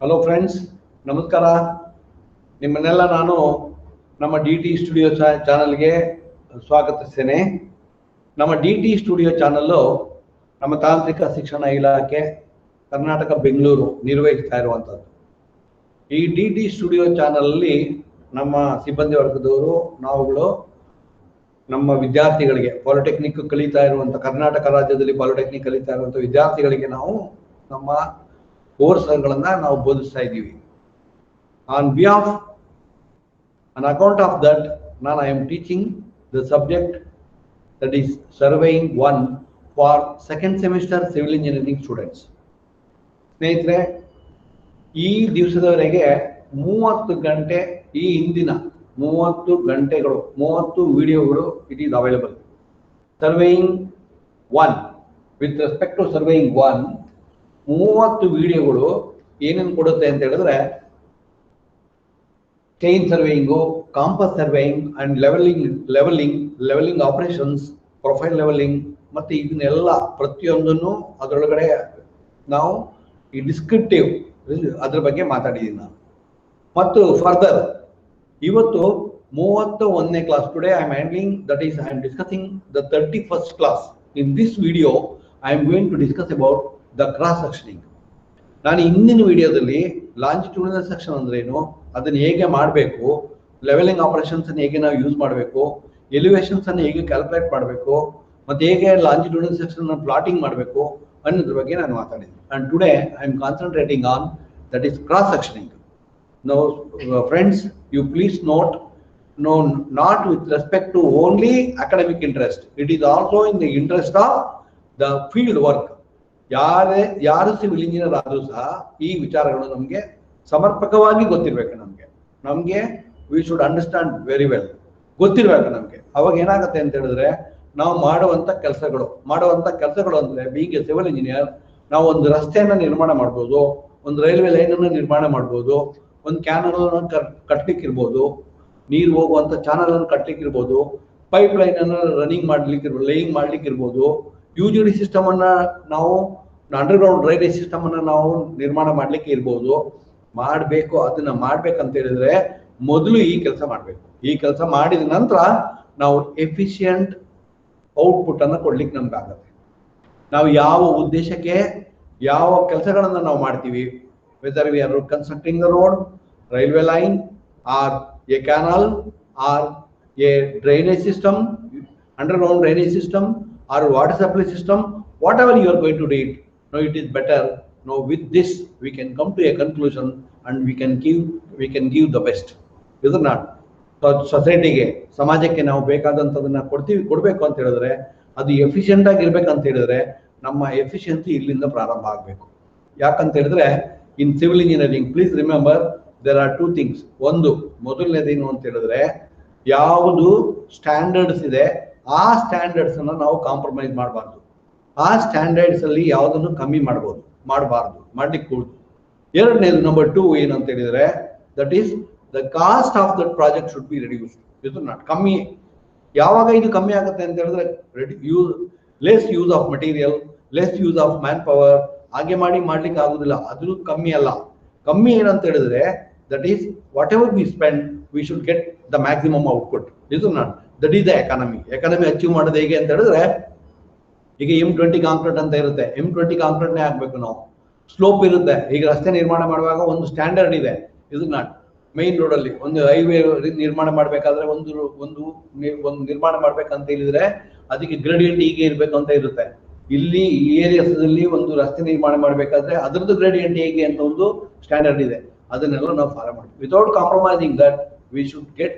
Hello friends, ನಮಸ್ಕಾರ. ನಿಮ್ಮನ್ನೆಲ್ಲ ನಾನು ನಮ್ಮ ಡಿ ಟಿ ಸ್ಟುಡಿಯೋ ಚಾನಲ್ಗೆ ಸ್ವಾಗತಿಸ್ತೇನೆ. ನಮ್ಮ ಡಿ ಟಿ ಸ್ಟುಡಿಯೋ ಚಾನಲ್ಲು ನಮ್ಮ ತಾಂತ್ರಿಕ ಶಿಕ್ಷಣ ಇಲಾಖೆ ಕರ್ನಾಟಕ ಬೆಂಗಳೂರು ನಿರ್ವಹಿಸ್ತಾ ಇರುವಂಥದ್ದು. ಈ ಡಿ ಟಿ ಸ್ಟುಡಿಯೋ ಚಾನಲಲ್ಲಿ ನಮ್ಮ ಸಿಬ್ಬಂದಿ ವರ್ಗದವರು ನಾವುಗಳು ನಮ್ಮ ವಿದ್ಯಾರ್ಥಿಗಳಿಗೆ ಪಾಲಿಟೆಕ್ನಿಕ್ ಕಲಿತಾ ಇರುವಂಥ, ಕರ್ನಾಟಕ ರಾಜ್ಯದಲ್ಲಿ ಪಾಲಿಟೆಕ್ನಿಕ್ ಕಲಿತಾ ಇರುವಂಥ ವಿದ್ಯಾರ್ಥಿಗಳಿಗೆ ನಾವು ನಮ್ಮ ಕೋರ್ಸ್ಗಳನ್ನು ನಾವು ಬೋಧಿಸ್ತಾ ಇದ್ದೀವಿ. On behalf an account of that, now I am teaching the subject that is surveying 1 for second semester civil engineering students. ಸ್ನೇಹಿತರೆ, ಈ ದಿವಸದವರೆಗೆ 30 ಗಂಟೆ, ಈ ಹಿಂದಿನ 30 ಗಂಟೆಗಳು, 30 ವಿಡಿಯೋಗಳು it is available. Surveying 1, with respect to surveying 1, 30 ವಿಡಿಯೋಗಳು ಏನೇನು ಕೊಡುತ್ತೆ ಅಂತ ಹೇಳಿದ್ರೆ, chain surveying, compass surveying and levelling operations, profile levelling, ಮತ್ತು ಇದನ್ನೆಲ್ಲ ಪ್ರತಿಯೊಂದನ್ನು ಅದರೊಳಗಡೆ ನಾವು ಈ ಡಿಸ್ಕ್ರಿಪ್ಟಿವ್ ಅದ್ರ ಬಗ್ಗೆ ಮಾತಾಡಿದ್ದೀನಿ ನಾನು. ಮತ್ತು ಫರ್ದರ್ ಇವತ್ತು 31ನೇ class, today I am handling, that is I am discussing the 31st class. In this video I am going to discuss about the cross sectioning. ನಾನು ಹಿಂದಿನ ವಿಡಿಯೋದಲ್ಲಿ ಲಾಂಜಿಟ್ಯೂಡಿನಲ್ ಸೆಕ್ಷನ್ ಅಂದ್ರೇನು, ಅದನ್ನು ಹೇಗೆ ಮಾಡಬೇಕು, ಲೆವೆಲಿಂಗ್ ಆಪರೇಷನ್ಸ್ ಅನ್ನು ಹೇಗೆ ನಾವು ಯೂಸ್ ಮಾಡಬೇಕು, ಎಲಿವೇಶನ್ಸ್ ಅನ್ನು ಹೇಗೆ ಕ್ಯಾಲ್ಕುಲೇಟ್ ಮಾಡಬೇಕು, ಮತ್ತು ಹೇಗೆ ಲಾಂಜಿಟ್ಯೂಡಿನಲ್ ಸೆಕ್ಷನ್ ಪ್ಲಾಟಿಂಗ್ ಮಾಡಬೇಕು ಅನ್ನೋದ್ರ ಬಗ್ಗೆ ನಾನು ಮಾತಾಡಿದ್ದೀನಿ. And today I am concentrating on that is cross sectioning. Now friends, you please note, no, not with respect to only academic interest, it is also in the interest of the field work. ಯಾರು civil engineer ಆದರೂ ಸಹ ಈ ವಿಚಾರಗಳು ನಮಗೆ ಸಮರ್ಪಕವಾಗಿ ಗೊತ್ತಿರಬೇಕು. ನಮಗೆ we should understand very well, ಗೊತ್ತಿರಬೇಕು ನಮಗೆ. ಅವಾಗ ಏನಾಗುತ್ತೆ ಅಂತ ಹೇಳಿದ್ರೆ, ನಾವು ಮಾಡುವಂಥ ಕೆಲಸಗಳು ಅಂದರೆ, ಬೀಯಿಂಗ್ ಎ ಸಿವಿಲ್ ಇಂಜಿನಿಯರ್, ನಾವು ಒಂದು ರಸ್ತೆಯನ್ನು ನಿರ್ಮಾಣ ಮಾಡ್ಬೋದು, ಒಂದು ರೈಲ್ವೆ ಲೈನನ್ನು ನಿರ್ಮಾಣ ಮಾಡ್ಬೋದು, ಒಂದು ಕ್ಯಾನಲನ್ನು ಕಟ್ಟಲಿಕ್ಕಿರ್ಬೋದು, ನೀರು ಹೋಗುವಂಥ ಚಾನಲ್ ಅನ್ನು ಕಟ್ಟಲಿಕ್ಕಿರ್ಬೋದು, ಪೈಪ್ ಲೈನ್ ಅನ್ನು ಲೇಯಿಂಗ್ ಮಾಡ್ಲಿಕ್ಕಿರ್ಬೋದು, UGD ಸಿಸ್ಟಮ್ ಅನ್ನ ನಾವು, ಅಂಡರ್ಗ್ರೌಂಡ್ ಡ್ರೈನೇಜ್ ಸಿಸ್ಟಮ್ ಅನ್ನ ನಾವು ನಿರ್ಮಾಣ ಮಾಡ್ಲಿಕ್ಕೆ ಇರ್ಬೋದು. ಅದನ್ನ ಮಾಡ್ಬೇಕಂತ ಹೇಳಿದ್ರೆ ಮೊದಲು ಈ ಕೆಲಸ ಮಾಡಬೇಕು. ಈ ಕೆಲಸ ಮಾಡಿದ ನಂತರ ನಾವು ಎಫಿಷಿಯಂಟ್ ಔಟ್ಪುಟ್ ಅನ್ನ ಕೊಡ್ಲಿಕ್ಕೆ ನಮ್ಗೆ ಆಗುತ್ತೆ. ನಾವು ಯಾವ ಉದ್ದೇಶಕ್ಕೆ ಯಾವ ಕೆಲಸಗಳನ್ನ ನಾವು ಮಾಡ್ತೀವಿ, whether we are constructing the road, railway line, or a canal, or a drainage system, underground drainage system, or water supply system, whatever you are going to do it, now it is better. Now with this we can come to a conclusion and we can give the best. Is it not? ಸೊಸೈಟಿಗೆ, ಸಮಾಜಕ್ಕೆ ನಾವು ಬೇಕಾದಂಥದನ್ನ ಕೊಡಬೇಕು ಅಂತ ಹೇಳಿದ್ರೆ, ಅದು efficient ಆಗಿ ಇರ್ಬೇಕಂತ ಹೇಳಿದ್ರೆ ನಮ್ಮ ಎಫಿಷಿಯನ್ಸಿ ಇಲ್ಲಿಂದ ಪ್ರಾರಂಭ ಆಗಬೇಕು. ಯಾಕಂತ ಹೇಳಿದ್ರೆ, in civil engineering please remember, there are 2 things. ಒಂದು, ಮೊದಲನೇದೇನು ಅಂತ ಹೇಳಿದ್ರೆ, ಯಾವುದು ಸ್ಟ್ಯಾಂಡರ್ಡ್ಸ್ ಇದೆ ಆ ಸ್ಟ್ಯಾಂಡರ್ಡ್ಸ್ ಅನ್ನ ನಾವು ಕಾಂಪ್ರಮೈಸ್ ಮಾಡಬಾರ್ದು. ಆ ಸ್ಟ್ಯಾಂಡರ್ಡ್ಸ್ ಅಲ್ಲಿ ಯಾವುದನ್ನು ಕಮ್ಮಿ ಮಾಡ್ಲಿಕ್ಕೆ ಕೂಡುದು. ಎರಡನೇದು, ನಂಬರ್ 2 ಏನು ಅಂತ ಹೇಳಿದ್ರೆ, that is the cost of that project should be reduced. ಇದು ನಾಟ್ ಕಮ್ಮಿ. ಯಾವಾಗ ಇದು ಕಮ್ಮಿ ಆಗುತ್ತೆ ಅಂತ ಹೇಳಿದ್ರೆ, less use of material, less use of man power, ಹಾಗೆ ಮಾಡ್ಲಿಕ್ಕೆ ಆಗುದಿಲ್ಲ. ಅದ್ರೂ ಕಮ್ಮಿ ಅಲ್ಲ. ಕಮ್ಮಿ ಏನಂತ ಹೇಳಿದ್ರೆ, that is whatever we spend we should get the maximum output. Is it not? That is the economy achieve ಮಾಡೋದು ಹೇಗೆ ಅಂತ ಹೇಳಿದ್ರೆ, ಈಗ M20 ಕಾಂಕ್ರೀಟ್ ಅಂತ ಇರುತ್ತೆ, M20 ಕಾಂಕ್ರೀಟ್ನೇ ಹಾಕ್ಬೇಕು ನಾವು. ಸ್ಲೋಪ್ ಇರುತ್ತೆ. ಈಗ ರಸ್ತೆ ನಿರ್ಮಾಣ ಮಾಡುವಾಗ ಒಂದು ಸ್ಟ್ಯಾಂಡರ್ಡ್ ಇದೆ. ಇದು ನಾಟ್ ಮೈನ್ ರೋಡ್ ಅಲ್ಲಿ ಒಂದು ಹೈವೇ ನಿರ್ಮಾಣ ಮಾಡ್ಬೇಕಾದ್ರೆ ಒಂದು ನಿರ್ಮಾಣ ಮಾಡ್ಬೇಕಂತ ಹೇಳಿದ್ರೆ ಅದಕ್ಕೆ ಗ್ರೇಡಿಯಂಟ್ ಹೀಗೆ ಇರ್ಬೇಕು ಅಂತ ಇರುತ್ತೆ. ಇಲ್ಲಿ ಈ ಏರಿಯಾದಲ್ಲಿ ಒಂದು ರಸ್ತೆ ನಿರ್ಮಾಣ ಮಾಡಬೇಕಾದ್ರೆ ಅದರದ್ದು ಗ್ರೇಡಿಯಂಟ್ ಹೇಗೆ ಅಂತ ಒಂದು ಸ್ಟ್ಯಾಂಡರ್ಡ್ ಇದೆ. ಅದನ್ನೆಲ್ಲ ನಾವು ಫಾಲೋ ಮಾಡ್ತೀವಿ. Without compromising that we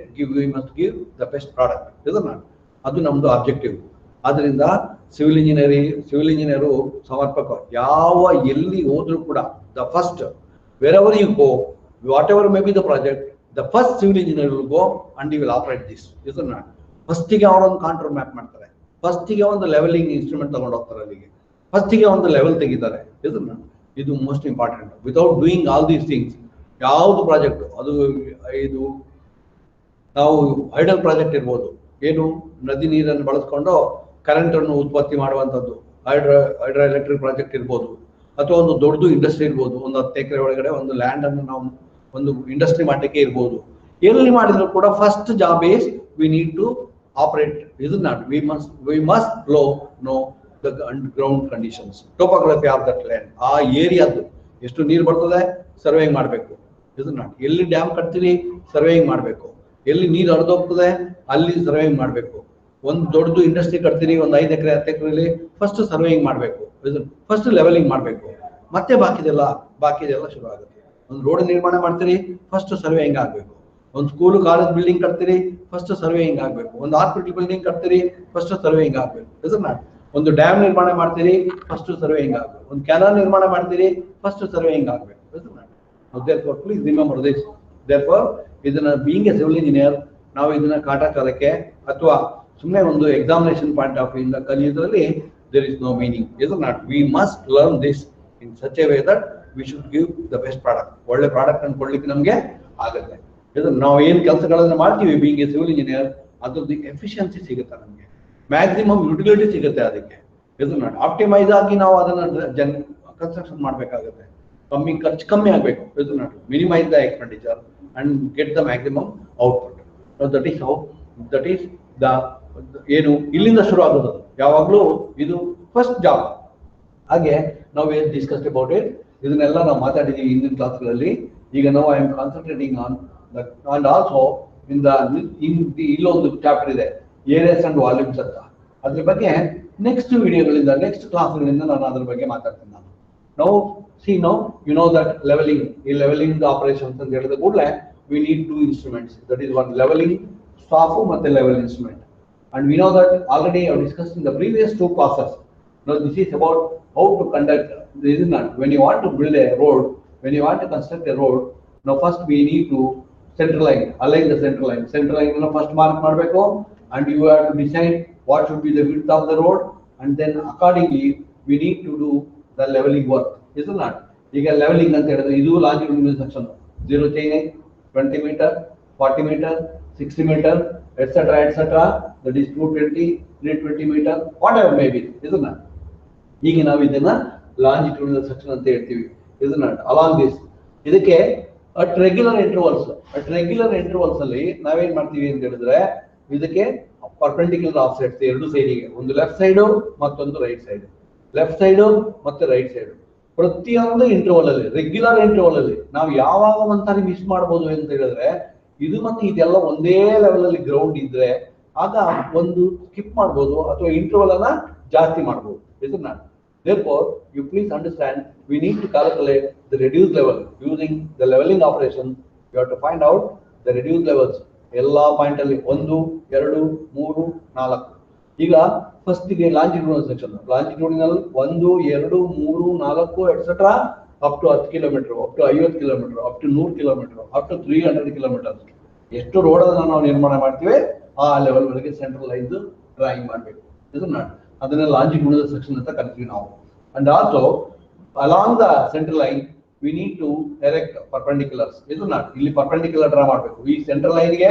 must give the best product. ಇದನ್ನ ಅದು ನಮ್ದು ಆಬ್ಜೆಕ್ಟಿವ್. ಆದ್ರಿಂದ ಸಿವಿಲ್ ಇಂಜಿನಿಯರು ಸಮರ್ಪಕ. ಎಲ್ಲಿ ಹೋದ್ರೂ ಕೂಡ the first, wherever you go, whatever may be the project, the first civil engineer will go and you will operate this. ಇದನ್ನ ಫಸ್ಟಿಗೆ ಅವರೊಂದು ಕಾಂಟ್ರೋಲ್ ಮ್ಯಾಪ್ ಮಾಡ್ತಾರೆ, ಫಸ್ಟಿಗೆ ಒಂದು ಲೆವೆಲಿಂಗ್ ಇನ್ಸ್ಟ್ರೂಮೆಂಟ್ ತಗೊಂಡು ಹೋಗ್ತಾರೆ, ಅಲ್ಲಿಗೆ ಫಸ್ಟಿಗೆ ಒಂದು ಲೆವೆಲ್ ತೆಗಿತಾರೆ. ಇದು most important. Without doing all these things, ಯಾವುದು ಪ್ರಾಜೆಕ್ಟ್, ಇದು ನಾವು ಐಡಲ್ ಪ್ರಾಜೆಕ್ಟ್ ಇರ್ಬೋದು, ಏನು ನದಿ ನೀರನ್ನು ಬಳಸ್ಕೊಂಡು ಕರೆಂಟ್ ಅನ್ನು ಉತ್ಪತ್ತಿ ಮಾಡುವಂಥದ್ದು ಹೈಡ್ರೋ ಎಲೆಕ್ಟ್ರಿಕ್ ಪ್ರಾಜೆಕ್ಟ್ ಇರ್ಬೋದು, ಅಥವಾ ಒಂದು ದೊಡ್ಡದು ಇಂಡಸ್ಟ್ರಿ ಇರ್ಬೋದು, ಒಂದು 10 ಎಕರೆ ಒಳಗಡೆ ಒಂದು ಲ್ಯಾಂಡ್ ಅನ್ನು ನಾವು ಒಂದು ಇಂಡಸ್ಟ್ರಿ ಮಾಡಲಿಕ್ಕೆ ಇರ್ಬೋದು. ಎಲ್ಲಿ ಮಾಡಿದ್ರು ಕೂಡ first job is we need to operate. ಇದು not we must know the ground conditions, topography of that land. ಆ ಏರಿಯಾದ್ದು ಎಷ್ಟು ನೀರು ಬರ್ತದೆ ಸರ್ವೇಯಿಂಗ್ ಮಾಡಬೇಕು. ಇದು ನಾಟ್ ಎಲ್ಲಿ ಡ್ಯಾಮ್ ಕಟ್ತೀರಿ ಸರ್ವೇಯಿಂಗ್ ಮಾಡಬೇಕು, ಎಲ್ಲಿ ನೀರು ಹರಿದೋಗ್ತದೆ ಅಲ್ಲಿ ಸರ್ವೇಯಿಂಗ್ ಮಾಡಬೇಕು. ಒಂದು ದೊಡ್ಡದು ಇಂಡಸ್ಟ್ರಿ ಕಟ್ತೀರಿ ಒಂದು 5 ಎಕರೆ 10 ಎಕರೆಲಿ ಫಸ್ಟ್ ಸರ್ವೇಯಿಂಗ್ ಮಾಡಬೇಕು, ಫಸ್ಟ್ ಲೆವೆಲಿಂಗ್ ಮಾಡಬೇಕು, ಮತ್ತೆ ಬಾಕಿದೆಲ್ಲ ಶುರು ಆಗುತ್ತೆ. ಒಂದು ರೋಡ್ ನಿರ್ಮಾಣ ಮಾಡ್ತೀರಿ ಫಸ್ಟ್ ಸರ್ವೇಯಿಂಗ್ ಆಗಬೇಕು, ಒಂದು ಸ್ಕೂಲ್ ಕಾಲೇಜ್ ಬಿಲ್ಡಿಂಗ್ ಕಟ್ತೀರಿ ಫಸ್ಟ್ ಸರ್ವೇಯಿಂಗ್ ಆಗಬೇಕು, ಒಂದು ಹಾಸ್ಪಿಟಲ್ ಬಿಲ್ಡಿಂಗ್ ಕಟ್ತೀರಿ ಫಸ್ಟ್ ಸರ್ವೇಯಿಂಗ್ ಆಗಬೇಕು. ಇದು ನಾಟ್ ಒಂದು ಡ್ಯಾಮ್ ನಿರ್ಮಾಣ ಮಾಡ್ತೀರಿ ಫಸ್ಟ್ ಸರ್ವೇಯಿಂಗ್ ಆಗಬೇಕು, ಒಂದು ಕ್ಯಾನಲ್ ನಿರ್ಮಾಣ ಮಾಡ್ತೀರಿ ಫಸ್ಟ್ ಸರ್ವೇಯಿಂಗ್ ಆಗಬೇಕು. ಇದು not therefore please remember this. therefore ಇದನ್ನ ಬೀಯಿಂಗ್ ಎ ಸಿವಿಲ್ ಇಂಜಿನಿಯರ್ ನಾವು ಇದನ್ನ ಕಾಟಚಾರಕ್ಕೆ ಅಥವಾ ಸುಮ್ಮನೆ ಒಂದು ಎಕ್ಸಾಮಿನೇಷನ್ ಪಾಯಿಂಟ್ ಆಫ್ ವ್ಯೂ ಇಂದ ಕಲಿಯೋದ್ರಲ್ಲಿ there is no meaning. ಇದು not we must learn this in such a way that we should give the best product. ಒಳ್ಳೆ product ಅನ್ನು ಕೊಡ್ಲಿಕ್ಕೆ ನಮಗೆ ಆಗುತ್ತೆ. ಇದು ನಾವು ಏನ್ ಕೆಲಸಗಳನ್ನ ಮಾಡ್ತೀವಿ ಬೀಯಿಂಗ್ ಎ ಸಿವಿಲ್ ಇಂಜಿನಿಯರ್ ಅದ್ರದ್ದು ಎಫಿಷಿಯನ್ಸಿ ಸಿಗುತ್ತೆ, ನಮಗೆ ಮ್ಯಾಕ್ಸಿಮಮ್ ಯುಟಿಲಿಟಿ ಸಿಗುತ್ತೆ. ಅದಕ್ಕೆ ಇದು ನಾಟ್ ಆಪ್ಟಿಮೈಸ್ ಆಗಿ ನಾವು ಅದನ್ನ ಕನ್ಸ್ಟ್ರಕ್ಷನ್ ಮಾಡ್ಬೇಕಾಗುತ್ತೆ. ಖರ್ಚು ಕಮ್ಮಿ ಆಗಬೇಕು. ಇದು not minimise the expenditure and get the maximum output. That is how that is the ಏನು ಇಲ್ಲಿಂದ ಶುರು ಆಗೋದು. ಯಾವಾಗ್ಲೂ ಇದು ಫಸ್ಟ್ ಜಾಬ್. ಹಾಗೆ ನಾವು ಏನ್ ಡಿಸ್ಕಸ್ ಅಬೌಟ್ ಇಟ್ ಇದನ್ನೆಲ್ಲ ನಾವು ಮಾತಾಡಿದೀವಿ ಹಿಂದಿನ ಕ್ಲಾಸ್ಗಳಲ್ಲಿ. ಈಗ ನಾವು I am concentrating on that and also ಇಲ್ಲೊಂದು ಚಾಪ್ಟರ್ ಇದೆ ಏರಿಯಾಸ್ ಅಂಡ್ ವಾಲ್ಯೂಮ್ಸ್ ಅಂತ. ಅದ್ರ ಬಗ್ಗೆ ನೆಕ್ಸ್ಟ್ ವಿಡಿಯೋಗಳಿಂದ ನೆಕ್ಸ್ಟ್ ಕ್ಲಾಸ್ಗಳಿಂದ ನಾನು ಅದ್ರ ಬಗ್ಗೆ ಮಾತಾಡ್ತೀನಿ. ನಾನು ನಾವು you know that leveling the operations ಅಂತ ಹೇಳಿದ ಕೂಡಲೇ we need 2 instruments. that is one leveling staff ಮತ್ತೆ level instrument. and we know that already I have discussed in the previous 2 classes. Now this is about how to conduct. This is not when you want to build a road, when you want to construct a road, now first we need to align the center line na first mark ಮಾಡಬೇಕು, and you have to decide what should be the width of the road, and then accordingly we need to do the leveling work. ಇದು not ಈಗ levelling ಅಂತ ಹೇಳಿದ್ರೆ ಇದು longitudinal section 0 chain 20 metre 40 metre 60 metre etcetera that is 220 320 metre whatever may be. ಇದು not ಈಗ ನಾವು ಇದನ್ನ longitudinal section ಅಂತ ಹೇಳ್ತೀವಿ. ಇದು ನಾಟ್ ಅಲಾಂಗ್ ದಿಸ್ ಇದಕ್ಕೆ ಅಟ್ ರೆಗ್ಯುಲರ್ ಇಂಟರ್ವಲ್ಸ್ ಅಲ್ಲಿ ನಾವೇನ್ ಮಾಡ್ತೀವಿ ಅಂತ ಹೇಳಿದ್ರೆ ಇದಕ್ಕೆ ಪರ್ಪೆಂಡಿಕ್ಯುಲರ್ ಆಫ್ ಸೈಡ್ಸ್ 2 ಸೈಡಿಗೆ, ಒಂದು ಲೆಫ್ಟ್ ಸೈಡು ಮತ್ತೊಂದು ರೈಟ್ ಸೈಡ್, ಲೆಫ್ಟ್ ಸೈಡು ಮತ್ತೆ ರೈಟ್ ಸೈಡ್. ಪ್ರತಿಯೊಂದು ಇಂಟರ್ವಲ್ ಅಲ್ಲಿ ರೆಗ್ಯುಲರ್ ಇಂಟರ್ವಲ್ ಅಲ್ಲಿ ನಾವು ಯಾವಾಗ ಒಂದ್ಸಾರಿ ಮಿಸ್ ಮಾಡಬಹುದು ಅಂತ ಹೇಳಿದ್ರೆ ಇದು ಮತ್ತೆ ಇದೆಲ್ಲ ಒಂದೇ ಲೆವೆಲ್ ಅಲ್ಲಿ ಗ್ರೌಂಡ್ ಇದ್ರೆ ಆಗ ಒಂದು ಸ್ಕಿಪ್ ಮಾಡಬಹುದು ಅಥವಾ ಇಂಟರ್ವಲ್ ಅನ್ನ ಜಾಸ್ತಿ ಮಾಡಬಹುದು. ಇದು not therefore you please understand we need to calculate the reduced level using the leveling operation. You have to find out the reduced levels ಎಲ್ಲಾ ಪಾಯಿಂಟ್ ಅಲ್ಲಿ 1 2 3 4. ಈಗ ಫಸ್ಟ್ ಗೆ longitudinal section longitudinal 1 2 3 4 etcetera up to 10 kilometre, up to 50 kilometre, up to 100 kilometre, up to 300 kilometre. ಎಷ್ಟು road ಅನ್ನ ನಾವು ನಿರ್ಮಾಣ ಮಾಡ್ತೀವಿ ಆ ಲೆವೆಲ್ ವರೆಗೆ ಸೆಂಟ್ರಲ್ ಲೈನ್ ಡ್ರಾಯಿಂಗ್ ಮಾಡಬೇಕು. ಇದು ನಾಟ್ ಅದನ್ನ ಲಾಂಜಿಟ್ಯೂಡಿನಲ್ ಸೆಕ್ಷನ್ ಅಂತ ಕರಿತೀವಿ ನಾವು. And also along the central line we need to erect perpendiculars. ಇದು ನಾಟ್ ಇಲ್ಲಿ ಪರ್ಪೆಂಡಿಕ್ಯುಲರ್ ಡ್ರಾ ಮಾಡಬೇಕು. ಈ ಸೆಂಟ್ರಲ್ ಲೈನ್ ಗೆ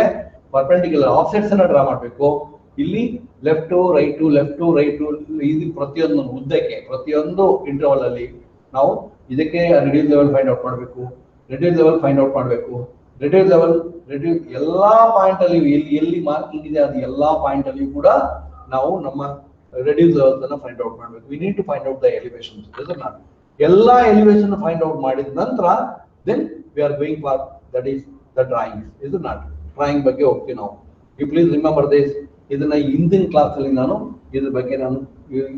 ಪರ್ಪೆಂಡಿಕ್ಯುಲರ್ ಆಫ್ಸೆಟ್ಸ್ ಅನ್ನ ಡ್ರಾ ಮಾಡಬೇಕು. ಇಲ್ಲಿ ಲೆಫ್ಟ್ ರೈಟ್ ಇದು ಪ್ರತಿಯೊಂದು ಉದ್ದಕ್ಕೆ ಪ್ರತಿಯೊಂದು ಇಂಟರ್ವಲ್ ಅಲ್ಲಿ ನಾವು ಇದಕ್ಕೆ ರೆಡ್ಯೂಸ್ ಲೆವೆಲ್ ಫೈಂಡ್ ಔಟ್ ಮಾಡಬೇಕು. ರೆಡ್ಯೂಸ್ ಎಲ್ಲಾ ಪಾಯಿಂಟ್ ಅಲ್ಲಿ ಎಲ್ಲಿ ಮಾರ್ಕಿಂಗ್ ಇದೆ ಅದು ಎಲ್ಲಾ ಪಾಯಿಂಟ್ ಅಲ್ಲಿ ಕೂಡ ನಾವು ನಮ್ಮ ರೆಡ್ಯೂಸ್ ಲೆವೆಲ್ಸ್ ಅನ್ನ ಫೈಂಡ್ ಔಟ್ ಮಾಡಬೇಕು. We need to find out the elevations. ಎಲ್ಲಾ ಎಲಿವೇಶನ್ ಫೈಂಡ್ ಔಟ್ ಮಾಡಿದ ನಂತರ then we are going for that is the drawing. ಇದು ನಾಟ್ ಡ್ರಾಯಿಂಗ್ ಬಗ್ಗೆ ಹೋಗ್ತೀವಿ ನಾವು. You please remember this. ಇದನ್ನ ಹಿಂದಿನ ಕ್ಲಾಸ್ ಅಲ್ಲಿ ನಾನು ಇದ್ರ ಬಗ್ಗೆ ನಾನು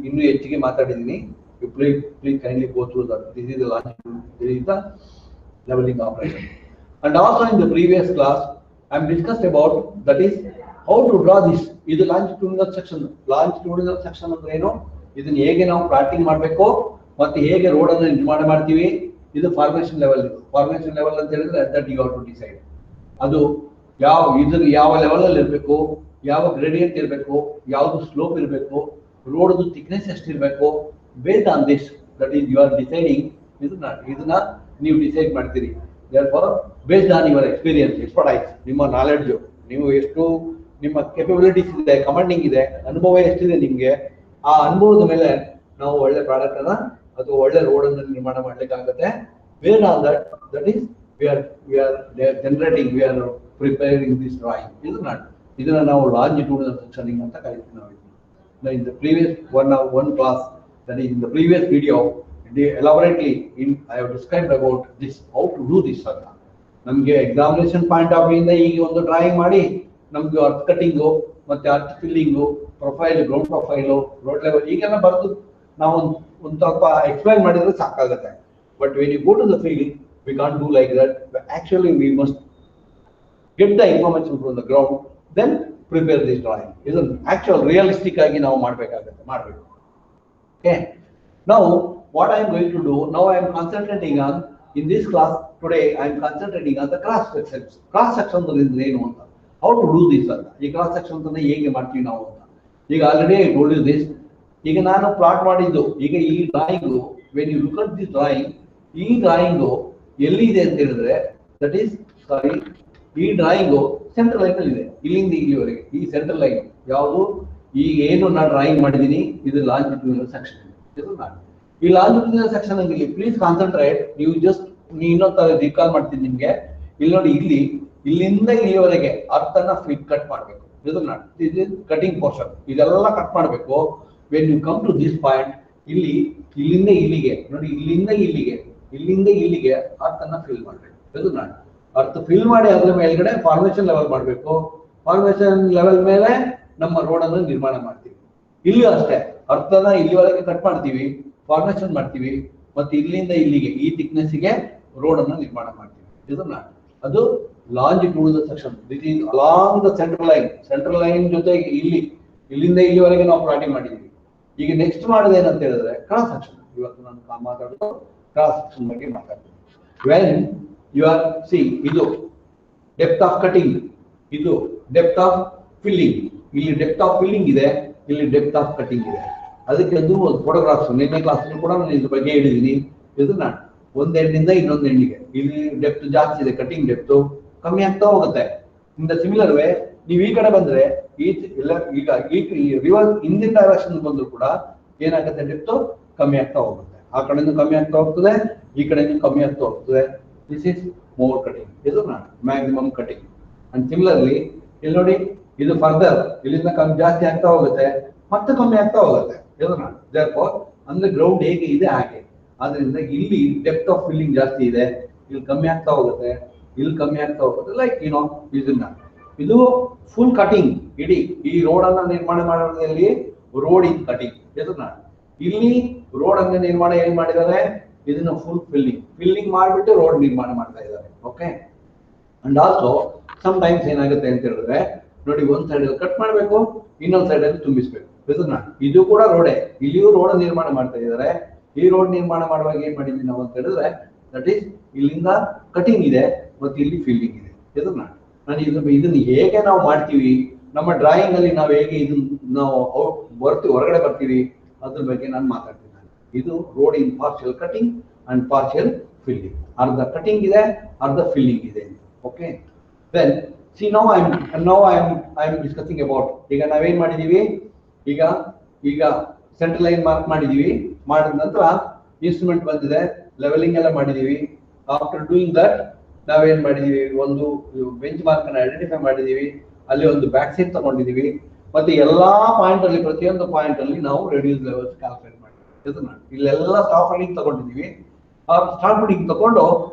ಇನ್ನೂ ಹೆಚ್ಚಿಗೆ ಮಾತಾಡಿದ್ದೀನಿ. You please kindly go through that. This is the leveling operation. And also in the previous class I am discussed about that is how to draw this. ಇದು ಲಾಂಜಿಟ್ಯೂಡಿನಲ್ ಸೆಕ್ಷನ್ ಅಂದ್ರೆ ಏನು, ಇದನ್ನ ಹೇಗೆ ನಾವು ಪ್ಲಾಟಿಂಗ್ ಮಾಡಬೇಕು ಮತ್ತೆ ಹೇಗೆ ರೋಡ್ ಅನ್ನು ನಿರ್ಮಾಣ ಮಾಡ್ತೀವಿ. ಇದು ಫಾರ್ಮೇಶನ್ ಲೆವೆಲ್ ಅಂತ ಹೇಳಿದ್ರೆ that you have to decide. ಅದು ಯಾವ ಲೆವೆಲ್ ಅಲ್ಲಿ ಇರಬೇಕು, ಯಾವ ಗ್ರೇಡಿಯಂಟ್ ಇರಬೇಕು, ಯಾವ್ದು ಸ್ಲೋಪ್ ಇರಬೇಕು, ರೋಡ್ ಥಿಕ್ನೆಸ್ ಎಷ್ಟಿರಬೇಕು. Based on this that is you are deciding. ಇದನ್ನ ನೀವು ಡಿಸೈಡ್ ಮಾಡ್ತೀರಿ. therefore based on your experience, expertise, ನಿಮ್ಮ ನಾಲೆಡ್ಜ್, ನೀವು ಎಷ್ಟು ನಿಮ್ಮ ಕೆಪಬಿಲಿಟೀಸ್ ಇದೆ, ಕಮಾಂಡಿಂಗ್ ಇದೆ, ಅನುಭವ ಎಷ್ಟಿದೆ ನಿಮ್ಗೆ, ಆ ಅನುಭವದ ಮೇಲೆ ನಾವು ಒಳ್ಳೆ ಪ್ರಾಡಕ್ಟ್ ಅನ್ನ ಅದು ಒಳ್ಳೆ ರೋಡ್ ಅನ್ನು ನಿರ್ಮಾಣ ಮಾಡ್ಲಿಕ್ಕೆ ಆಗುತ್ತೆ. ಬೇರೆ all that is we are generating, we are preparing this drawing. ಇದನ್ನ ನಾವು longitudinal sectioning ಅಂತ ಕರೀತೀವಿ ನಾವು. In the previous one class, that is in the previous video, elaborately I have described about this, how to do this ಅಂತ. ನಮಗೆ examination point of view ಇಂದ ಈಗ ಒಂದು ಡ್ರಾಯಿಂಗ್ ಮಾಡಿ ನಮ್ಗೆ ಅರ್ತ್ ಕಟಿಂಗು ಮತ್ತೆ earth filling, profile, ground profile, road level ಈಗೆಲ್ಲ ಬರೆದು ನಾವು ಒಂದು ಸ್ವಲ್ಪ ಎಕ್ಸ್ಪ್ಲೈನ್ ಮಾಡಿದ್ರೆ ಸಾಕಾಗುತ್ತೆ. But when you go to the field, we can't do like that. Actually, we must get the information from the ground, then prepare this drawing. Isn't actual realistic ಆಗಿ ನಾವು ಮಾಡಬೇಕು. Okay. Now, what I am going to do, now I am concentrating on, in this class today, I am concentrating on the cross sections. Cross sections ಏನು ಅಂತ, how to do this ಅಂತ. ಈ cross sections ಅನ್ನು ಹೇಗೆ ಮಾಡ್ತೀವಿ ನಾವು ಅಂತ. ಈಗ already I told you this. ಈಗ ನಾನು ಪ್ಲಾಟ್ ಮಾಡಿದ್ದು, ಈಗ ಈ drawing, when you look at this drawing, ಈ ಡ್ರಾಯಿಂಗು ಎಲ್ಲಿದೆ ಅಂತ ಹೇಳಿದ್ರೆ, ದಟ್ ಈಸ್ ಸಾರಿ, ಈ ಡ್ರಾಯಿಂಗು ಸೆಂಟ್ರಲ್ ಲೈನ್ ಅಲ್ಲಿ ಇದೆ, ಇಲ್ಲಿಂದ ಇಲ್ಲಿವರೆಗೆ. ಈ ಸೆಂಟ್ರಲ್ ಲೈನ್ ಯಾವುದು, ಈಗ ಏನು ನಾನು ಡ್ರಾಯಿಂಗ್ ಮಾಡಿದ್ದೀನಿ, ಇದು ಲಾಂಜಿಟ್ಯೂಡಿನಲ್ ಸೆಕ್ಷನ್. ಈ ಲಾಂಜಿಟ್ಯೂಡಿನಲ್ ಸೆಕ್ಷನ್ ಇಲ್ಲಿ ಪ್ಲೀಸ್ ಕಾನ್ಸಂಟ್ರೇಟ್. ನೀವು ಜಸ್ಟ್ ಇನ್ನೊಂದು ತರ ರಿಕಾಲ್ ಮಾಡ್ತೀನಿ ನಿಮ್ಗೆ. ಇಲ್ಲಿ ನೋಡಿ, ಇಲ್ಲಿಂದ ಇಲ್ಲಿವರೆಗೆ ಅರ್ಥನ ಫಿಟ್ ಕಟ್ ಮಾಡಬೇಕು. ಕಟಿಂಗ್ ಪೋರ್ಷನ್ ಇದೆಲ್ಲ ಕಟ್ ಮಾಡಬೇಕು. When you come to this point, ಇಲ್ಲಿಂದ ಇಲ್ಲಿಗೆ ನೋಡಿ, ಇಲ್ಲಿಂದ ಇಲ್ಲಿಗೆ ಅರ್ಥನ ಫಿಲ್ ಮಾಡಬೇಕು. ಅರ್ಥ ಫಿಲ್ ಮಾಡಿ ಅದ್ರ ಮೇಲ್ಗಡೆ ಫಾರ್ಮೇಶನ್ ಲೆವೆಲ್ ಮಾಡಬೇಕು. ಫಾರ್ಮೇಶನ್ ಲೆವೆಲ್ ಮೇಲೆ ನಮ್ಮ ರೋಡ್ ಅನ್ನು ನಿರ್ಮಾಣ ಮಾಡ್ತೀವಿ. ಇಲ್ಲಿ ಅಷ್ಟೇ, ಅರ್ಥನ ಇಲ್ಲಿವರೆಗೆ ಕಟ್ ಮಾಡ್ತೀವಿ, ಫಾರ್ಮೇಶನ್ ಮಾಡ್ತೀವಿ, ಮತ್ತೆ ಇಲ್ಲಿಂದ ಇಲ್ಲಿಗೆ ಈ ಥಿಕ್ನೆಸ್ಗೆ ರೋಡ್ ಅನ್ನು ನಿರ್ಮಾಣ ಮಾಡ್ತೀವಿ. ಅದು longitudinal section. This is along the central line ಜೊತೆಗೆ ಇಲ್ಲಿಂದ ಇಲ್ಲಿವರೆಗೆ ನಾವು ಪ್ಲಾಟಿಂಗ್ ಮಾಡಿದ್ದೀವಿ. ಈಗ ನೆಕ್ಸ್ಟ್ ಮಾಡೋದು ಏನಂತ ಹೇಳಿದ್ರೆ ಕ್ರಾಸ್ ಸೆಕ್ಷನ್. ಇವತ್ತು ನಾನು ಮಾತಾಡೋದು ಕ್ರಾಸ್ ಸೆಕ್ಷನ್ ಬಗ್ಗೆ ಮಾತಾಡ್ತೀನಿ. ವೆನ್ ಯು ಆರ್ ಇದು ಡೆಪ್ತ್ ಆಫ್ ಕಟಿಂಗ್, ಇದು ಡೆಪ್ತ್ ಆಫ್ ಫಿಲ್ಲಿಂಗ್. ಇಲ್ಲಿ ಡೆಪ್ತ್ ಆಫ್ ಫಿಲ್ಲಿಂಗ್ ಇದೆ, ಇಲ್ಲಿ ಡೆಪ್ತ್ ಆಫ್ ಕಟಿಂಗ್ ಇದೆ. ಅದಕ್ಕೆ ಅದು ಒಂದು ಫೋಟೋಗ್ರಾಫ್ಸ್ ನಿನ್ನೆ ಕ್ಲಾಸ್ ಕೂಡ ನಾನು ಇದ್ರ ಬಗ್ಗೆ ಹೇಳಿದ್ದೀನಿ. ಇದನ್ನ ಒಂದ್ ಎಂಡಿಂದ ಇನ್ನೊಂದು ಎಂಡಿಗೆ ಇಲ್ಲಿ ಡೆಪ್ತ್ ಜಾಸ್ತಿ ಇದೆ, ಕಟಿಂಗ್ ಡೆಪ್ತ್ ಕಮ್ಮಿ ಆಗ್ತಾ ಹೋಗುತ್ತೆ. ಇನ್ ದ ಸಿಮಿಲರ್ ವೇ ನೀವು ಈ ಕಡೆ ಬಂದ್ರೆ ಈ ರಿವರ್ಸ್ ಹಿಂದಿನ ಡೈರೆಕ್ಷನ್ ಬಂದ್ರು ಕೂಡ ಏನಾಗುತ್ತೆ, ಡೆಪ್ತ್ ಕಮ್ಮಿ ಆಗ್ತಾ ಹೋಗುತ್ತೆ. ಆ ಕಡೆಯಿಂದ ಕಮ್ಮಿ ಆಗ್ತಾ ಹೋಗ್ತದೆ, ಈ ಕಡೆಯಿಂದ ಕಮ್ಮಿ ಆಗ್ತಾ ಹೋಗ್ತದೆ. ದಿಸ್ ಇಸ್ ಮೋರ್ ಕಟಿಂಗ್, ಇದು ಮ್ಯಾಕ್ಸಿಮಮ್ ಕಟಿಂಗ್. ಅಂಡ್ ಸಿಮಿಲರ್ಲಿ ಇಲ್ಲಿ ನೋಡಿ, ಇದು ಫರ್ದರ್ ಇಲ್ಲಿಂದ ಜಾಸ್ತಿ ಆಗ್ತಾ ಹೋಗುತ್ತೆ, ಮತ್ತೆ ಕಮ್ಮಿ ಆಗ್ತಾ ಹೋಗುತ್ತೆ. ಅಂದ್ರೆ ಗ್ರೌಂಡ್ ಹೇಗೆ ಇದೆ ಹಾಗೆ. ಆದ್ರಿಂದ ಇಲ್ಲಿ ಡೆಪ್ತ್ ಆಫ್ ಫಿಲ್ಲಿಂಗ್ ಜಾಸ್ತಿ ಇದೆ, ಇಲ್ಲಿ ಕಮ್ಮಿ ಆಗ್ತಾ ಹೋಗುತ್ತೆ, ಇಲ್ಲಿ ಕಮ್ಮಿ ಆಗ್ತಾ ಹೋಗುತ್ತೆ. ಲೈಕ್ ಇದು ಫುಲ್ ಕಟಿಂಗ್. ಇಡೀ ಈ ರೋಡ್ ಅನ್ನ ನಿರ್ಮಾಣ ಮಾಡೋದ್ರಲ್ಲಿ ರೋಡ್ ಇನ್ ಕಟಿಂಗ್. ಇಲ್ಲಿ ರೋಡ್ ಅನ್ನ ನಿರ್ಮಾಣ ಏನ್ ಮಾಡಿದ್ದಾರೆ, ಇದನ್ನ ಫುಲ್ ಫಿಲ್ಲಿಂಗ್ ಮಾಡಿಬಿಟ್ಟು ರೋಡ್ ನಿರ್ಮಾಣ ಮಾಡ್ತಾ ಇದ್ದಾರೆ. Okay. And also sometimes ಏನಾಗುತ್ತೆ ಅಂತ ಹೇಳಿದ್ರೆ ನೋಡಿ, ಒಂದ್ ಸೈಡ್ ಅಲ್ಲಿ ಕಟ್ ಮಾಡ್ಬೇಕು, ಇನ್ನೊಂದ್ ಸೈಡ್ ಅಲ್ಲಿ ತುಂಬಿಸ್ಬೇಕು. ಇದು ಕೂಡ ರೋಡೇ, ಇಲ್ಲಿಯೂ ರೋಡ್ ನಿರ್ಮಾಣ ಮಾಡ್ತಾ ಇದ್ದಾರೆ. ಈ ರೋಡ್ ನಿರ್ಮಾಣ ಮಾಡುವಾಗ ಏನ್ ಮಾಡಿದ್ವಿ ನಾವು ಅಂತ ಹೇಳಿದ್ರೆ, ದಟ್ ಈಸ್ ಇಲ್ಲಿಂದ ಕಟಿಂಗ್ ಇದೆ ಮತ್ತೆ ಇಲ್ಲಿ ಫಿಲ್ಲಿಂಗ್ ಇದೆ. ನಾನು ಇದನ್ನ ಹೇಗೆ ನಾವು ಮಾಡ್ತೀವಿ, ನಮ್ಮ ಡ್ರಾಯಿಂಗ್ ಅಲ್ಲಿ ನಾವು ಹೇಗೆ ಇದನ್ನ ನಾವು ಹೊರಗಡೆ ಬರ್ತೀವಿ, ಅದ್ರ ಬಗ್ಗೆ ನಾನು ಮಾತಾಡ್ತೀನಿ. ಇದು road in partial cutting and partial filling. ಅರ್ಧ ಕಟಿಂಗ್ ಇದೆ, ಅರ್ಧ ಫಿಲ್ಲಿಂಗ್ ಇದೆ. Okay. Then see now I am discussing about, ಈಗ ನಾವೇನ್ ಮಾಡಿದೀವಿ, ಈಗ ಸೆಂಟ್ರಲ್ ಲೈನ್ ಮಾರ್ಕ್ ಮಾಡಿದೀವಿ. ಮಾಡಿದ ನಂತರ ಇನ್ಸ್ಟ್ರೂಮೆಂಟ್ ಬಂದಿದೆ, ಲೆವೆಲಿಂಗ್ ಎಲ್ಲ ಮಾಡಿದೀವಿ. ಆಫ್ಟರ್ ಡೂಯಿಂಗ್ ದಟ್ ನಾವೇನ್ ಮಾಡಿದೀವಿ, ಒಂದು ಬೆಂಚ್ ಮಾರ್ಕ್ ಅನ್ನ ಐಡೆಂಟಿಫೈ ಮಾಡಿದೀವಿ. ಅಲ್ಲಿ ಒಂದು ಬ್ಯಾಕ್ ಸೈಡ್ ತಗೊಂಡಿದೀವಿ. ಮತ್ತೆ ಎಲ್ಲಾ ಪಾಯಿಂಟ್ ಅಲ್ಲಿ, ಪ್ರತಿಯೊಂದು ಪಾಯಿಂಟ್ ಅಲ್ಲಿ ನಾವು ರೆಡ್ಯೂಸ್ ಲೆವೆಲ್ಸ್ ಕ್ಯಾಲ್ಕುಲೇಟ್ ಮಾಡಿದ್ವಿ. ಇಲ್ಲೆಲ್ಲ ಸ್ಟಾಪ್ ರೀಡಿಂಗ್ ತಗೊಂಡಿದೀವಿ. ಆ ಸ್ಟಾಪ್ ರೀಡಿಂಗ್ ತಗೊಂಡು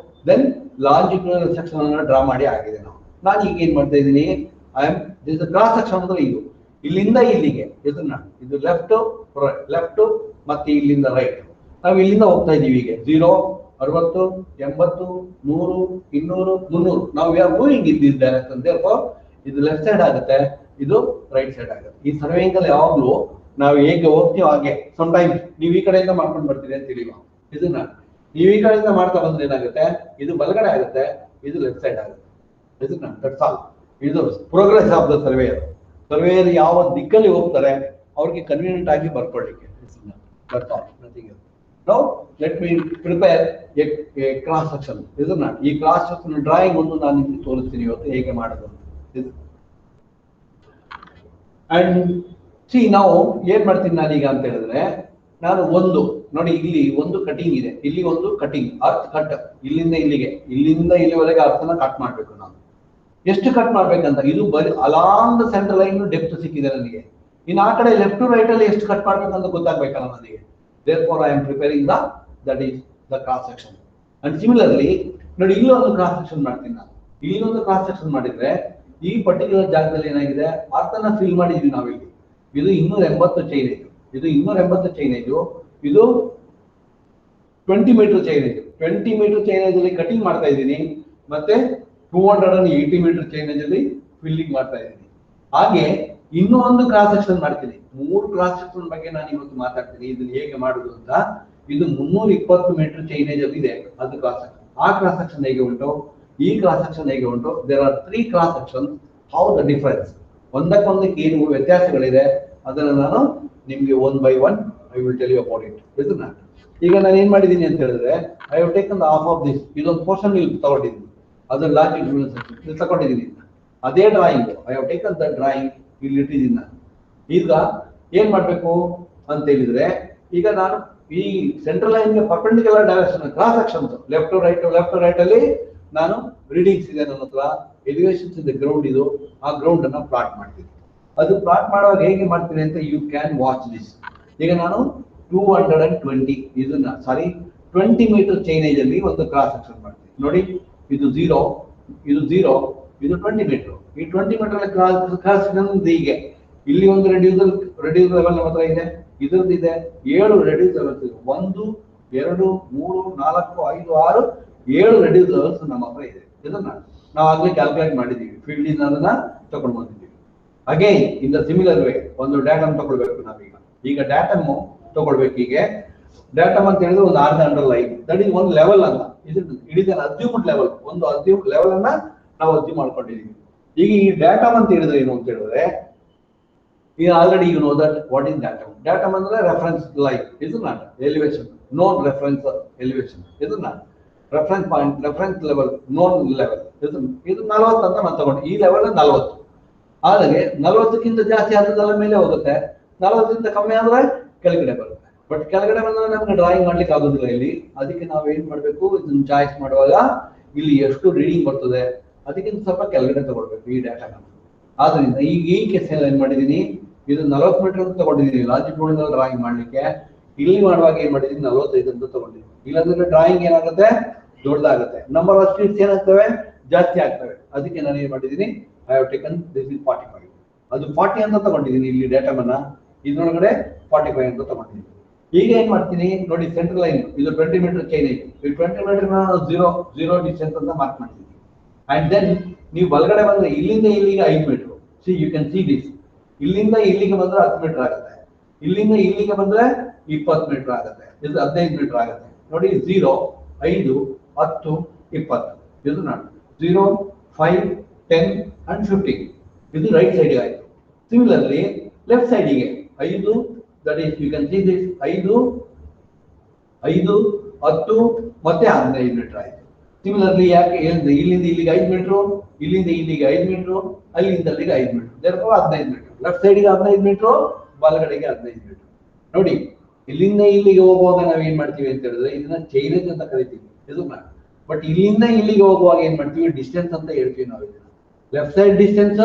ದೆನ್ ಲಾಂಜಿಟ್ಯೂಡಿನಲ್ ಸೆಕ್ಷನ್ ಅನ್ನ ಡ್ರಾ ಮಾಡಿ ಆಗಿದೆ. ನಾನು ಈಗ ಏನ್ ಮಾಡ್ತಾ ಇದ್ದೀನಿ, ದಿಸ್ ಕ್ರಾಸ್ ಸೆಕ್ಷನ್ ಅಂದ್ರೆ ಇಲ್ಲಿಂದ ಇಲ್ಲಿಗೆ ಇದು ಲೆಫ್ಟ್ ಮತ್ತೆ ಇಲ್ಲಿಂದ ರೈಟ್. ನಾವು ಇಲ್ಲಿಂದ ಹೋಗ್ತಾ ಇದೀವಿ. ಈಗ 0, 60, 80, 100, 200, 300 ನಾವು ಯಾರು ಮೂವಿಂಗ್ ಇದ್ದಿದ್ದ ಡೈರೆಕ್ಷನ್. ಇದು ಲೆಫ್ಟ್ ಸೈಡ್ ಆಗುತ್ತೆ, ಇದು ರೈಟ್ ಸೈಡ್ ಆಗುತ್ತೆ. ಈ ಸರ್ವೇಯಿಂಗ್ ಅಲ್ಲಿ ಯಾವಾಗ್ಲೂ ನಾವು ಹೇಗೆ ಹೋಗ್ತೀವಿ ಹಾಗೆ. ಸಮ್ಟೈಮ್ಸ್ ನೀವು ಈ ಕಡೆಯಿಂದ ಮಾಡ್ಕೊಂಡು ಬರ್ತೀರಿ ಅಂತ ತಿಳಿಯುವ, ನೀವು ಈ ಕಡೆಯಿಂದ ಮಾಡ್ತಾ ಬಂದ್ರೆ ಏನಾಗುತ್ತೆ, ಇದು ಬಲಗಡೆ ಆಗುತ್ತೆ, ಇದು ಲೆಫ್ಟ್ ಸೈಡ್ ಆಗುತ್ತೆ. That's all. ಇದು progress of the surveyor. Surveyor ಯಾವ ದಿಕ್ಕಲ್ಲಿ ಹೋಗ್ತಾರೆ ಅವ್ರಿಗೆ ಕನ್ವೀನಿಯಂಟ್ ಆಗಿ ಬರ್ಕೊಳ್ಳಿಕ್ಕೆ. Now let me prepare a cross section. ಈ ಕ್ರಾಸ್ ಸೆಕ್ಷನ್ ಡ್ರಾಯಿಂಗ್ ಒಂದು ನಾನು ನಿಮ್ಗೆ ತೋರಿಸ್ತೀನಿ ಇವತ್ತು ಹೇಗೆ ಮಾಡೋದು ಅಂತ. ಅಂಡ್ ಸಿ ನಾವು ಏನ್ ಮಾಡ್ತೀನಿ ನಾನೀಗ ಅಂತ ಹೇಳಿದ್ರೆ, ನಾನು ನೋಡಿ ಇಲ್ಲಿ ಒಂದು ಕಟಿಂಗ್ ಇದೆ, ಇಲ್ಲಿ ಒಂದು ಕಟಿಂಗ್ ಅರ್ತ್ ಕಟ್, ಇಲ್ಲಿಂದ ಇಲ್ಲಿವರೆಗೆ ಅರ್ಥನ ಕಟ್ ಮಾಡ್ಬೇಕು ನಾನು. ಎಷ್ಟು ಕಟ್ ಮಾಡ್ಬೇಕಂತ ಇದು ಬರೀ along the centre line depth ಸಿಕ್ಕಿದೆ ನನಗೆ. ಇನ್ನು ಆ ಕಡೆ ಲೆಫ್ಟ್ ಟು ರೈಟ್ ಅಲ್ಲಿ ಎಷ್ಟು ಕಟ್ ಮಾಡ್ಬೇಕಂತ ಗೊತ್ತಾಗ್ಬೇಕಲ್ಲ ನನಗೆ. therefore I am preparing that is the cross section. and similarly ನೋಡಿ ಇಲ್ಲೊಂದು ಕ್ರಾಸ್ ಸೆಕ್ಷನ್ ಮಾಡ್ತೀನಿ ನಾನು. ಇಲ್ಲೊಂದು ಕ್ರಾಸ್ ಸೆಕ್ಷನ್ ಮಾಡಿದ್ರೆ ಈ ಪರ್ಟಿಕ್ಯುಲರ್ ಜಾಗದಲ್ಲಿ ಏನಾಗಿದೆ ಅರ್ಥನ ಫಿಲ್ ಮಾಡಿದ್ವಿ ನಾವಿಲ್ಲಿ. ಇದು 280 ಚೈನೇಜ್, ಇದು 280 ಚೈನೇಜ್, ಇದು 20 ಮೀಟರ್ ಚೈನೇಜ್. 20 ಮೀಟರ್ ಚೈನೇಜ್ ಅಲ್ಲಿ ಕಟಿಂಗ್ ಮಾಡ್ತಾ ಇದ್ದೀನಿ, ಮತ್ತೆ 280 ಮೀಟರ್ ಚೈನೇಜ್ ಅಲ್ಲಿ ಫಿಲ್ಲಿಂಗ್ ಮಾಡ್ತಾ ಇದ್ದೀನಿ. ಹಾಗೆ ಇನ್ನೂ ಒಂದು ಕ್ರಾಸ್ ಸೆಕ್ಷನ್ ಮಾಡ್ತೀನಿ. 3 ಕ್ರಾಸ್ ಸೆಕ್ಷನ್ ಬಗ್ಗೆ ನಾನು ಇವತ್ತು ಮಾತಾಡ್ತೀನಿ, ಇದನ್ನ ಹೇಗೆ ಮಾಡುದು ಅಂತ. ಇದು 320 ಮೀಟರ್ ಚೈನೇಜ್ ಅಲ್ಲಿ ಇದೆ, ಅದು ಕ್ರಾಸ್ ಸೆಕ್ಷನ್. ಆ ಕ್ರಾಸ್ ಸೆಕ್ಷನ್ ಹೇಗೆ ಉಂಟು, ಈ ಕ್ರಾಸ್ ಸೆಕ್ಷನ್ ಹೇಗೆ ಉಂಟು, there are 3 cross section. How the difference, ಒಂದಕ್ಕೊಂದಕ್ಕೆ ಏನು ವ್ಯತ್ಯಾಸಗಳಿದೆ ಅದನ್ನ ನಾನು ನಿಮ್ಗೆ one by one I will tell you about it. ಇದನ್ನ ಈಗ ನಾನು ಏನ್ ಮಾಡಿದ್ದೀನಿ ಅಂತ ಹೇಳಿದ್ರೆ, I have taken the half of this, ಇದೊಂದು ಪೋರ್ಷನ್ ಇಲ್ಲಿ ತಗೊಂಡಿದ್ದೀನಿ, ಅದನ್ನ ಲಾಂಜಿಟ್ಯೂಡ್ ತಗೊಂಡಿದ್ದೀನಿ. ಅದೇ drawing I have taken the drawing ಇಲ್ಲಿ ಇಟ್ಟಿದ್ದೀನಿ ನಾನು. ಈಗ ಏನ್ ಮಾಡ್ಬೇಕು ಅಂತ ಹೇಳಿದ್ರೆ, ಈಗ ನಾನು ಈ ಸೆಂಟ್ರಲ್ ಲೈನ್ಗೆ perpendicular direction cross section left to right ಅಲ್ಲಿ ನಾನು ರೀಡಿಂಗ್ಸ್ ಇದೆ ನನ್ನ ಹತ್ರ, ಎಲಿವೇಶನ್ಸ್ ಇದೆ, ಗ್ರೌಂಡ್ ಇದು, ಆ ಗ್ರೌಂಡ್ ಅನ್ನ ಪ್ಲಾಟ್ ಮಾಡ್ತೀನಿ. ಅದು ಪ್ಲಾಟ್ ಮಾಡುವಾಗ ಹೇಗೆ ಮಾಡ್ತೀನಿ ಅಂತ ಯು ಕ್ಯಾನ್ ವಾಚ್ ದಿಸ್. ಈಗ ನಾನು 220 ಇದನ್ನ 20 ಮೀಟರ್ ಚೈನೇಜ್ ಅಲ್ಲಿ ಒಂದು ಕ್ರಾಸ್ ಸೆಕ್ಷನ್ ಮಾಡ್ತೀನಿ. ನೋಡಿ ಇದು 0, ಇದು 20 ಮೀಟರ್. ಈ 20 ಮೀಟರ್ ಕ್ರಾಸ್ ಸೆಕ್ಷನ್ ಹೀಗೆ ಇಲ್ಲಿ ಒಂದು ರೆಡ್ಯೂಸರ್ ಲೆವೆಲ್ ನಮ್ಮ ಹತ್ರ ಇದೆ, ಇದ್ರದ್ದು ಇದೆ 7 ರೆಡ್ಯೂಸರ್ ಲೆವೆಲ್ಸ್ ಇದೆ. 1 2 3 4 5 6 7 ರೆಡ್ಯೂಸರ್ ಲೆವೆಲ್ಸ್ ನಮ್ಮ ಹತ್ರ ಇದೆ. ಇದನ್ನ ನಾವು ಆಗ್ಲೇ ಕ್ಯಾಲ್ಕುಲೇಟ್ ಮಾಡಿದೀವಿ, ಫೀಲ್ಡ್ ಇಂದ ಅದನ್ನ ತಗೊಂಡು ಬಂದಿದ್ದೀವಿ. Again in the similar way ಒಂದು ಡಾಟಮ್ ತಗೊಳ್ಬೇಕು ನಾವೀಗ. ಈಗ ಡಾಟಮ್ ತಗೊಳ್ಬೇಕು. ಹೀಗೆ ಡಾಟಮ್ ಅಂತ ಹೇಳಿದ್ರೆ ಒಂದು ಆರ್ಡರ್ ಲೈನ್, ದಟ್ ಇಸ್ ಒಂದು ಲೆವೆಲ್ ಅಂತ. It is an assumed level, ಒಂದು ಅಸ್ಯೂಮ್ಡ್ ಲೆವೆಲ್ ಅನ್ನ ನಾವು ಅಸ್ಯೂಮ್ ಮಾಡ್ಕೊಂಡಿದೀವಿ. ಈಗ ಈ ಡಾಟಮ್ ಅಂತ ಹೇಳಿದ್ರೆ ಏನು ಅಂತ ಹೇಳಿದ್ರೆ, ಈಗ already you know that what is datum. Datum ಅಂದ್ರೆ ರೆಫರೆನ್ಸ್ ಲೈನ್, ಇದು not elevation, known reference elevation, ಇದು not reference point, reference level, known level. ಇದು 40 ಅಂತ ನಾನು ತಗೊಂಡು, ಈ ಲೆವೆಲ್ 40. ಆದರೆ 40ಕ್ಕಿಂತ ಜಾಸ್ತಿ ಆದದಲ್ಲ ಮೇಲೆ ಹೋಗುತ್ತೆ, 40ಕ್ಕಿಂತ ಕಮ್ಮಿ ಆದ್ರೆ ಕೆಳಗಡೆ ಬರುತ್ತೆ. ಬಟ್ ಕೆಳಗಡೆ ಬಂದ್ರೆ ನಮ್ಗೆ ಡ್ರಾಯಿಂಗ್ ಮಾಡ್ಲಿಕ್ಕೆ ಆಗೋದಿಲ್ಲ ಇಲ್ಲಿ. ಅದಕ್ಕೆ ನಾವು ಏನ್ ಮಾಡ್ಬೇಕು, ಇದನ್ನ ಚಾಯ್ಸ್ ಮಾಡುವಾಗ ಇಲ್ಲಿ ಎಷ್ಟು ರೀಡಿಂಗ್ ಬರ್ತದೆ ಅದಕ್ಕಿಂತ ಸ್ವಲ್ಪ ಕೆಳಗಡೆ ತಗೊಳ್ಬೇಕು ಈ ಡಾಟಾನ. ಆದ್ರಿಂದ ಈಗ ಈ ಕೇಸಲ್ಲಿ ಏನ್ ಮಾಡಿದೀನಿ, ಇದು 40 ಮೀಟರ್ ಅಂತ ತಗೊಂಡಿದ್ದೀನಿ ಲಾಂಜಿಟ್ಯೂಡ್ ಡ್ರಾಯಿಂಗ್ ಮಾಡ್ಲಿಕ್ಕೆ. ಇಲ್ಲಿ ಮಾಡುವಾಗ ಏನ್ ಮಾಡಿದೀನಿ 45 ಅಂತ ತಗೊಂಡಿದ್ದೀನಿ. ಇಲ್ಲಾಂದ್ರೆ ಡ್ರಾಯಿಂಗ್ ಏನಾಗುತ್ತೆ, ದೊಡ್ಡದಾಗುತ್ತೆ, ನಂಬರ್ ಆಫ್ ಸ್ಟ್ರೀಟ್ಸ್ ಏನಾಗ್ತವೆ, ಜಾಸ್ತಿ ಆಗ್ತವೆ. ಅದಕ್ಕೆ ನಾನು ಏನ್ ಮಾಡಿದೀನಿ, I have taken this is 45, ಅದು 40 ಅಂತ ತಗೊಂಡಿದ್ದೀನಿ ಇಲ್ಲಿ ಡಾಟಾಮನ್ನ. ಇದ್ರೊಳಗಡೆ 45 ಅಂತ ತಗೊಂಡಿದ್ದೀನಿ. ಈಗ ಏನ್ ಮಾಡ್ತೀನಿ ನೋಡಿ, ಸೆಂಟ್ರಲ್ ಲೈನ್ ಇದು 20 ಮೀಟರ್ ಚೈನೇಜ್, ಈ 20 ಮೀಟರ್ ನಾನು 0 ಡಿಸ್ಟೆನ್ಸ್ ಅಂತ ಮಾರ್ಕ್ ಮಾಡ್ತೀನಿ. ಅಂಡ್ ದೆನ್ ನೀವು ಬಲಗಡೆ ಬಂದ್ರೆ ಇಲ್ಲಿಂದ ಇಲ್ಲಿಗೆ 5 metre. See you can see this. ಇಲ್ಲಿಂದ ಇಲ್ಲಿಗೆ ಬಂದ್ರೆ 10 ಮೀಟರ್ ಆಗುತ್ತೆ, ಇಲ್ಲಿಂದ ಇಲ್ಲಿಗೆ ಬಂದ್ರೆ 20 ಮೀಟರ್ ಆಗುತ್ತೆ, ಇದು 15 ಮೀಟರ್ ಆಗುತ್ತೆ. ನೋಡಿ 0 5 10 20, ಇದು ನಾನು 0 5 10 and 15. ಇದು ರೈಟ್ ಸೈಡ್ ಆಯ್ತು. ಸಿಮಿಲರ್ಲಿ ಲೆಫ್ಟ್ ಸೈಡಿಗೆ 5, that is you can see this 5 10 ಮತ್ತೆ 15 ಮೀಟರ್ ಆಯ್ತು. ಸಿಮಿಲರ್ಲಿ ಯಾಕೆ ಹೇಳಿದ್ರೆ, ಇಲ್ಲಿಂದ ಇಲ್ಲಿಗೆ 5 ಮೀಟರ್, ಇಲ್ಲಿಂದ ಇಲ್ಲಿಗೆ 5 ಮೀಟರ್, ಅಲ್ಲಿಂದ ಅಲ್ಲಿಗೆ 5 ಮೀಟರ್, ದೇರ್ಫೋರ್ 15 ಮೀಟರ್. ಲೆಫ್ಟ್ ಸೈಡ್ಗೆ 15 ಮೀಟರ್, ಬಲಗಡೆಗೆ 15 ಮೀಟರ್. ನೋಡಿ ಇಲ್ಲಿಂದ ಇಲ್ಲಿಗೆ ಹೋಗುವಾಗ ನಾವ್ ಏನ್ ಮಾಡ್ತೀವಿ ಅಂತ ಹೇಳಿದ್ರೆ, ಇದನ್ನ ಚೈನೇಜ್ ಅಂತ ಕರಿತೀವಿ, ಇದು ಬಟ್ ಇಲ್ಲಿಂದ ಇಲ್ಲಿಗೆ ಹೋಗುವಾಗ ಏನ್ ಮಾಡ್ತೀವಿ, ಡಿಸ್ಟೆನ್ಸ್ ಅಂತ ಹೇಳ್ತೀವಿ ನಾವು. ಇದನ್ನ left side distance,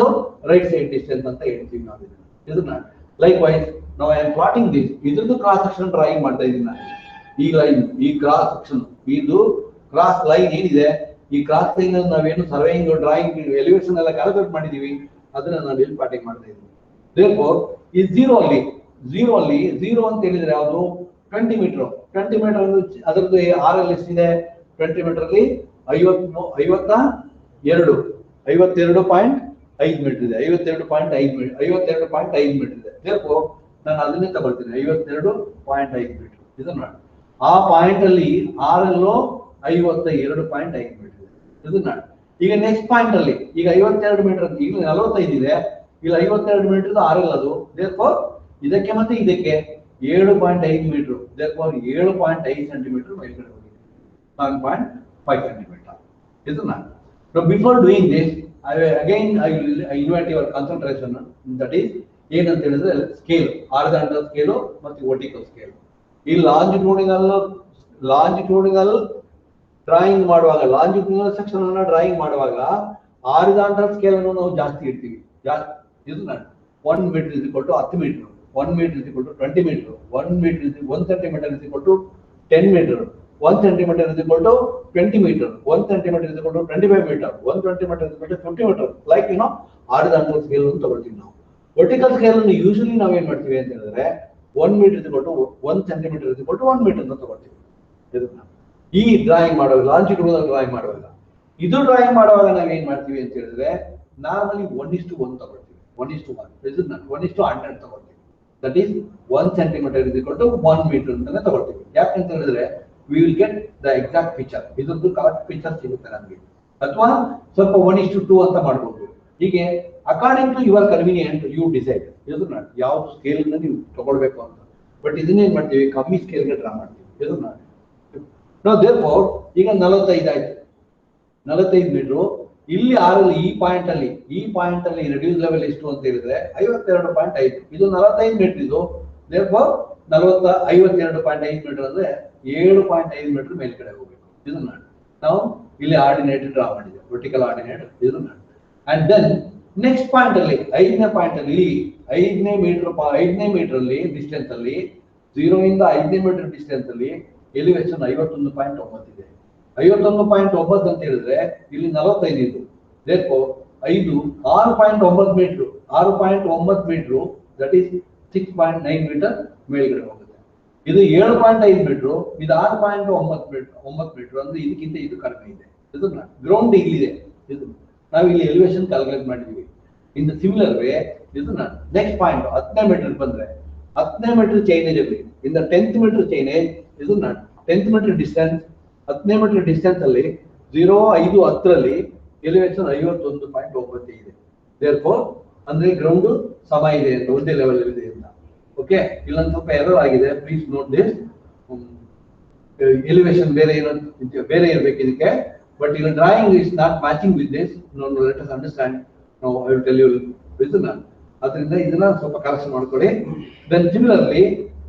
right side distance ಅಂತ ಹೇಳ್ತೀವಿ ನಾವು ಇದನ್ನ. ಲೈಕ್ ವೈಸ್ ನಾವು ಐ ಆಮ್ ಪ್ಲಾಟಿಂಗ್ ದಿಸ್, ಇದ್ರದ್ದು ಕ್ರಾಸ್ ಸೆಕ್ಷನ್ ಡ್ರಾಯಿಂಗ್ ಮಾಡ್ತಾ ಇದ್ದೀನಿ ನಾನು. ಈ ಲೈನ್, ಈ ಕ್ರಾಸ್ ಸೆಕ್ಷನ್, ಇದು ಕ್ರಾಸ್ ಲೈನ್ ಏನಿದೆ, ಈ ಕ್ರಾಸ್ ಲೈನ್ ಅಲ್ಲಿ ನಾವೇನು ಸರ್ವೇಯಿಂಗ್ ಡ್ರಾಯಿಂಗ್ ಎಲಿವೇಶನ್ ಎಲ್ಲ ಕ್ಯಾಲ್ಕುಲೇಟ್ ಮಾಡಿದೀವಿ, ಅದನ್ನ ನಾನು ಇಲ್ಲಿ ಪ್ಲಾಟಿಂಗ್ ಮಾಡ್ತಾ ಇದ್ದೀನಿ. ದೇರ್ಫೋರ್ ಈ 0 ಅಲ್ಲಿ 0 ಅಂತ ಹೇಳಿದ್ರೆ ಯಾವುದು, 20 ಮೀಟರ್. 20 ಮೀಟರ್ ಅದರದ್ದು RL ಎಷ್ಟಿದೆ, 20 ಮೀಟರ್ ಅಲ್ಲಿ 52.5 ಮೀಟರ್ ಇದೆ, 52.5 ಮೀಟರ್ ಇದೆ. ದೇರ್ಫೋರ್ ನಾನು ಅದನ್ನೇ ತಗೊಳ್ತೀನಿ, 52.5 ಮೀಟರ್. ಇದನ್ನ ಆ ಪಾಯಿಂಟ್ ಅಲ್ಲಿ RL 52.5 ಮೀಟರ್ ಇದೆ. ಇದನ್ನ ಈಗ ನೆಕ್ಸ್ಟ್ ಪಾಯಿಂಟ್ ಅಲ್ಲಿ ಈಗ 52 ಮೀಟರ್, ಈಗ 45 ಇದೆ, ಇಲ್ಲಿ 52 ಮೀಟರ್ RL ಅದು. ದೇರ್ಫೋರ್ ಇದಕ್ಕೆ ಮತ್ತೆ ಇದಕ್ಕೆ 7.5 ಮೀಟರ್, ದೇರ್ಫೋರ್ 7.5 ಸೆಂಟಿಮೀಟರ್ ಮೇಲ್ಗಡೆ ಹೋಗಿದೆ, 7.5 ಸೆಂಟಿಮೀಟರ್. ಇದನ್ನ before doing this I invite your concentration. That is ಏನಂತ ಹೇಳಿದ್ರೆ ಸ್ಕೇಲ್, ಹಾರಿಜಾಂಟಲ್ ಸ್ಕೇಲು ಮತ್ತು ವರ್ಟಿಕಲ್ ಸ್ಕೇಲ್. ಈ ಲಾಂಜಿಟ್ಯೂಡಿನಲ್ ಡ್ರಾಯಿಂಗ್ ಮಾಡುವಾಗ, ಲಾಂಜಿಟ್ಯೂಡಿನಲ್ ಸೆಕ್ಷನ್ ಅನ್ನ ಡ್ರಾಯಿಂಗ್ ಮಾಡುವಾಗ ಹಾರಿಜಾಂಟಲ್ ಸ್ಕೇಲ್ ಅನ್ನು ನಾವು ಜಾಸ್ತಿ ಇಡ್ತೀವಿ. ಇದು 1 metre is equal to 10 metre, 1 metre is equal to 20 metre, 1 centimetre is equal to 10 metre, 1 centimetre is equal to 20 metre, 1 centimetre is equal to 25 metre, 1 centimetre is equal to 50 metre. Like horizontal scale ಅನ್ನು ತಗೊಳ್ತೀವಿ ನಾವು. Vertical scale ಅನ್ನು usually ನಾವೇನ್ ಮಾಡ್ತೀವಿ ಅಂತ ಹೇಳಿದ್ರೆ 1 metre is equal to 1 centimetre is equal to 1 metre ಅಂತ ತಗೊಳ್ತೀವಿ. ಇದನ್ನ ಈ ಡ್ರಾಯಿಂಗ್ ಮಾಡುವಾಗ, ಲಾಂಜಿಟ್ಯೂಡಿನಲ್ ಡ್ರಾಯಿಂಗ್ ಮಾಡುವಾಗ, ಇದು ಡ್ರಾಯಿಂಗ್ ಮಾಡುವಾಗ ನಾವೇನ್ ಮಾಡ್ತೀವಿ ಅಂತ ಹೇಳಿದ್ರೆ ನಾರ್ಮಲಿ 1:1 ತಗೊಳ್ತೀವಿ. 1:1 ಇದನ್ನ 1:100 ತಗೊಳ್ತೀವಿ. That is 1 centimetre is equal to 1 metre ಅಂತಾನೆ ತಗೊಳ್ತೀವಿ. ಯಾಕಂತ ಹೇಳಿದ್ರೆ we will get the exact picture, ಇದ್ರದ್ದು ಕರೆಕ್ಟ್ ಪಿಕ್ಚರ್ ಸಿಗುತ್ತೆ ನಮಗೆ. ಅಥವಾ ಸ್ವಲ್ಪ 1:2 ಅಂತ ಮಾಡ್ಬೋದು. ಹೀಗೆ according to your convenient you decide ಇದನ್ನ ಯಾವ ಸ್ಕೇಲ್ ನೀವು ತಗೊಳ್ಬೇಕು ಅಂತ. ಬಟ್ ಇದನ್ನೇನ್ ಮಾಡ್ತೀವಿ, ಕಮ್ಮಿ ಸ್ಕೇಲ್ಗೆ ಡ್ರಾ ಮಾಡ್ತೀವಿ. ಇದನ್ನ ನಾವು therefore ಈಗ 45 ಆಯ್ತು, 45 ಮೀಟರ್. ಇಲ್ಲಿ ಈ ಪಾಯಿಂಟ್ ಅಲ್ಲಿ ರೆಡ್ಯೂಸ್ ಲೆವೆಲ್ ಎಷ್ಟು ಅಂತ ಹೇಳಿದ್ರೆ 52.5. ಇದು 45 ಮೀಟರ್. ಇದು therefore 52.5 ಮೀಟರ್ ಅಂದ್ರೆ 7.5 ಮೀಟರ್ ಮೇಲ್ಗಡೆ ಹೋಗ್ಬೇಕು. ಇದನ್ನ ನಾವು ಇಲ್ಲಿ ಆರ್ಡಿನೇಟ್ ಡ್ರಾ ಮಾಡಿದ್ದೇವೆ, ವರ್ಟಿಕಲ್ ಆರ್ಡಿನೇಟ್. ಇದನ್ನ ಅಂಡ್ ದೆನ್ ನೆಕ್ಸ್ಟ್ ಪಾಯಿಂಟ್ ಅಲ್ಲಿ 5ನೇ ಪಾಯಿಂಟ್ ಅಲ್ಲಿ 5ನೇ ಮೀಟರ್ ಅಲ್ಲಿ ಡಿಸ್ಟೆನ್ಸ್ ಅಲ್ಲಿ 0 ಇಂದ 5ನೇ ಮೀಟರ್ ಡಿಸ್ಟೆನ್ಸ್ ಅಲ್ಲಿ ಎಲಿವೇಶನ್ 51.9 ಇದೆ. 51.9 ಅಂತ ಹೇಳಿದ್ರೆ ಇಲ್ಲಿ 45 ಇದು. therefore 6.9 metre, 6.9 metre that is 6.9 metre ಮೇಲ್ಗಡೆ ಹೋಗುತ್ತೆ. ಇದು 7.5 ಮೀಟರ್, ಇದು 6.9 ಮೀಟರ್ ಅಂದ್ರೆ ಇದಕ್ಕಿಂತ ಇದು ಕಡಿಮೆ ಇದೆ. ಇದು ಗ್ರೌಂಡ್ ಇಲ್ಲಿದೆ. ಇದು ನಾವು ಇಲ್ಲಿ ಎಲಿವೇಶನ್ ಕ್ಯಾಲ್ಕುಲೇಟ್ ಮಾಡಿದ್ವಿ. ಇನ್ ದ ಸಿಮಿಲರ್ ವೇ ಇದನ್ನ ನೆಕ್ಸ್ಟ್ ಪಾಯಿಂಟ್ 10ನೇ ಮೀಟರ್ ಬಂದ್ರೆ 10ನೇ ಮೀಟರ್ ಚೈನೇಜ್ ಅಲ್ಲಿ in the 10th metre chainage ಇದನ್ನ 10th ಮೀಟರ್ ಡಿಸ್ಟೆನ್ಸ್ 10ನೇ ಮೀಟರ್ ಡಿಸ್ಟೆನ್ಸ್ ಅಲ್ಲಿ 0, 5, 10ರಲ್ಲಿ ಎಲಿವೇಶನ್ 51.9 ಇದೆ. therefore ಅಂದ್ರೆ ಗ್ರೌಂಡ್ ಸಮ ಇದೆ ಅಂತ, ಒಂದೇ ಲೆವೆಲ್ ಇದೆ ಅಂತ. ಓಕೆ, ಇಲ್ಲೊಂದು ಸ್ವಲ್ಪ ಎರರ್ ಆಗಿದೆ, ಪ್ಲೀಸ್ ನೋಟ್ ದಿಸ್. ಎಲಿವೇಶನ್ ಬೇರೆ ಇರಬೇಕು ಇದಕ್ಕೆ. ಬಟ್ ಇಲ್ಲಿ drawing is not matching with this. Let us understand. Now I will tell you ಇದನ್ನ. ಅದರಿಂದ ಇದನ್ನ ಸ್ವಲ್ಪ ಕರೆಕ್ಷನ್ ಮಾಡ್ಕೊಳ್ಳಿ. ದೆನ್ ಸಿಮಿಲರ್ಲಿ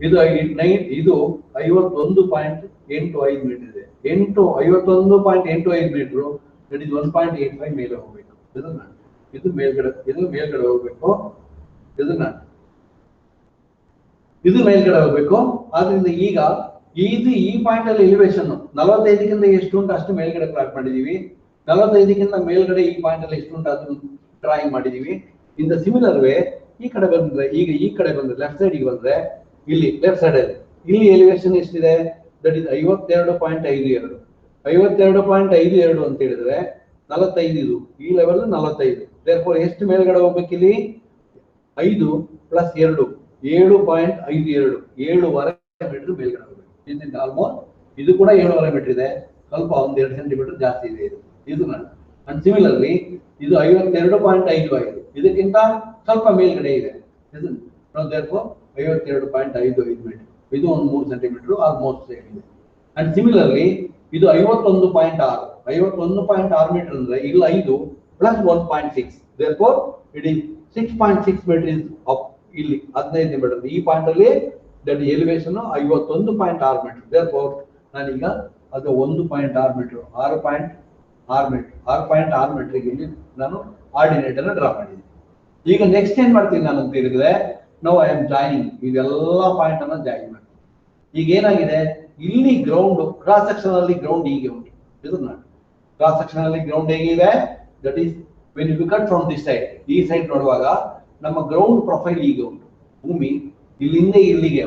ಇದು 51.85 ಮೀಟರ್ ಇದೆ. 51.85 ಮೀಟರ್ ದಟ್ ಇಸ್ 1.85 ಮೇಲೆ ಹೋಗ್ಬೇಕು. ಇದು ಮೇಲ್ಗಡೆ ಹೋಗ್ಬೇಕು. ಇದು ಮೇಲ್ಗಡೆ ಹೋಗ್ಬೇಕು. ಆದ್ರಿಂದ ಈಗ ಈ ಪಾಯಿಂಟ್ ಅಲ್ಲಿ ಎಲಿವೇಶನ್ 45ಕ್ಕಿಂತ ಎಷ್ಟು ಉಂಟು ಅಷ್ಟು ಮೇಲ್ಗಡೆ ಪ್ಲಾಟ್ ಮಾಡಿದೀವಿ. 45ಕ್ಕಿಂತ ಮೇಲ್ಗಡೆ ಈ ಪಾಯಿಂಟ್ ಅಲ್ಲಿ ಎಷ್ಟು ಉಂಟು ಅದನ್ನು ಡ್ರಾಯಿಂಗ್ ಮಾಡಿದೀವಿ. ಇನ್ ದ ಸಿಮಿಲರ್ ವೇ ಈ ಕಡೆ ಬಂದ್ರೆ, ಈಗ ಈ ಕಡೆ ಬಂದ್ರೆ ಲೆಫ್ಟ್ ಸೈಡ್ ಬಂದ್ರೆ ಇಲ್ಲಿ ಲೆಫ್ಟ್ ಸೈಡ್ ಅಲ್ಲಿ ಇಲ್ಲಿ ಎಲಿವೇಶನ್ ಎಷ್ಟಿದೆ, ದಟ್ ಇಸ್ 52.52. 52.52 ಅಂತ ಹೇಳಿದ್ರೆ 45 ಇದು, ಈ ಲೆವೆಲ್ 45. therefore ಎಷ್ಟು ಮೇಲ್ಗಡೆ ಹೋಗ್ಬೇಕು ಇಲ್ಲಿ 5 + 2 7.52, 7.5 ಮೀಟರ್ ಮೇಲ್ಗಡೆ ಹೋಗ್ಬೇಕು. ಇದರಿಂದ ಆಲ್ಮೋಸ್ಟ್ ಇದು ಕೂಡ 7.5 ಮೀಟರ್ ಇದೆ, ಸ್ವಲ್ಪ 1-2 ಸೆಂಟಿಮೀಟರ್ ಜಾಸ್ತಿ ಇದೆ ಇದು ಅಂಡ್ ಸಿಮಿಲರ್ಲಿ ಇದು 52.55, ಇದಕ್ಕಿಂತ ಸ್ವಲ್ಪ ಮೇಲ್ಗಡೆ ಇದೆ. therefore 52.55 ಮೀಟರ್, ಇದು ಒಂದು 3 ಸೆಂಟಿಮೀಟರ್ ಆಲ್ಮೋಸ್ಟ್ ಸೇಮ್ ಇದೆ. ಅಂಡ್ ಸಿಮಿಲರ್ಲಿ ಇದು 51.6 ಮೀಟರ್ ಅಂದ್ರೆ ಇಲ್ಲಿ 5 + 1.6, therefore it is 6.6 metre is up. ಇಲ್ಲಿ 15 ಮೀಟರ್ ಈ ಪಾಯಿಂಟ್ ಅಲ್ಲಿ ದಟ್ ಎಲಿವೇಶನ್ 51.6 ಮೀಟರ್. therefore ನಾನೀಗ ಅದು 1.6 ಮೀಟರ್ 6.6 ಮೀಟರ್ ಇಲ್ಲಿ ನಾನು ಆರ್ಡಿನೇಟ್ ಅನ್ನು ಡ್ರಾ ಮಾಡಿದ್ದೀನಿ. ಈಗ ನೆಕ್ಸ್ಟ್ ಏನ್ ಮಾಡ್ತೀನಿ ನಾನು ಅಂತ ಹೇಳಿದ್ರೆ, ನೋ ಐ ಆಮ್ ಜಾಯಿನಿಂಗ್, ಇದೆಲ್ಲ ಪಾಯಿಂಟ್ ಅನ್ನ ಜಾಯಿನ್ ಮಾಡ್ತೀನಿ. ಈಗ ಏನಾಗಿದೆ, ಇಲ್ಲಿ ಗ್ರೌಂಡ್ ಕ್ರಾಸ್ ಸೆಕ್ಷನ್ ಅಲ್ಲಿ ಗ್ರೌಂಡ್ ಹೀಗೆ ಉಂಟು. ಇದನ್ನ ಕ್ರಾಸ್ ಸೆಕ್ಷನ್ ಅಲ್ಲಿ ಗ್ರೌಂಡ್ ಹೇಗಿದೆ, that is when you look at from this side, ಈ ಸೈಡ್ ನೋಡುವಾಗ ನಮ್ಮ ಗ್ರೌಂಡ್ ಪ್ರೊಫೈಲ್ ಹೀಗೆ ಉಂಟು. ಭೂಮಿ ಇಲ್ಲಿಂದ ಇಲ್ಲಿಗೆ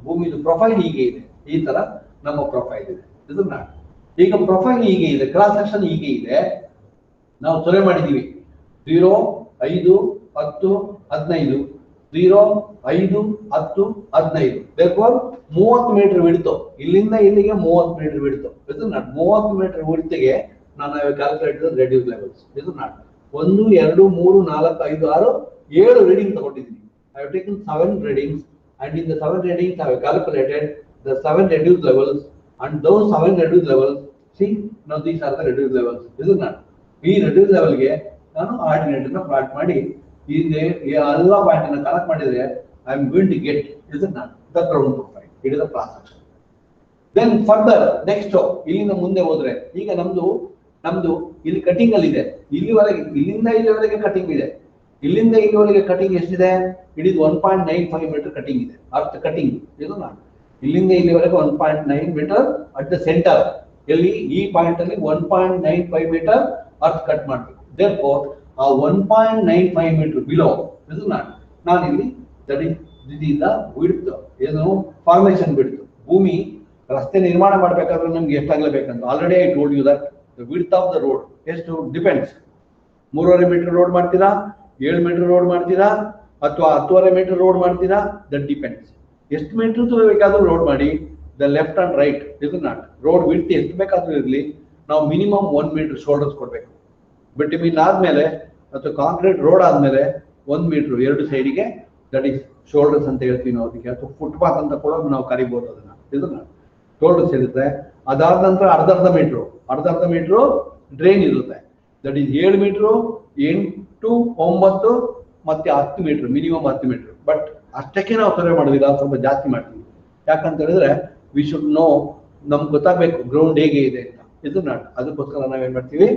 ಭೂಮಿದು ಪ್ರೊಫೈಲ್ ಹೀಗೆ ಇದೆ. ಈ ತರ ನಮ್ಮ ಪ್ರೊಫೈಲ್ ಇದೆ. ಇದನ್ನ ಈಗ ಪ್ರೊಫೈಲ್ ಹೀಗೆ ಇದೆ, ಕ್ರಾಸ್ ಸೆಕ್ಷನ್ ಹೀಗೆ ಇದೆ. ನಾವು ತೊರೆ ಮಾಡಿದೀವಿ 0, 5, 10, 15, 0, 5, 10, 15. therefore 30 ಮೀಟರ್ ಬಿಡ್ತು, ಇಲ್ಲಿಂದ ಇಲ್ಲಿಗೆ 30 ಮೀಟರ್ ಬಿಡ್ತು. ಇದನ್ನ 30 ಮೀಟರ್ ಬಿಡ್ತಿಗೆ ನಾನು ಕ್ಯಾಲ್ಕುಲೇಟ್ ರೆಡ್ಯೂಸ್ ಲೆವೆಲ್ಸ್. ಇದನ್ನ 1, 2, 3, 4, 5, 6, 7 ರೀಡಿಂಗ್ ತಗೊಂಡಿದ್ದೀನಿ. I have taken 7 readings, and in the 7 readings I have calculated the 7 reduced levels, and those 7 reduced levels, see now these are the reduced levels. ಇದನ್ನ ಈ reduced level ಗೆ ನಾನು ordinate ಅನ್ನು plot ಮಾಡಿ ಎಲ್ಲ point ಅನ್ನು connect ಮಾಡಿದ್ರೆ I am going to get ಇದನ್ನ the ground profile. It is a cross section. Then further next ಇಲ್ಲಿಂದ ಮುಂದೆ ಹೋದ್ರೆ ಈಗ ನಮ್ದು ಇಲ್ಲಿ ಕಟಿಂಗ್ ಅಲ್ಲಿ ಇದೆ, ಇಲ್ಲಿವರೆಗೆ ಇಲ್ಲಿಂದ ಇಲ್ಲಿವರೆಗೆ ಕಟಿಂಗ್ ಇದೆ. ಇಲ್ಲಿಂದ ಇಲ್ಲಿವರೆಗೆ ಕಟಿಂಗ್ ಎಷ್ಟಿದೆ? ಇಟ್ ಇಸ್ 1.95 ಮೀಟರ್ ಕಟಿಂಗ್ ಇದೆ, ಅರ್ಥ ಕಟಿಂಗ್ ಇದು ನಾನು ಇಲ್ಲಿಂದ ಇಲ್ಲಿವರೆಗೆ 1.9 ಮೀಟರ್ ಅಟ್ ದ ಸೆಂಟರ್. ಎಲ್ಲಿ ಈ ಪಾಯಿಂಟ್ ಅಲ್ಲಿ 1.95 ಮೀಟರ್ ಅರ್ಥ ಕಟ್ ಮಾಡಬೇಕು. ದೇರ್ಫೋರ್ ಆ 1.95 ಮೀಟರ್ ಬಿಲೋ ಇದು ನಾನು ಇಲ್ಲಿ ದಟ್ ಇಸ್ ದ ವಿಡ್ತ್, ಏನು ಫಾರ್ಮೇಶನ್ ಬಿಡ್ತು. ಭೂಮಿ ರಸ್ತೆ ನಿರ್ಮಾಣ ಮಾಡಬೇಕಾದ್ರೆ ನಮ್ಗೆ ಎಷ್ಟಾಗಲೇಬೇಕಂತ already I told you that the width of the road ಎಷ್ಟು ಡಿಪೆಂಡ್ಸ್. 3.5 ಮೀಟರ್ ರೋಡ್ ಮಾಡ್ತೀರಾ, 7 ಮೀಟರ್ ರೋಡ್ ಮಾಡ್ತೀರಾ, ಅಥವಾ 10.5 ಮೀಟರ್ ರೋಡ್ ಮಾಡ್ತೀರಾ, ದಟ್ ಡಿಪೆಂಡ್ಸ್. ಎಷ್ಟು ಮೀಟರ್ ಬೇಕಾದ್ರೂ ರೋಡ್ ಮಾಡಿ, ದ ಲೆಫ್ಟ್ ಅಂಡ್ ರೈಟ್ ಇದು ರೋಡ್ ವಿಡ್ತ್ ಎಷ್ಟು ಬೇಕಾದ್ರೂ ಇರಲಿ, ನಾವು ಮಿನಿಮಮ್ 1 ಮೀಟರ್ ಶೋಲ್ಡರ್ಸ್ ಕೊಡ್ಬೇಕು. ಬಿಟ್ವೀನ್ ಆದ್ಮೇಲೆ ಅಥವಾ ಕಾಂಕ್ರೀಟ್ ರೋಡ್ ಆದ್ಮೇಲೆ 1 ಮೀಟರ್ ಎರಡು ಸೈಡಿಗೆ ದಟ್ ಈಸ್ ಶೋಲ್ಡರ್ಸ್ ಅಂತ ಹೇಳ್ತೀವಿ ನಾವು ಅದಕ್ಕೆ, ಅಥವಾ ಫುಟ್ಪಾತ್ ಅಂತ ಕೂಡ ನಾವು ಕರಿಬಹುದು ಅದನ್ನ. ಇದನ್ನ ಶೋಲ್ಡರ್ಸ್ ಇರುತ್ತೆ. ಅದಾದ ನಂತರ ಅರ್ಧ ಮೀಟರ್ ಡ್ರೈನ್ ಇರುತ್ತೆ. ದಟ್ ಈಸ್ 7 ಮೀಟರ್, 8, 9 ಮತ್ತೆ 10 ಮೀಟರ್, ಮಿನಿಮಮ್ 10 ಮೀಟರ್. ಬಟ್ ಅಷ್ಟಕ್ಕೆ ನಾವು ಸರ್ವೆ ಮಾಡೋದಿಲ್ಲ, ಸ್ವಲ್ಪ ಜಾಸ್ತಿ ಮಾಡ್ತೀವಿ. ಯಾಕಂತ ಹೇಳಿದ್ರೆ ವಿ ಶುಡ್ ನೋ, ನಮ್ಗೆ ಗೊತ್ತಾಗಬೇಕು ಗ್ರೌಂಡ್ ಹೇಗೆ ಇದೆ ಅಂತ. ಇದು ಅದಕ್ಕೋಸ್ಕರ ನಾವೇನ್ ಮಾಡ್ತೀವಿ,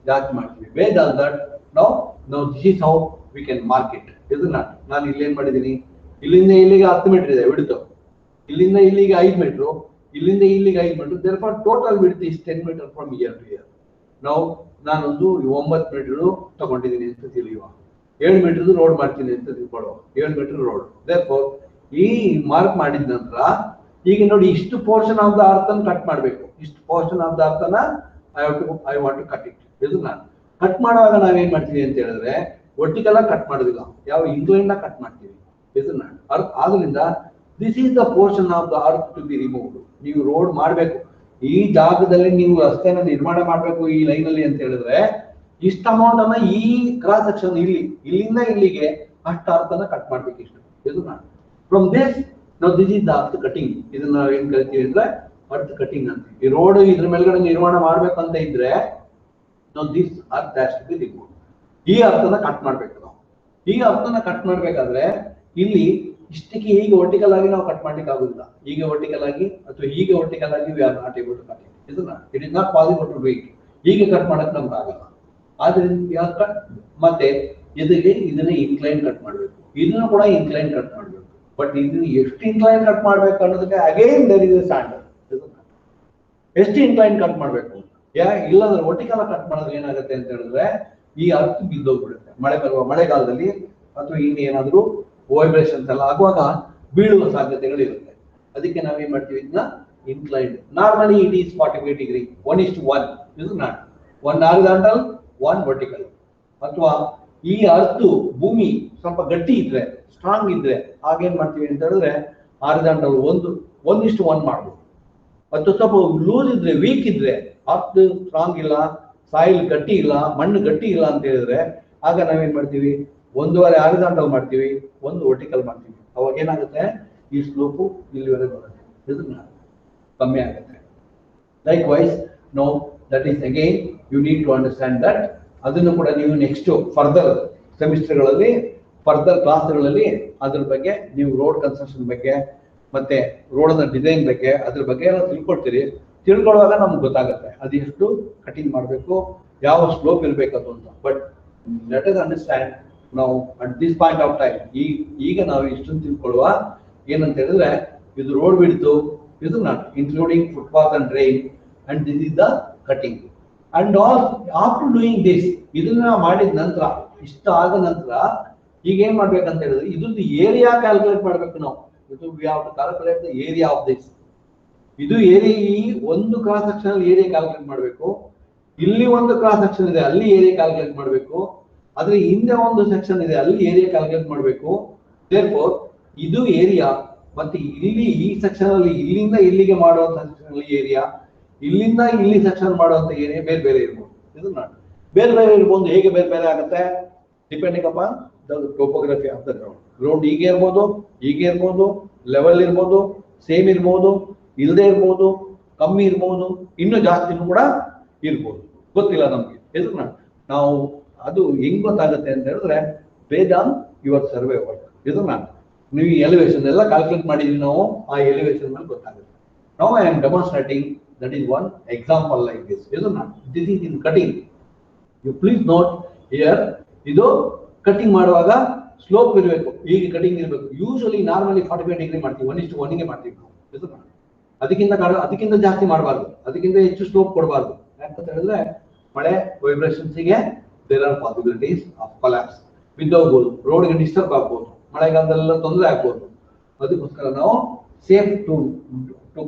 ಜಾಸ್ತಿ ಮಾಡ್ತೀವಿ. ಬೇಸ್ ಆನ್ ದಟ್ ನಾವು this is how we can market. ಇದು ನಾನು ಇಲ್ಲಿ ಏನ್ ಮಾಡಿದೀನಿ, ಇಲ್ಲಿಂದ ಇಲ್ಲಿಗೆ 10 ಮೀಟರ್ ಇದೆ ವಿಡ್ತ್, ಇಲ್ಲಿಂದ ಇಲ್ಲಿಗೆ 5 ಮೀಟರ್, ಇಲ್ಲಿಂದ ಇಲ್ಲಿಗೆ 5 metre. Therefore total width is 10 metre from ear to ear. ನಾನೊಂದು 9 ಮೀಟರ್ ತಗೊಂಡಿದ್ದೀನಿ ಅಂತ ತಿಳಿಯುವ, 7 ಮೀಟರ್ ರೋಡ್ ಮಾಡ್ತೀನಿ ಅಂತ ತಿಳ್ಕೊಳ್ಳುವ, 7 ಮೀಟರ್ ರೋಡ್. ದೇರ್ಫೋರ್ ಈ ಮಾರ್ಕ್ ಮಾಡಿದ ನಂತರ ಈಗ ನೋಡಿ ಇಷ್ಟು ಪೋರ್ಷನ್ ಆಫ್ ದ ಅರ್ಥನ ಕಟ್ ಮಾಡಬೇಕು. ಇಷ್ಟು ಪೋರ್ಷನ್ ಆಫ್ ದ ಅರ್ಥನ I want to cut it. ಇದು ಕಟ್ ಮಾಡುವಾಗ ನಾವೇನ್ ಮಾಡ್ತೀವಿ ಅಂತ ಹೇಳಿದ್ರೆ ವರ್ಟಿಕಲ್ ಆಗಿ ಕಟ್ ಮಾಡೋದಿಲ್ಲ, ಯಾವ ಇನ್ಕ್ಲೈನ್ ಕಟ್ ಮಾಡ್ತೀವಿ. ಇದು ಆದ್ರಿಂದ this is the portion of the earth to be removed. ನೀವು ರೋಡ್ ಮಾಡಬೇಕು, ಈ ಜಾಗದಲ್ಲಿ ನೀವು ರಸ್ತೆನ ನಿರ್ಮಾಣ ಮಾಡಬೇಕು ಈ ಲೈನ್ ಅಲ್ಲಿ ಅಂತ ಹೇಳಿದ್ರೆ ಇಷ್ಟ ಅಮೌಂಟ್ ಅನ್ನ ಈ ಕ್ರಾಸ್ ಸೆಕ್ಷನ್ ಇಲ್ಲಿಂದ ಇಲ್ಲಿಗೆ ಅಷ್ಟು ಅರ್ಥನ ಕಟ್ ಮಾಡ್ಬೇಕು. ಇಷ್ಟು ಇದು ಫ್ರಮ್ ದಿಸ್ ನಾವು this is the earth cutting. ಇದನ್ನ ನಾವ್ ಏನ್ ಕರಿತೀವಿ ಅಂದ್ರೆ ಅರ್ತ್ ಕಟಿಂಗ್ ಅಂತ. ಈ ರೋಡ್ ಇದ್ರ ಮೇಲ್ಗಡೆ ನಿರ್ಮಾಣ ಮಾಡ್ಬೇಕಂತ ಇದ್ರೆ ನಾವು this earth has to be removed. ಈ ಅರ್ಥನ ಕಟ್ ಮಾಡ್ಬೇಕು ನಾವು. ಈ ಅರ್ಥನ ಕಟ್ ಮಾಡ್ಬೇಕಾದ್ರೆ ಇಲ್ಲಿ ಇಷ್ಟಕ್ಕೆ ಹೀಗೆ ವರ್ಟಿಕಲ್ ಆಗಿ ನಾವು ಕಟ್ ಮಾಡ್ಲಿಕ್ಕೆ ಆಗುದಿಲ್ಲ. ಹೀಗೆ ವರ್ಟಿಕಲ್ ಆಗಿ ಅಥವಾ ಹೀಗೆ ವರ್ಟಿಕಲ್ ಆಗಿ we are not able to cut it. ಇದನ್ನ it is not possible to do it. ಹೀಗೆ ಕಟ್ ಮಾಡಕ್ ನಮ್ಗೆ ಆಗಲ್ಲ. ಆದ್ರಿಂದ ಮತ್ತೆ ಇದನ್ನ ಇನ್ಕ್ಲೈನ್ ಕಟ್ ಮಾಡ್ಬೇಕು, ಇದನ್ನು ಕೂಡ ಇನ್ಕ್ಲೈನ್ ಕಟ್ ಮಾಡ್ಬೇಕು. ಬಟ್ ಇದನ್ನ ಎಷ್ಟು ಇನ್ಕ್ಲೈನ್ ಕಟ್ ಮಾಡ್ಬೇಕು ಅನ್ನೋದಕ್ಕೆ again there is a standard. ಎಷ್ಟು ಇನ್ಕ್ಲೈನ್ ಕಟ್ ಮಾಡ್ಬೇಕು, ಇಲ್ಲಾಂದ್ರೆ ವರ್ಟಿಕಲ್ ಕಟ್ ಮಾಡೋದು ಏನಾಗುತ್ತೆ ಅಂತ ಹೇಳಿದ್ರೆ ಈ ಅರ್ಥ ಬಿದ್ದೋಗ್ಬಿಡುತ್ತೆ. ಮಳೆಗಾಲದಲ್ಲಿ ಅಥವಾ ಇನ್ನೇನಾದ್ರೂ ವೈಬ್ರೇಷನ್ಸ್ ಎಲ್ಲ ಆಗುವಾಗ ಬೀಳುವ ಸಾಧ್ಯತೆಗಳು ಇರುತ್ತೆ. ಅದಕ್ಕೆ ನಾವೇನ್ ಮಾಡ್ತೀವಿ, ಇದನ್ನ inclined. Normally it is 45 degree, 1:1. ಇದು 1 ಹಾರಿಜಾಂಟಲ್, 1 ವರ್ಟಿಕಲ್. ಅಥವಾ ಈ ಅರ್ಥ ಭೂಮಿ ಸ್ವಲ್ಪ ಗಟ್ಟಿ ಇದ್ರೆ, ಸ್ಟ್ರಾಂಗ್ ಇದ್ರೆ ಆಗೇನ್ ಮಾಡ್ತೀವಿ ಅಂತ ಹೇಳಿದ್ರೆ ಹಾರಿಜಾಂಟಲ್ 1:1 ಮಾಡ್ಬೋದು. ಮತ್ತು ಸ್ವಲ್ಪ ಲೂಸ್ ಇದ್ರೆ, ವೀಕ್ ಇದ್ರೆ, ಅರ್ಥ ಸ್ಟ್ರಾಂಗ್ ಇಲ್ಲ, ಸಾಯಿಲ್ ಗಟ್ಟಿ ಇಲ್ಲ, ಮಣ್ಣು ಗಟ್ಟಿ ಇಲ್ಲ ಅಂತ ಹೇಳಿದ್ರೆ ಆಗ ನಾವೇನ್ ಮಾಡ್ತೀವಿ, 1.5 ಹಾರಿಜಾಂಟಲ್ ಮಾಡ್ತೀವಿ, 1 ವರ್ಟಿಕಲ್ ಮಾಡ್ತೀವಿ. ಅವಾಗ ಏನಾಗುತ್ತೆ, ಈ ಸ್ಲೋಪು ಇಲ್ಲಿವರೆಗೆ ಬರುತ್ತೆ, ಇದನ್ನ ಕಮ್ಮಿ ಆಗುತ್ತೆ. Likewise no that is again you need to understand that. ಅದನ್ನು ಕೂಡ ನೀವು ನೆಕ್ಸ್ಟ್ ಫರ್ದರ್ ಸೆಮಿಸ್ಟರ್ಗಳಲ್ಲಿ, ಫರ್ದರ್ ಕ್ಲಾಸ್ಗಳಲ್ಲಿ ಅದ್ರ ಬಗ್ಗೆ ನೀವು ರೋಡ್ ಕನ್ಸ್ಟ್ರಕ್ಷನ್ ಬಗ್ಗೆ ಮತ್ತೆ ರೋಡ್ ಡಿಸೈನ್ ಬಗ್ಗೆ ಅದ್ರ ಬಗ್ಗೆ ಎಲ್ಲ ತಿಳ್ಕೊಳ್ತೀರಿ. ತಿಳ್ಕೊಳ್ಳುವಾಗ ನಮ್ಗೆ ಗೊತ್ತಾಗುತ್ತೆ ಅದು ಎಷ್ಟು ಕಟಿಂಗ್ ಮಾಡಬೇಕು, ಯಾವ ಸ್ಲೋಪ್ ಇರಬೇಕದು ಅಂತ. ಬಟ್ ಲೆಟ್ ಅಸ್ ಅಂಡರ್ಸ್ಟ್ಯಾಂಡ್ ನಾವು at this point of time ಈಗ ನಾವು ಇಷ್ಟೊಂದು ತಿಳ್ಕೊಳ್ಳುವ ಏನಂತ ಹೇಳಿದ್ರೆ ಇದು ರೋಡ್ ಬಿಡ್ತು, ಇದು not including footpath and drain, and this is the cutting. And all after doing this, ಇದನ್ನ ಮಾಡಿದ ನಂತರ, ಇಷ್ಟ ಆದ ನಂತರ ಈಗ ಏನ್ ಮಾಡ್ಬೇಕಂತ ಹೇಳಿದ್ರೆ ಇದೊಂದು ಏರಿಯಾ ಕ್ಯಾಲ್ಕುಲೇಟ್ ಮಾಡ್ಬೇಕು ನಾವು. ಇದು we have to calculate the area of this. ಇದು ಏರಿಯಾ, ಈ ಒಂದು ಕ್ರಾಸ್ ಸೆಕ್ಷನ್ ಅಲ್ಲಿ ಏರಿಯಾ ಕ್ಯಾಲ್ಕುಲೇಟ್ ಮಾಡಬೇಕು. ಇಲ್ಲಿ ಒಂದು ಕ್ರಾಸ್ ಸೆಕ್ಷನ್ ಇದೆ, ಅಲ್ಲಿ ಏರಿಯಾ ಕ್ಯಾಲ್ಕುಲೇಟ್ ಮಾಡಬೇಕು. ಆದ್ರೆ ಹಿಂದೆ ಒಂದು ಸೆಕ್ಷನ್ ಇದೆ, ಅಲ್ಲಿ ಏರಿಯಾ ಕ್ಯಾಲ್ಕುಲೇಟ್ ಮಾಡಬೇಕು. ದೇರ್ಫೋರ್ ಇದು ಏರಿಯಾ, ಮತ್ತೆ ಇಲ್ಲಿ ಈ ಸೆಕ್ಷನ್ ಅಲ್ಲಿ ಇಲ್ಲಿಂದ ಇಲ್ಲಿಗೆ ಮಾಡುವಂತ ಸೆಕ್ಷನ್ ಅಲ್ಲಿ ಏರಿಯಾ, ಇಲ್ಲಿಂದ ಇಲ್ಲಿ ಸೆಕ್ಷನ್ ಮಾಡುವಂತ ಏರಿಯಾ ಬೇರೆ ಬೇರೆ ಇರ್ಬೋದು. ಇದು ಬೇರೆ ಬೇರೆ ಇರ್ಬೋದು. ಹೇಗೆ ಬೇರೆ ಬೇರೆ ಆಗುತ್ತೆ, depending upon the topography of the ground. Ground ಹೀಗೆ ಇರ್ಬೋದು, ಹೀಗೆ ಇರ್ಬೋದು, ಲೆವೆಲ್ ಇರ್ಬೋದು, ಸೇಮ್ ಇರ್ಬೋದು, ಇಲ್ಲದೆ ಇರ್ಬೋದು, ಕಮ್ಮಿ ಇರ್ಬೋದು, ಇನ್ನೂ ಜಾಸ್ತಿನೂ ಕೂಡ ಇರ್ಬೋದು, ಗೊತ್ತಿಲ್ಲ ನಮ್ಗೆ. ಇದನ್ನ ನಾವು ಅದು ಹೆಂಗ್ ಗೊತ್ತಾಗುತ್ತೆ ಅಂತ ಹೇಳಿದ್ರೆ based on your survey work. ಇದನ್ನ ನೀವು ಎಲಿವೇಶನ್ ಎಲ್ಲ ಕ್ಯಾಲ್ಕುಲೇಟ್ ಮಾಡಿದ್ವಿ ನಾವು, ಆ ಎಲಿವೇಶನ್ ಮೇಲೆ ಗೊತ್ತಾಗುತ್ತೆ. Now I am demonstrating, that is one example like this, isn't it? This is in cutting. You please note here, ಇದು ಕಟಿಂಗ್ ಮಾಡುವಾಗ ಸ್ಲೋಪ್ ಇರಬೇಕು, ಈಗ ಕಟಿಂಗ್ ಇರಬೇಕು. ಯೂಶಲಿ ನಾರ್ಮಲಿ 45 ಡಿಗ್ರಿ ಮಾಡ್ತೀವಿ, 1:1 ಗೆ ಮಾಡ್ತೀವಿ ನಾವು, ಅದಕ್ಕಿಂತ ಜಾಸ್ತಿ ಮಾಡಬಾರ್ದು, ಅದಕ್ಕಿಂತ ಹೆಚ್ಚು ಸ್ಲೋಪ್ ಕೊಡಬಾರ್ದು. ಯಾಕಂತ ಹೇಳಿದ್ರೆ ಮಳೆ ವೈಬ್ರೇಷನ್ಸ್ಗೆ there are possibilities of collapse, ಬಿದ್ದೋಗ್ಬೋದು, ರೋಡ್ಗೆ ಡಿಸ್ಟರ್ಬ್ ಆಗ್ಬೋದು, ಮಳೆಗಾಲದಲ್ಲೆಲ್ಲ ತೊಂದರೆ ಆಗ್ಬೋದು. ಅದಕ್ಕೋಸ್ಕರ ನಾವು safe to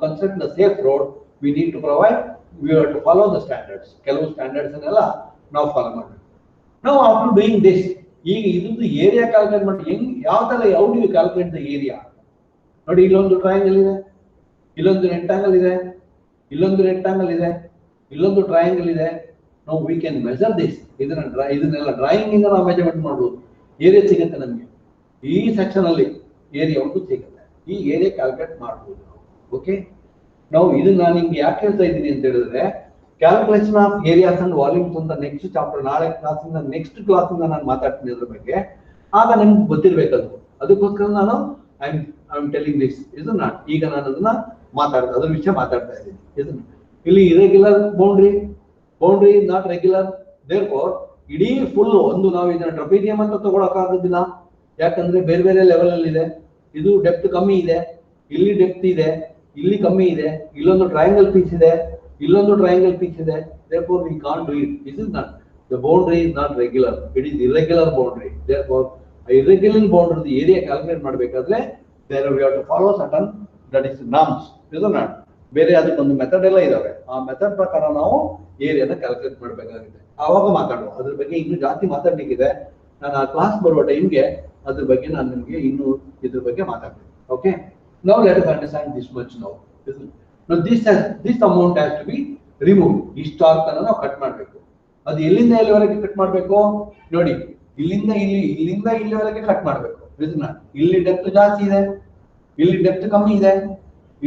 construct the safe road, we need to provide, we have to follow the standards. ಕೆಲವು ಸ್ಟ್ಯಾಂಡರ್ಡ್ಸ್ ಅನ್ನೆಲ್ಲ ನಾವು ಫಾಲೋ ಮಾಡಬೇಕು. ನಾವು ಆಫ್ಟರ್ ಡೂಯಿಂಗ್ ದಿಸ್, ಈಗ ಇದ್ರದ್ದು ಏರಿಯಾ ಕ್ಯಾಲ್ಕುಲೇಟ್ ಮಾಡಿ ಹೆಂಗ್, ಯಾವ ತರ, how do you calculate the area? ನೋಡಿ, ಇಲ್ಲೊಂದು ಟ್ರಯಾಂಗಲ್ ಇದೆ, ಇಲ್ಲೊಂದು ರೆಕ್ಟಾಂಗಲ್ ಇದೆ, ಇಲ್ಲೊಂದು ರೆಕ್ಟಾಂಗಲ್ ಇದೆ, ಇಲ್ಲೊಂದು ಟ್ರಯಾಂಗಲ್ ಇದೆ. ನಾವು ವಿ ಕ್ಯಾನ್ ಮೆಜರ್ ದಿಸ್. ಇದನ್ನೆಲ್ಲ ಡ್ರಾಯಿಂಗ್ ಇಂದ ನಾವು ಮೆಜರ್ಮೆಂಟ್ ಮಾಡ್ಬೋದು. ಏರಿಯಾ ಸಿಗುತ್ತೆ ನಮಗೆ, ಈ ಸೆಕ್ಷನ್ ಅಲ್ಲಿ ಏರಿಯಾ ಒಂದು ಸಿಗುತ್ತೆ, ಈ ಏರಿಯಾ ಕ್ಯಾಲ್ಕುಲೇಟ್ ಮಾಡ್ಬೋದು ನಾವು. ಓಕೆ, ನಾವು ಇದನ್ನ ನಾನು ನಿಮ್ಗೆ ಯಾಕೆ ಹೇಳ್ತಾ ಇದ್ದೀನಿ ಅಂತ ಹೇಳಿದ್ರೆ, calculation of areas and volumes ಅಂತ ನೆಕ್ಸ್ಟ್ ಚಾಪ್ಟರ್, ನಾಳೆ ಕ್ಲಾಸಿಂದ ನೆಕ್ಸ್ಟ್ ಕ್ಲಾಸಿಂದ ನಾನು ಮಾತಾಡ್ತೀನಿ ಅದ್ರ ಬಗ್ಗೆ. ಆಗ ನಿಮ್ಗೆ ಗೊತ್ತಿರ್ಬೇಕದು. ಅದಕ್ಕೋಸ್ಕರ ನಾನು ಐ ಆಮ್ ಟೆಲಿಂಗ್ ದಿಸ್, ಇದು ನಾಟ್. ಈಗ ನಾನು ಅದನ್ನ ಅದ್ರ ವಿಷಯ ಮಾತಾಡ್ತಾ ಇದ್ದೀನಿ. ಇದನ್ನ ಇಲ್ಲಿ irregular boundary not regular, therefore ಇಡೀ ಫುಲ್ ಒಂದು ನಾವು ಇದನ್ನ ಟ್ರಪೀಜಿಯಂ ಅಂತ ತಗೊಳಕ್ಕಾಗೋದಿಲ್ಲ. ಯಾಕಂದ್ರೆ ಬೇರೆ ಬೇರೆ ಲೆವೆಲ್ ಅಲ್ಲಿ ಇದೆ. ಇದು ಡೆಪ್ತ್ ಕಮ್ಮಿ ಇದೆ, ಇಲ್ಲಿ ಡೆಪ್ತ್ ಇದೆ, ಇಲ್ಲಿ ಕಮ್ಮಿ ಇದೆ, ಇಲ್ಲೊಂದು ಟ್ರಯಾಂಗಲ್ ಪೀಸ್ ಇದೆ, ಇಲ್ಲೊಂದು ಟ್ರಯಾಂಗಲ್ ಪೀಸ್ ಇದೆ. therefore we can't do it. This is not, the boundary is not regular, it is irregular boundary. Therefore irregular boundary area calculate ಮಾಡಬೇಕಾದ್ರೆ there we have to follow certain, that is norms, isn't it? ಬೇರೆ ಅದಕ್ಕೊಂದು method ಎಲ್ಲ ಇದಾವೆ. ಆ method ಪ್ರಕಾರ ನಾವು ಏರಿಯಾನ calculate ಮಾಡಬೇಕಾಗುತ್ತೆ. ಆವಾಗ ಮಾತಾಡುವ ಅದ್ರ ಬಗ್ಗೆ. ಇನ್ನು ಜಾಸ್ತಿ ಮಾತಾಡ್ಲಿಕ್ಕಿದೆ, ನಾನು ಆ ಕ್ಲಾಸ್ ಬರುವ ಟೈಮ್ಗೆ ಅದ್ರ ಬಗ್ಗೆ ನಾನು ನಿಮಗೆ ಇನ್ನು ಇದ್ರ ಬಗ್ಗೆ ಮಾತಾಡ್ತೀನಿ. Okay, now let us understand this much now. Now this amount has to be removed. ಇಷ್ಟು ಅರ್ಥನ ನಾವು ಕಟ್ ಮಾಡಬೇಕು. ಅದು ಎಲ್ಲಿಂದ ಎಲ್ಲಿವರೆಗೆ ಕಟ್ ಮಾಡಬೇಕು ನೋಡಿ, ಇಲ್ಲಿಂದ ಇಲ್ಲಿವರೆಗೆ ಕಟ್ ಮಾಡಬೇಕು. ಇದನ್ನ ಇಲ್ಲಿ ಡೆಪ್ತ್ ಜಾಸ್ತಿ ಇದೆ, ಇಲ್ಲಿ ಡೆಪ್ತ್ ಕಮ್ಮಿ ಇದೆ,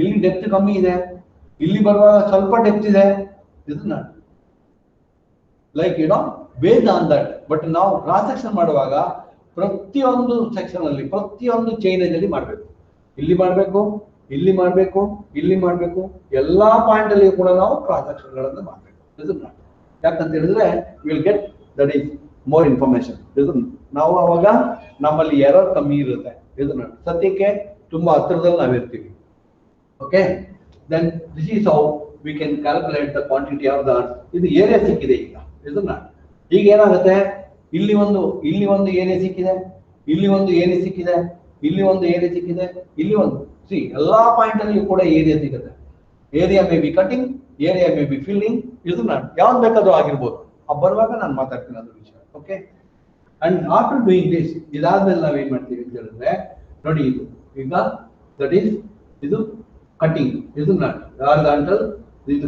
ಇಲ್ಲಿ ಡೆಪ್ತ್ ಕಮ್ಮಿ ಇದೆ, ಇಲ್ಲಿ ಬರುವಾಗ ಸ್ವಲ್ಪ ಡೆಪ್ತ್ ಇದೆ. ಇದನ್ನ like based on that. But ನಾವು ಕ್ರಾಸ್ ಸೆಕ್ಷನ್ ಮಾಡುವಾಗ ಪ್ರತಿಯೊಂದು ಸೆಕ್ಷನ್ ಅಲ್ಲಿ, ಪ್ರತಿಯೊಂದು ಚೈನೇಜ್ ಅಲ್ಲಿ ಮಾಡಬೇಕು. ಇಲ್ಲಿ ಮಾಡಬೇಕು, ಇಲ್ಲಿ ಮಾಡಬೇಕು, ಇಲ್ಲಿ ಮಾಡಬೇಕು, ಎಲ್ಲಾ ಪಾಯಿಂಟ್ ಅಲ್ಲಿ ಕೂಡ ನಾವು ಕ್ರಾಸ್ ಸೆಕ್ಷನ್ ಗಳನ್ನು ಮಾಡಬೇಕು. ಇದನ್ನ ಯಾಕಂತ ಹೇಳಿದ್ರೆ will get that is more information. ಇದನ್ನ ನಾವು ಅವಾಗ ನಮ್ಮಲ್ಲಿ ಎರರ್ ಕಮ್ಮಿ ಇರುತ್ತೆ. ಇದನ್ನ ಸತ್ಯಕ್ಕೆ ತುಂಬಾ ಹತ್ತಿರದಲ್ಲಿ ನಾವಿರ್ತೀವಿ. Okay, then this is how we can calculate the quantity of the earth. ಇದು ಏರಿಯಾ ಸಿಕ್ಕಿದೆ ಈಗ. ಇದನ್ನ ಈಗ ಏನಾಗುತ್ತೆ, ಇಲ್ಲಿ ಒಂದು ಏರಿಯಾ ಸಿಕ್ಕಿದೆ, ಇಲ್ಲಿ ಒಂದು ಏರಿಯಾ ಸಿಕ್ಕಿದೆ, ಇಲ್ಲಿ ಒಂದು ಏರಿಯಾ ಸಿಕ್ಕಿದೆ, ಇಲ್ಲಿ ಒಂದು ಎಲ್ಲಾ ಪಾಯಿಂಟ್ ಅಲ್ಲಿ ಕೂಡ ಏರಿಯಾ ಸಿಗುತ್ತೆ. Area may be cutting, area may be filling, ಇದನ್ನ ಯಾವ್ದು ಬೇಕಾದ್ರೂ ಆಗಿರ್ಬೋದು. ಬರುವಾಗ ನಾನು ಮಾತಾಡ್ತೀನಿ ಅದ್ರ ವಿಷಯ. Okay, and after doing this, ಇದಾದ್ಮೇಲೆ ನಾವೇನ್ ಮಾಡ್ತೀವಿ ಅಂತ ಹೇಳಿದ್ರೆ ನೋಡಿ, ಇದು ಈಗ ದಟ್ ಈಸ್ ಇದು ಕಟಿಂಗ್. ಇದನ್ನ ಹಾರಿಜಾಂಟಲ್, ಇದು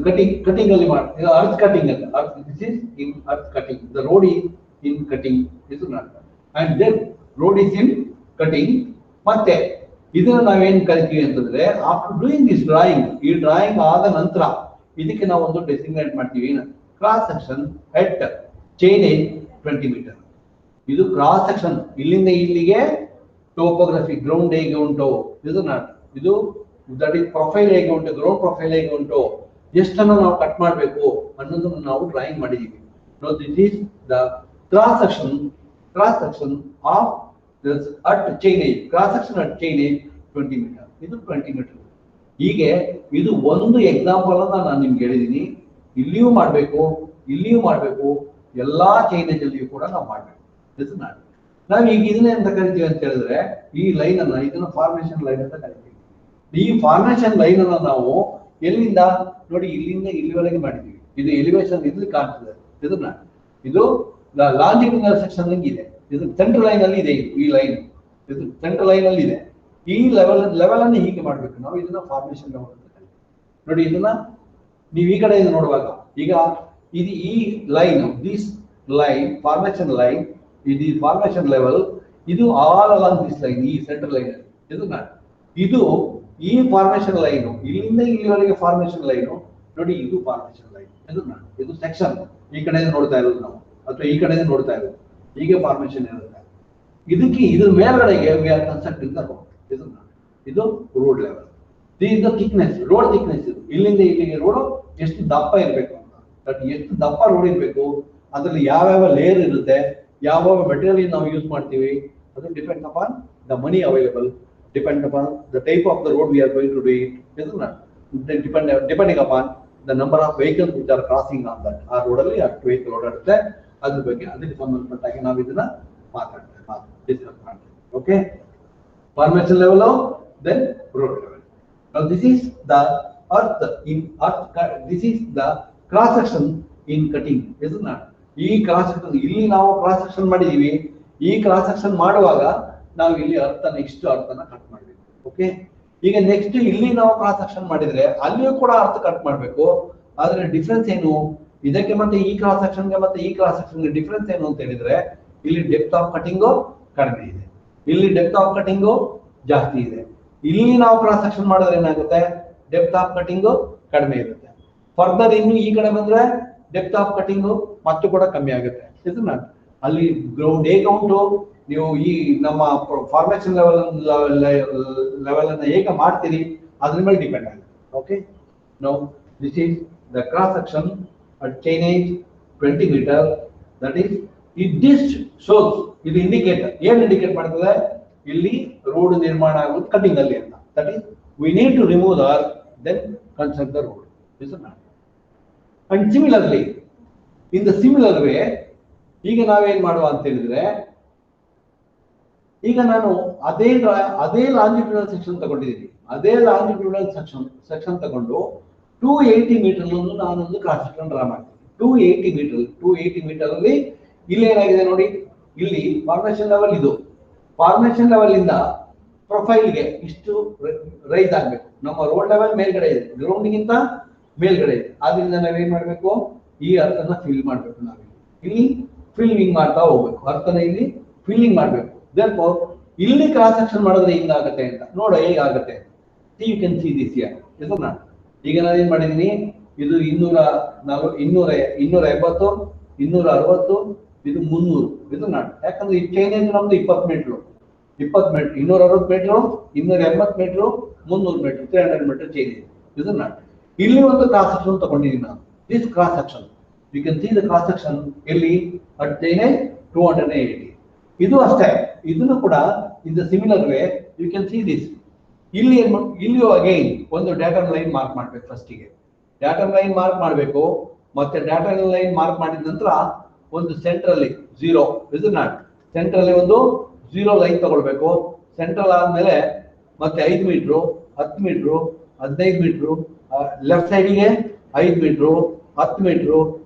ಕಟಿಂಗ್ ಅಲ್ಲಿ ಮಾಡ್ತೀವಿ. ಅರ್ತ್ ಕಟಿಂಗ್ ಅಂತ, this is in earth cutting, the road is in cutting. ಇದನ್ನ and then road is in cutting. ಮತ್ತೆ ಇದನ್ನ ನಾವೇನ್ ಕರಿತೀವಿ ಅಂತಂದ್ರೆ, ಆಫ್ಟರ್ ಡೂಯಿಂಗ್ ದಿಸ್ ಡ್ರಾಯಿಂಗ್, ಈ ಡ್ರಾಯಿಂಗ್ ಆದ ನಂತರ ಇದಕ್ಕೆ ನಾವು ಒಂದು ಡೆಸಿಗ್ನೇಟ್ ಮಾಡ್ತೀವಿ. Cross section head chainage 20 metre. ಇದು ಕ್ರಾಸ್ ಸೆಕ್ಷನ್, ಇಲ್ಲಿಂದ ಇಲ್ಲಿಗೆ ಟೋಪೋಗ್ರಫಿ, ಗ್ರೌಂಡ್ ಹೇಗೆ ಉಂಟು, ಇದು ದಟ್ ಈಸ್ ಪ್ರೊಫೈಲ್ ಹೇಗೆ ಉಂಟು, ಗ್ರೌಂಡ್ ಪ್ರೊಫೈಲ್ ಹೇಗೆ ಉಂಟು, ಎಷ್ಟನ್ನು ನಾವು ಕಟ್ ಮಾಡಬೇಕು ಅನ್ನೋದನ್ನು ನಾವು ಡ್ರಾಯಿಂಗ್ ಮಾಡಿದೀವಿ. This is the cross section of at chainage, cross section at chainage 20 meter. ಇದು 20 ಮೀಟರ್. ಹೀಗೆ ಇದು ಒಂದು ಎಕ್ಸಾಂಪಲ್ ಅನ್ನ ನಾನು ನಿಮ್ಗೆ ಹೇಳಿದೀನಿ. ಇಲ್ಲಿಯೂ ಮಾಡಬೇಕು, ಇಲ್ಲಿಯೂ ಮಾಡಬೇಕು, ಎಲ್ಲಾ ಚೈನೇಜ್ ಅಲ್ಲಿಯೂ ಕೂಡ ನಾವು ಮಾಡಬೇಕು. ನಾವು ಈಗ ಇದನ್ನ ಎಂತ ಕರಿತೀವಿ ಅಂತ ಹೇಳಿದ್ರೆ, ಈ ಲೈನ್ ಅನ್ನ, ಇದನ್ನ ಫಾರ್ಮೇಶನ್ ಲೈನ್ ಅಂತ ಕರಿತೀವಿ. ಈ ಫಾರ್ಮೇಶನ್ ಲೈನ್ ಅನ್ನ ನಾವು ಎಲ್ಲಿಂದ ನೋಡಿ, ಇಲ್ಲಿಂದ ಇಲ್ಲಿವರೆಗೆ ಮಾಡಿದೀವಿ. ಇದು ಎಲಿವೇಶನ್ ಇಲ್ಲಿ ಕಾಣ್ತದೆ. ಇದು ಲಾಂಜಿಟ್ಯೂಡಿನಲ್ ಸೆಕ್ಷನ್ ಇದೆ. ಇದು ಸೆಂಟ್ರಲ್ ಲೈನ್ ಅಲ್ಲಿ ಇದೆ. ಈ ಲೈನ್ ಇದು ಸೆಂಟ್ರಲ್ ಲೈನ್ ಅಲ್ಲಿ ಇದೆ. ಈ ಲೆವೆಲ್ ಅನ್ನು ಹೀಗೆ ಮಾಡ್ಬೇಕು ನಾವು. ಇದನ್ನ ಫಾರ್ಮೇಶನ್ ಲೆವೆಲ್ ಅಂತ ಕರೀತೀವಿ. ನೋಡಿ, ಇದನ್ನ ನೀವು ಈ ಕಡೆ ನೋಡುವಾಗ ಈಗ ಇದು ಈ line, this line formation line, ಇದು ಫಾರ್ಮೇಶನ್ ಲೆವೆಲ್, ಇದು ಆಲ್ ಅಲಾಂಗ್ ದಿಸ್ ಲೈನ್, ಈ ಸೆಂಟ್ರಲ್ ಲೈನ್ ಅಲ್ಲಿ. ಇದು ಈ ಫಾರ್ಮೇಶನ್ ಲೈನು, ಇಲ್ಲಿಂದ ಇಲ್ಲಿವರೆಗೆ ಫಾರ್ಮೇಶನ್ ಲೈನು. ನೋಡಿ, ಇದು ಫಾರ್ಮೇಶನ್ ಲೈನ್. ಇದು ಸೆಕ್ಷನ್. ಈ ಕಡೆ ನೋಡ್ತಾ ಇರೋದು ನಾವು, ಅಥವಾ ಈ ಕಡೆ ನೋಡ್ತಾ ಇರೋದು, ಹೀಗೆ ಫಾರ್ಮೇಶನ್ ಇರುತ್ತೆ. ಇದಕ್ಕೆ ಇದ್ರ ಮೇಲ್ಗಡೆಗೆ we are constructing the road. ಇದು road level. This the thickness, road thickness. ಇದು ಇಲ್ಲಿಂದ ಇಲ್ಲಿಗೆ ರೋಡ್ ಎಷ್ಟು ದಪ್ಪ ಇರಬೇಕು ಅಂತ, ದಟ್ ಎಷ್ಟು ದಪ್ಪ ರೋಡ್ ಇರಬೇಕು, ಅದರಲ್ಲಿ ಯಾವ್ಯಾವ ಲೇಯರ್ ಇರುತ್ತೆ, ಯಾವ ಮೆಟೀರಿಯಲ್ ನಾವು ಯೂಸ್ ಮಾಡ್ತೀವಿ, ಅದು depend upon the money available, depend upon the type of the road we are going to do it, depending upon the number of vehicles which are crossing on that. ಆ ರೋಡಲ್ಲಿ ಅಷ್ಟು vehicle ಓಡಾಡುತ್ತೆ, ಅದ್ರ ಬಗ್ಗೆ ಅದಕ್ಕೆ ಸಂಬಂಧಪಟ್ಟಾಗಿ ನಾವು ಇದನ್ನ ಡಿಸ್ಕಸ್ ಮಾಡ್ತೀವಿ. Okay, formation level, then road level. Now this is the earth in earth, this is the cross section in cutting, isn't it? ಈ ಕ್ರಾಸ್ ಸೆಕ್ಷನ್ ಇಲ್ಲಿ ನಾವು ಕ್ರಾಸ್ ಸೆಕ್ಷನ್ ಮಾಡಿದೀವಿ. ಈ ಕ್ರಾಸ್ ಸೆಕ್ಷನ್ ಮಾಡುವಾಗ ನಾವು ಇಲ್ಲಿ ಅರ್ಥನ ಇಷ್ಟು ಅರ್ಥನ ಕಟ್ ಮಾಡಬೇಕು. ಓಕೆ, ಈಗ ನೆಕ್ಸ್ಟ್ ಇಲ್ಲಿ ನಾವು ಕ್ರಾಸ್ ಸೆಕ್ಷನ್ ಮಾಡಿದ್ರೆ ಅಲ್ಲಿಯೂ ಕೂಡ ಅರ್ಥ ಕಟ್ ಮಾಡಬೇಕು. ಆದ್ರೆ ಡಿಫ್ರೆನ್ಸ್ ಏನು, ಇದಕ್ಕೆ ಮತ್ತೆ ಈ ಕ್ರಾಸ್ ಸೆಕ್ಷನ್ಗೆ ಮತ್ತೆ ಈ ಕ್ರಾಸ್ ಸೆಕ್ಷನ್ಗೆ ಡಿಫ್ರೆನ್ಸ್ ಏನು ಅಂತ ಹೇಳಿದ್ರೆ, ಇಲ್ಲಿ ಡೆಪ್ತ್ ಆಫ್ ಕಟಿಂಗು ಕಡಿಮೆ ಇದೆ, ಇಲ್ಲಿ ಡೆಪ್ತ್ ಆಫ್ ಕಟಿಂಗು ಜಾಸ್ತಿ ಇದೆ. ಇಲ್ಲಿ ನಾವು ಕ್ರಾಸ್ ಸೆಕ್ಷನ್ ಮಾಡಿದ್ರೆ ಏನಾಗುತ್ತೆ, ಡೆಪ್ತ್ ಆಫ್ ಕಟಿಂಗು ಕಡಿಮೆ ಇರುತ್ತೆ. ಫರ್ದರ್ ಇನ್ನು ಈ ಕಡೆ ಬಂದ್ರೆ ಡೆಪ್ತ್ ಆಫ್ ಕಟಿಂಗು ಮತ್ತು ಕೂಡ ಕಮ್ಮಿ ಆಗುತ್ತೆ. ಇದನ್ನ ಅಲ್ಲಿ ಗ್ರೌಂಡ್ ಹೇಗೆ ಉಂಟು, ನೀವು ಈ ನಮ್ಮ ಫಾರ್ಮೇಶನ್ ಲೆವೆಲ್ ಅನ್ನ ಹೇಗೆ ಮಾಡ್ತೀರಿ ಅದ್ರ ಮೇಲೆ ಡಿಪೆಂಡ್ ಆಗುತ್ತೆ. Okay, now this is the cross section at chainage 20 metre. That is it this shows, ಇದು ಇಂಡಿಕೇಟರ್ ಏನ್ ಇಂಡಿಕೇಟ್ ಮಾಡ್ತದೆ, ಇಲ್ಲಿ ರೋಡ್ ನಿರ್ಮಾಣ ಆಗುವುದು ಕಟಿಂಗ್ ಅಲ್ಲಿ ಅಂತ. That is we need to remove the earth, then construct the road. And similarly in the similar way, ಈಗ ನಾವೇನ್ ಮಾಡುವ ಅಂತ ಹೇಳಿದ್ರೆ, ಈಗ ನಾನು ಅದೇ ಲಾಂಜಿಟ್ಯೂಡಲ್ ಸೆಕ್ಷನ್ ತಗೊಂಡಿದ್ದೀನಿ, ಅದೇ ಲಾಂಜಿಟ್ಯೂಡಲ್ ಸೆಕ್ಷನ್ ತಗೊಂಡು 280 ಮೀಟರ್ ನಾನೊಂದು ಕ್ರಾಸ್ ಸೆಕ್ಷನ್ ಡ್ರಾ ಮಾಡ್ತೀನಿ. 280 ಮೀಟರ್ ಅಲ್ಲಿ ಇಲ್ಲಿ ಏನಾಗಿದೆ ನೋಡಿ, ಇಲ್ಲಿ ಫಾರ್ಮೇಶನ್ ಲೆವೆಲ್, ಇದು ಫಾರ್ಮೇಶನ್ ಲೆವೆಲ್ ಇಂದ ಪ್ರೊಫೈಲ್ಗೆ ಇಷ್ಟು ರೈಸ್ ಆಗ್ಬೇಕು. ನಮ್ಮ ರೋಡ್ ಲೆವೆಲ್ ಮೇಲ್ಗಡೆ ಇದೆ, ಗ್ರೌಂಡ್ಗಿಂತ ಮೇಲ್ಗಡೆ ಇದೆ. ಆದ್ರಿಂದ ನಾವೇನ್ ಮಾಡ್ಬೇಕು, ಈ ಅರ್ಥನ ಫಿಲ್ ಮಾಡ್ಬೇಕು. ನಾವು ಇಲ್ಲಿ ಫಿಲ್ಲಿಂಗ್ ಮಾಡ್ತಾ ಹೋಗ್ಬೇಕು, ಅರ್ಥನ ಇಲ್ಲಿ ಫಿಲ್ಲಿಂಗ್ ಮಾಡ್ಬೇಕು. ದೇರ್ಫೋರ್ ಇಲ್ಲಿ ಕ್ರಾಸ್ ಸೆಕ್ಷನ್ ಮಾಡಿದ್ರೆ ಹಿಂಗಾಗತ್ತೆ ಅಂತ ನೋಡ, ಹೇಗಾಗತ್ತೆ you can see this here. ಇದನ್ನ ಈಗ ನಾನು ಏನ್ ಮಾಡಿದೀನಿ, ಇದು 270, 260, ಇದು 300. ಇದನ್ನ ಯಾಕಂದ್ರೆ ಈ ಚೈನೇಜ್ ನಮ್ದು 20 metre, 260 metre, 280 metre, 300 metre, 300 metre chainage. ಇದನ್ನ ಇಲ್ಲಿ ಒಂದು ಕ್ರಾಸ್ ಸೆಕ್ಷನ್ ತಗೊಂಡಿದ್ದೀನಿ ನಾನು. This cross section you can see the cross section ಇಲ್ಲಿ ಅಟ್ ಚೈನೇಜ್ 280. ಇದು ಅಷ್ಟೇ, ಇದನ್ನು ಕೂಡ in the similar way you can see this. ಇಲ್ಲಿಯೂ ಅಗೈನ್ ಒಂದು ಡಾಟಮ್ ಲೈನ್ ಮಾರ್ಕ್ ಮಾಡ್ಬೇಕು. ಫಸ್ಟಿಗೆ ಡಾಟಮ್ ಲೈನ್ ಮಾರ್ಕ್ ಮಾಡಬೇಕು, ಮತ್ತೆ ಡಾಟಮ್ ಲೈನ್ ಮಾರ್ಕ್ ಮಾಡಿದ ನಂತರ ಒಂದು ಸೆಂಟ್ರಲ್ಲಿ 0, ಇದನ್ನ ಸೆಂಟ್ರಲ್ಲಿ ಒಂದು 0 ಲೈನ್ ತಗೊಳ್ಬೇಕು. ಸೆಂಟ್ರಲ್ ಆದ್ಮೇಲೆ ಮತ್ತೆ 5 ಮೀಟರ್, 10 ಮೀಟರ್, 15 ಮೀಟರ್, ಲೆಫ್ಟ್ ಸೈಡಿಗೆ 5 ಮೀಟರ್, 10 ಮೀಟರ್,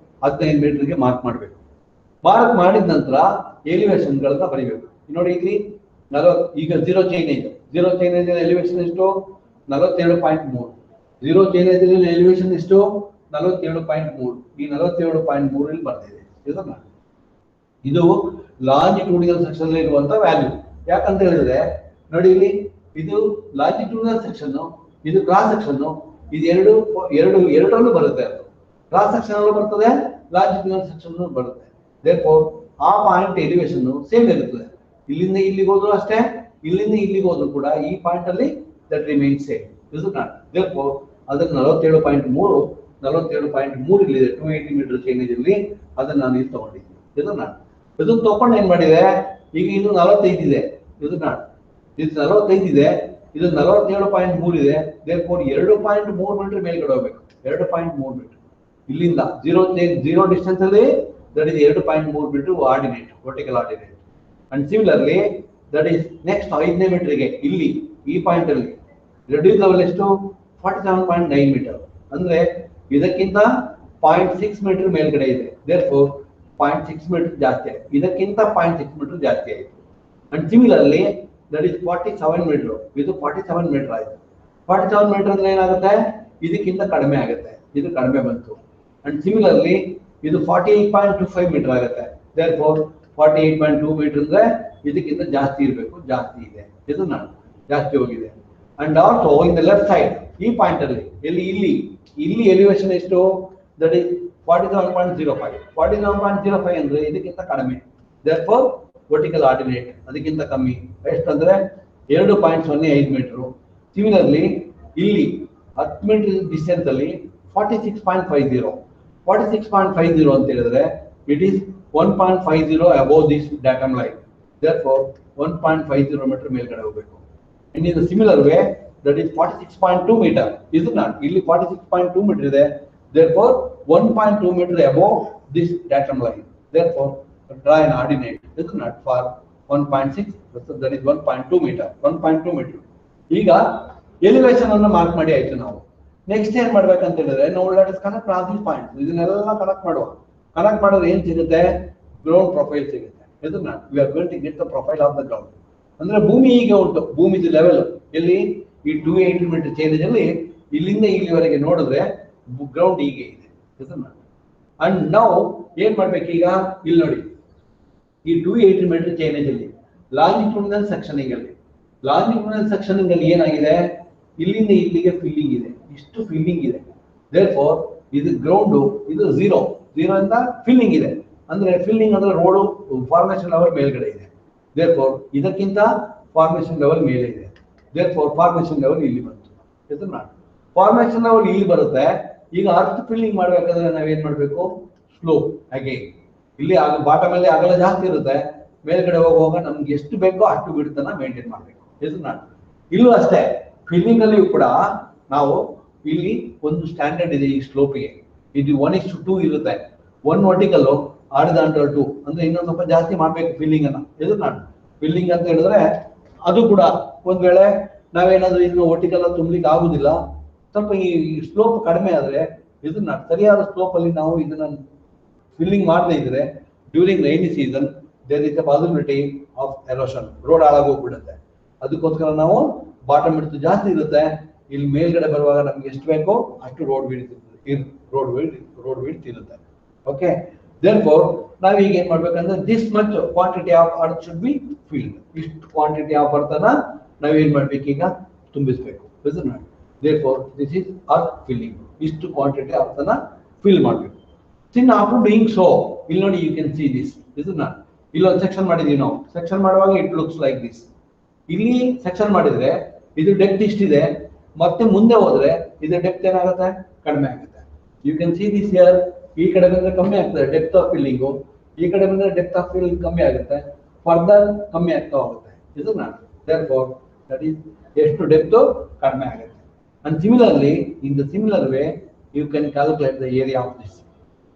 15 ಮೀಟರ್ಗೆ ಮಾರ್ಕ್ ಮಾಡಬೇಕು. ಮಾರ್ಕ್ ಮಾಡಿದ ನಂತರ ಎಲಿವೇಶನ್ ಗಳನ್ನ ಬರೀಬೇಕು. ನೋಡಿ ಇಲ್ಲಿ 40, ಈಗ 0 ಚೈನೇಜ್ ಎಲಿವೇಶನ್ ಎಷ್ಟು 47.3, 0 ಚೈನೇಜ್ ಎಲಿವೇಶನ್ ಎಷ್ಟು 47.3. ಈ 47.3 ಇಲ್ಲಿ ಬರ್ತಿದೆ. ಇದನ್ನ ಇದು ಲಾಂಜಿಟ್ಯೂಡಿನಲ್ ಸೆಕ್ಷನ್ ಇರುವಂತ ವ್ಯಾಲ್ಯೂ. ಯಾಕಂತ ಹೇಳಿದ್ರೆ ನೋಡಿ, ಇಲ್ಲಿ ಇದು ಲಾಂಜಿಟ್ಯೂಡಿನಲ್ ಸೆಕ್ಷನ್, ಇದು ಕ್ರಾಸ್ ಸೆಕ್ಷನ್, ಇದು ಎರಡರಲ್ಲೂ ಬರುತ್ತೆ. ಅದು ಕ್ರಾಸ್ ಸೆಕ್ಷನ್ ಅಲ್ಲೂ ಬರ್ತದೆ, ಲಾಂಜಿಟ್ಯೂಡಿನಲ್ ಸೆಕ್ಷನ್ ಬರುತ್ತೆ. ದೇರ್ಫೋರ್ ಆ ಪಾಯಿಂಟ್ ಎಲಿವೇಶನ್ ಸೇಮ್ ಇರುತ್ತದೆ. ಇಲ್ಲಿಂದ ಇಲ್ಲಿಗೆ ಹೋದ್ರು ಅಷ್ಟೇ, ಇಲ್ಲಿಂದ ಇಲ್ಲಿಗೆ ಹೋದ್ರು ಕೂಡ ಈ ಪಾಯಿಂಟ್ ಅಲ್ಲಿ ದಟ್ ರಿಮೈನ್ ಸೇಮ್. ದೇರ್ಫೋರ್ ಅದನ್ನ 47.3 ಇಲ್ಲಿದೆ 280 ಮೀಟರ್ ಚೈನೇಜ್ ಅಲ್ಲಿ, ಅದನ್ನ ನಾನು ಇಲ್ಲಿ ತಗೊಂಡಿದ್ದೀನಿ. ಇದನ್ನ ತಗೊಂಡು ಏನ್ ಮಾಡಿದೆ, ಈಗ ಇದು 45 ಇದೆ, ಇದು 45 ಇದೆ, ಇದು 47.3 ಇದೆ. ದೇರ್ಫೋರ್ 2.3 ಮೀಟರ್ ಮೇಲ್ಗಡೆ ಹೋಗ್ಬೇಕು. 2.3 ಮೀಟರ್ ಇಲ್ಲಿಂದ 0 ಡಿಸ್ಟೆನ್ಸ್ ಅಲ್ಲಿ, that is 2.3 meter ordinate, vertical ordinate. And similarly that is next 5ನೇ ಮೀಟರ್ಗೆ ಇಲ್ಲಿ ಈ ಪಾಯಿಂಟ್ ಅಲ್ಲಿ ರೆಡ್ಯೂಸ್ ಲೆವೆಲ್ ಎಷ್ಟು 47.9 ಮೀಟರ್, ಅಂದ್ರೆ ಇದಕ್ಕಿಂತ 0.6 ಮೀಟರ್ ಮೇಲ್ಗಡೆ ಇದೆ. therefore 0.6 ಮೀಟರ್ ಜಾಸ್ತಿ ಆಯ್ತು, ಇದಕ್ಕಿಂತ 0.6 ಮೀಟರ್ ಜಾಸ್ತಿ ಆಯ್ತು. And similarly that is 47 metre, ಇದು 47 ಮೀಟರ್ ಆಯ್ತು. 47 ಮೀಟರ್ ಅಂದ್ರೆ ಏನಾಗುತ್ತೆ, ಇದಕ್ಕಿಂತ ಕಡಿಮೆ ಆಗುತ್ತೆ, ಇದು ಕಡಿಮೆ ಬಂತು. ಅಂಡ್ ಸಿಮಿಲರ್ಲಿ ಇದು 48.25 ಮೀಟರ್ ಆಗುತ್ತೆ. therefore 48.2 ಮೀಟರ್ ಅಂದ್ರೆ ಇದಕ್ಕಿಂತ ಜಾಸ್ತಿ ಇರಬೇಕು, ಜಾಸ್ತಿ ಇದೆ, ಇದು ಜಾಸ್ತಿ ಹೋಗಿದೆ. And also in the left side ಈ ಪಾಯಿಂಟ್ ಅಲ್ಲಿ ಇಲ್ಲಿ ಎಲಿವೇಶನ್ ಎಷ್ಟು, ದಟ್ ಇಸ್ 47.05 ಅಂದ್ರೆ ಇದಕ್ಕಿಂತ ಕಡಿಮೆ. therefore ವರ್ಟಿಕಲ್ ಆರ್ಡಿನೇಟ್ ಅದಕ್ಕಿಂತ ಕಮ್ಮಿ. ಎಷ್ಟಂದ್ರೆ 2.05 ಮೀಟರ್. ಸಿಮಿಲರ್ಲಿ ಇಲ್ಲಿ 10 ಮೀಟರ್ ಡಿಸ್ಟೆನ್ಸ್ ಅಲ್ಲಿ 46.50 46.50 ಅಂತ ಹೇಳಿದ್ರೆ it is 1.50 above this datum line. Therefore 1.50 metre ಮೇಲ್ಗಡೆ ಹೋಗಬೇಕು. And in the similar way, that is 46.2 meter, is it not? Illi 46.2 meter ಇದೆ. Therefore 1.2 meter above this datum line. Therefore draw an ordinate, is it not, for 1.6, so that is 1.2 meter. 1.2 meter. ಈಗ elevation ಅನ್ನು mark ಮಾಡಿ ಆಯ್ತು. ನಾವು next ಏನ್ ಮಾಡ್ಬೇಕಂತ ಹೇಳಿದ್ರೆ ನಾವು let us connect all these points. ಇದನ್ನೆಲ್ಲ ಕನೆಕ್ಟ್ ಮಾಡುವ. ಕನೆಕ್ಟ್ ಮಾಡಿದ್ರೆ ಏನ್ ಸಿಗುತ್ತೆ? ಗ್ರೌಂಡ್ ಪ್ರೊಫೈಲ್ ಸಿಗುತ್ತೆ. is it not? We are going to get the profile of the ground. ಅಂದ್ರೆ ಭೂಮಿ ಹೀಗೆ ಉಂಟು. ಭೂಮಿದು ಲೆವೆಲ್ ಎಲ್ಲಿ ಈ 280 ಮೀಟರ್ ಚೇಂಜ್ ಅಲ್ಲಿ ಇಲ್ಲಿಂದ ಇಲ್ಲಿವರೆಗೆ ನೋಡಿದ್ರೆ ಗ್ರೌಂಡ್ ಹೀಗೆ ಇದೆ. ಅಂಡ್ ನಾವು ಏನ್ ಮಾಡ್ಬೇಕು ಈಗ? ಇಲ್ಲಿ ನೋಡಿ, ಈ 280 ಮೀಟರ್ ಚೇಂಜ್ ಅಲ್ಲಿ ಲಾಂಜಿಟ್ಯೂಡಿನಲ್ ಸೆಕ್ಷನಿಂಗ್ ಅಲ್ಲಿ ಏನಾಗಿದೆ? ಇಲ್ಲಿಂದ ಇಲ್ಲಿಗೆ ಫಿಲ್ಲಿಂಗ್ ಇದೆ. ಇಷ್ಟು ಫಿಲ್ಲಿಂಗ್ ಇದೆ. ದೇರ್ಫೋರ್ ಇದು ಗ್ರೌಂಡ್, ಇದು ಝೀರೋ ಇಂದ ಫಿಲ್ಲಿಂಗ್ ಇದೆ. ಅಂದ್ರೆ ಫಿಲ್ಲಿಂಗ್ ಅಂದ್ರೆ ರೋಡು ಫಾರ್ಮೇಶನ್ ಲೆವೆಲ್ ಮೇಲ್ಗಡೆ ಇದೆ. ದೇರ್ಫೋರ್ ಇದಕ್ಕಿಂತ ಫಾರ್ಮೇಶನ್ ಲೆವೆಲ್ ಮೇಲೆ ಇದೆ. ದೇರ್ಫೋರ್ ಫಾರ್ಮೇಶನ್ ಲೆವೆಲ್ ಇಲ್ಲಿ ಬಂತು. ಫಾರ್ಮೇಶನ್ ಲೆವೆಲ್ ಇಲ್ಲಿ ಬರುತ್ತೆ. ಈಗ ಅರ್ತ್ ಫಿಲ್ಲಿಂಗ್ ಮಾಡ್ಬೇಕಾದ್ರೆ ನಾವೇನ್ ಮಾಡ್ಬೇಕು? Slope again. ಇಲ್ಲಿ ಬಾಟಮ್ ಅಲ್ಲಿ ಅಗಲ ಜಾಸ್ತಿ ಇರುತ್ತೆ. ಮೇಲ್ಗಡೆ ಹೋಗುವಾಗ ನಮ್ಗೆ ಎಷ್ಟು ಬೇಕೋ ಅಷ್ಟು ಬಿಡ್ತನ ಮೇಂಟೈನ್ ಮಾಡ್ಬೇಕು. ಇಲ್ಲೂ ಅಷ್ಟೇ, ಫಿಲ್ಲಿಂಗ್ ಅಲ್ಲಿಯೂ ಕೂಡ ನಾವು ಇಲ್ಲಿ ಒಂದು ಸ್ಟ್ಯಾಂಡರ್ಡ್ ಇದೆ. ಈ ಸ್ಲೋಪಿಗೆ ಇದು 1:2 ಇರುತ್ತೆ. 1 ವರ್ಟಿಕಲ್ ಆರ್ಡಿದಾಂಟಲ್ 2 ಅಂದ್ರೆ ಇನ್ನೊಂದು ಸ್ವಲ್ಪ ಜಾಸ್ತಿ ಮಾಡ್ಬೇಕು ಫಿಲ್ಲಿಂಗ್ ಅನ್ನ. ಫಿಲ್ಲಿಂಗ್ ಅಂತ ಹೇಳಿದ್ರೆ ಅದು ಕೂಡ ಒಂದ್ ವೇಳೆ ನಾವೇನಾದ್ರೂ ಇನ್ನು ವರ್ಟಿಕಲ್ ತುಂಬಲಿಕ್ಕೆ ಆಗುದಿಲ್ಲ, ಸ್ವಲ್ಪ ಈ ಸ್ಲೋಪ್ ಕಡಿಮೆ ಆದ್ರೆ ಇದನ್ನ ಸರಿಯಾದ ಸ್ಲೋಪ್ ಅಲ್ಲಿ ನಾವು ಇದನ್ನ ಫಿಲ್ಲಿಂಗ್ ಮಾಡದೇ ಇದ್ರೆ during rainy season there is a possibility of erosion. Road ಹಾಳಾಗೋಗ್ಬಿಡುತ್ತೆ. ಅದಕ್ಕೋಸ್ಕರ ನಾವು ಬಾಟಮ್ ಬಿಡ್ತು ಜಾಸ್ತಿ ಇರುತ್ತೆ. ಇಲ್ಲಿ ಮೇಲ್ಗಡೆ ಬರುವಾಗ ನಮ್ಗೆ ಎಷ್ಟು ಬೇಕೋ ಅಷ್ಟು ರೋಡ್ ವಿಡ್ತ್ ಇರುತ್ತೆ. ಓಕೆ, ದೇರ್ಫೋರ್ ನಾವ್ ಈಗ ಏನ್ ಮಾಡ್ಬೇಕಂದ್ರೆ this much quantity of earth should be filled. ಇಷ್ಟು ಕ್ವಾಂಟಿಟಿ ಆಫ್ ಅರ್ತ್ ಅನ್ನ ನಾವೇನ್ ಮಾಡ್ಬೇಕು? ಈಗ ತುಂಬಿಸ್ಬೇಕು. Therefore this is earth filling. ಇಷ್ಟು ಕ್ವಾಂಟಿಟಿ ಅರ್ತ್ ಅನ್ನ ಫಿಲ್ ಮಾಡ್ಬೇಕು. ಸಿನ್ ಆಫ್ಟರ್ ಡೂಯಿಂಗ್ ಸೋ, ಇಲ್ಲಿ ನೋಡಿ, ಯು ಕ್ಯಾನ್ ಸಿ ದಿಸ್. ಇಲ್ಲೊಂದು ಸೆಕ್ಷನ್ ಮಾಡಿದೀವಿ ನಾವು. ಸೆಕ್ಷನ್ ಮಾಡುವಾಗ ಇಟ್ ಲುಕ್ಸ್ ಲೈಕ್ ದಿಸ್. ಇಲ್ಲಿ ಸೆಕ್ಷನ್ ಮಾಡಿದ್ರೆ ಇದು ಡೆಪ್ತ್ ಇಷ್ಟಿದೆ. ಮತ್ತೆ ಮುಂದೆ ಹೋದ್ರೆ ಇದು ಡೆಪ್ತ್ ಏನಾಗುತ್ತೆ? ಕಡಿಮೆ ಆಗುತ್ತೆ. You can see this here. ಈ ಕಡೆ ಬಂದ್ರೆ ಕಮ್ಮಿ ಆಗ್ತದೆ ಡೆಪ್ತ್ ಆಫ್ ಫಿಲ್ಲಿಂಗು. ಈ ಕಡೆ ಬಂದ್ರೆ ಡೆಪ್ತ್ ಆಫ್ ಫಿಲ್ಲಿಂಗ್ ಕಮ್ಮಿ ಆಗುತ್ತೆ. ಫರ್ದರ್ ಕಮ್ಮಿ ಆಗ್ತಾ ಹೋಗುತ್ತೆ. ದೇರ್ಫೋರ್ ದಟ್ ಈಸ್ ಎಷ್ಟು ಡೆಪ್ತ್ ಕಡಿಮೆ ಆಗುತ್ತೆ. And similarly in the similar way you can calculate the area of this.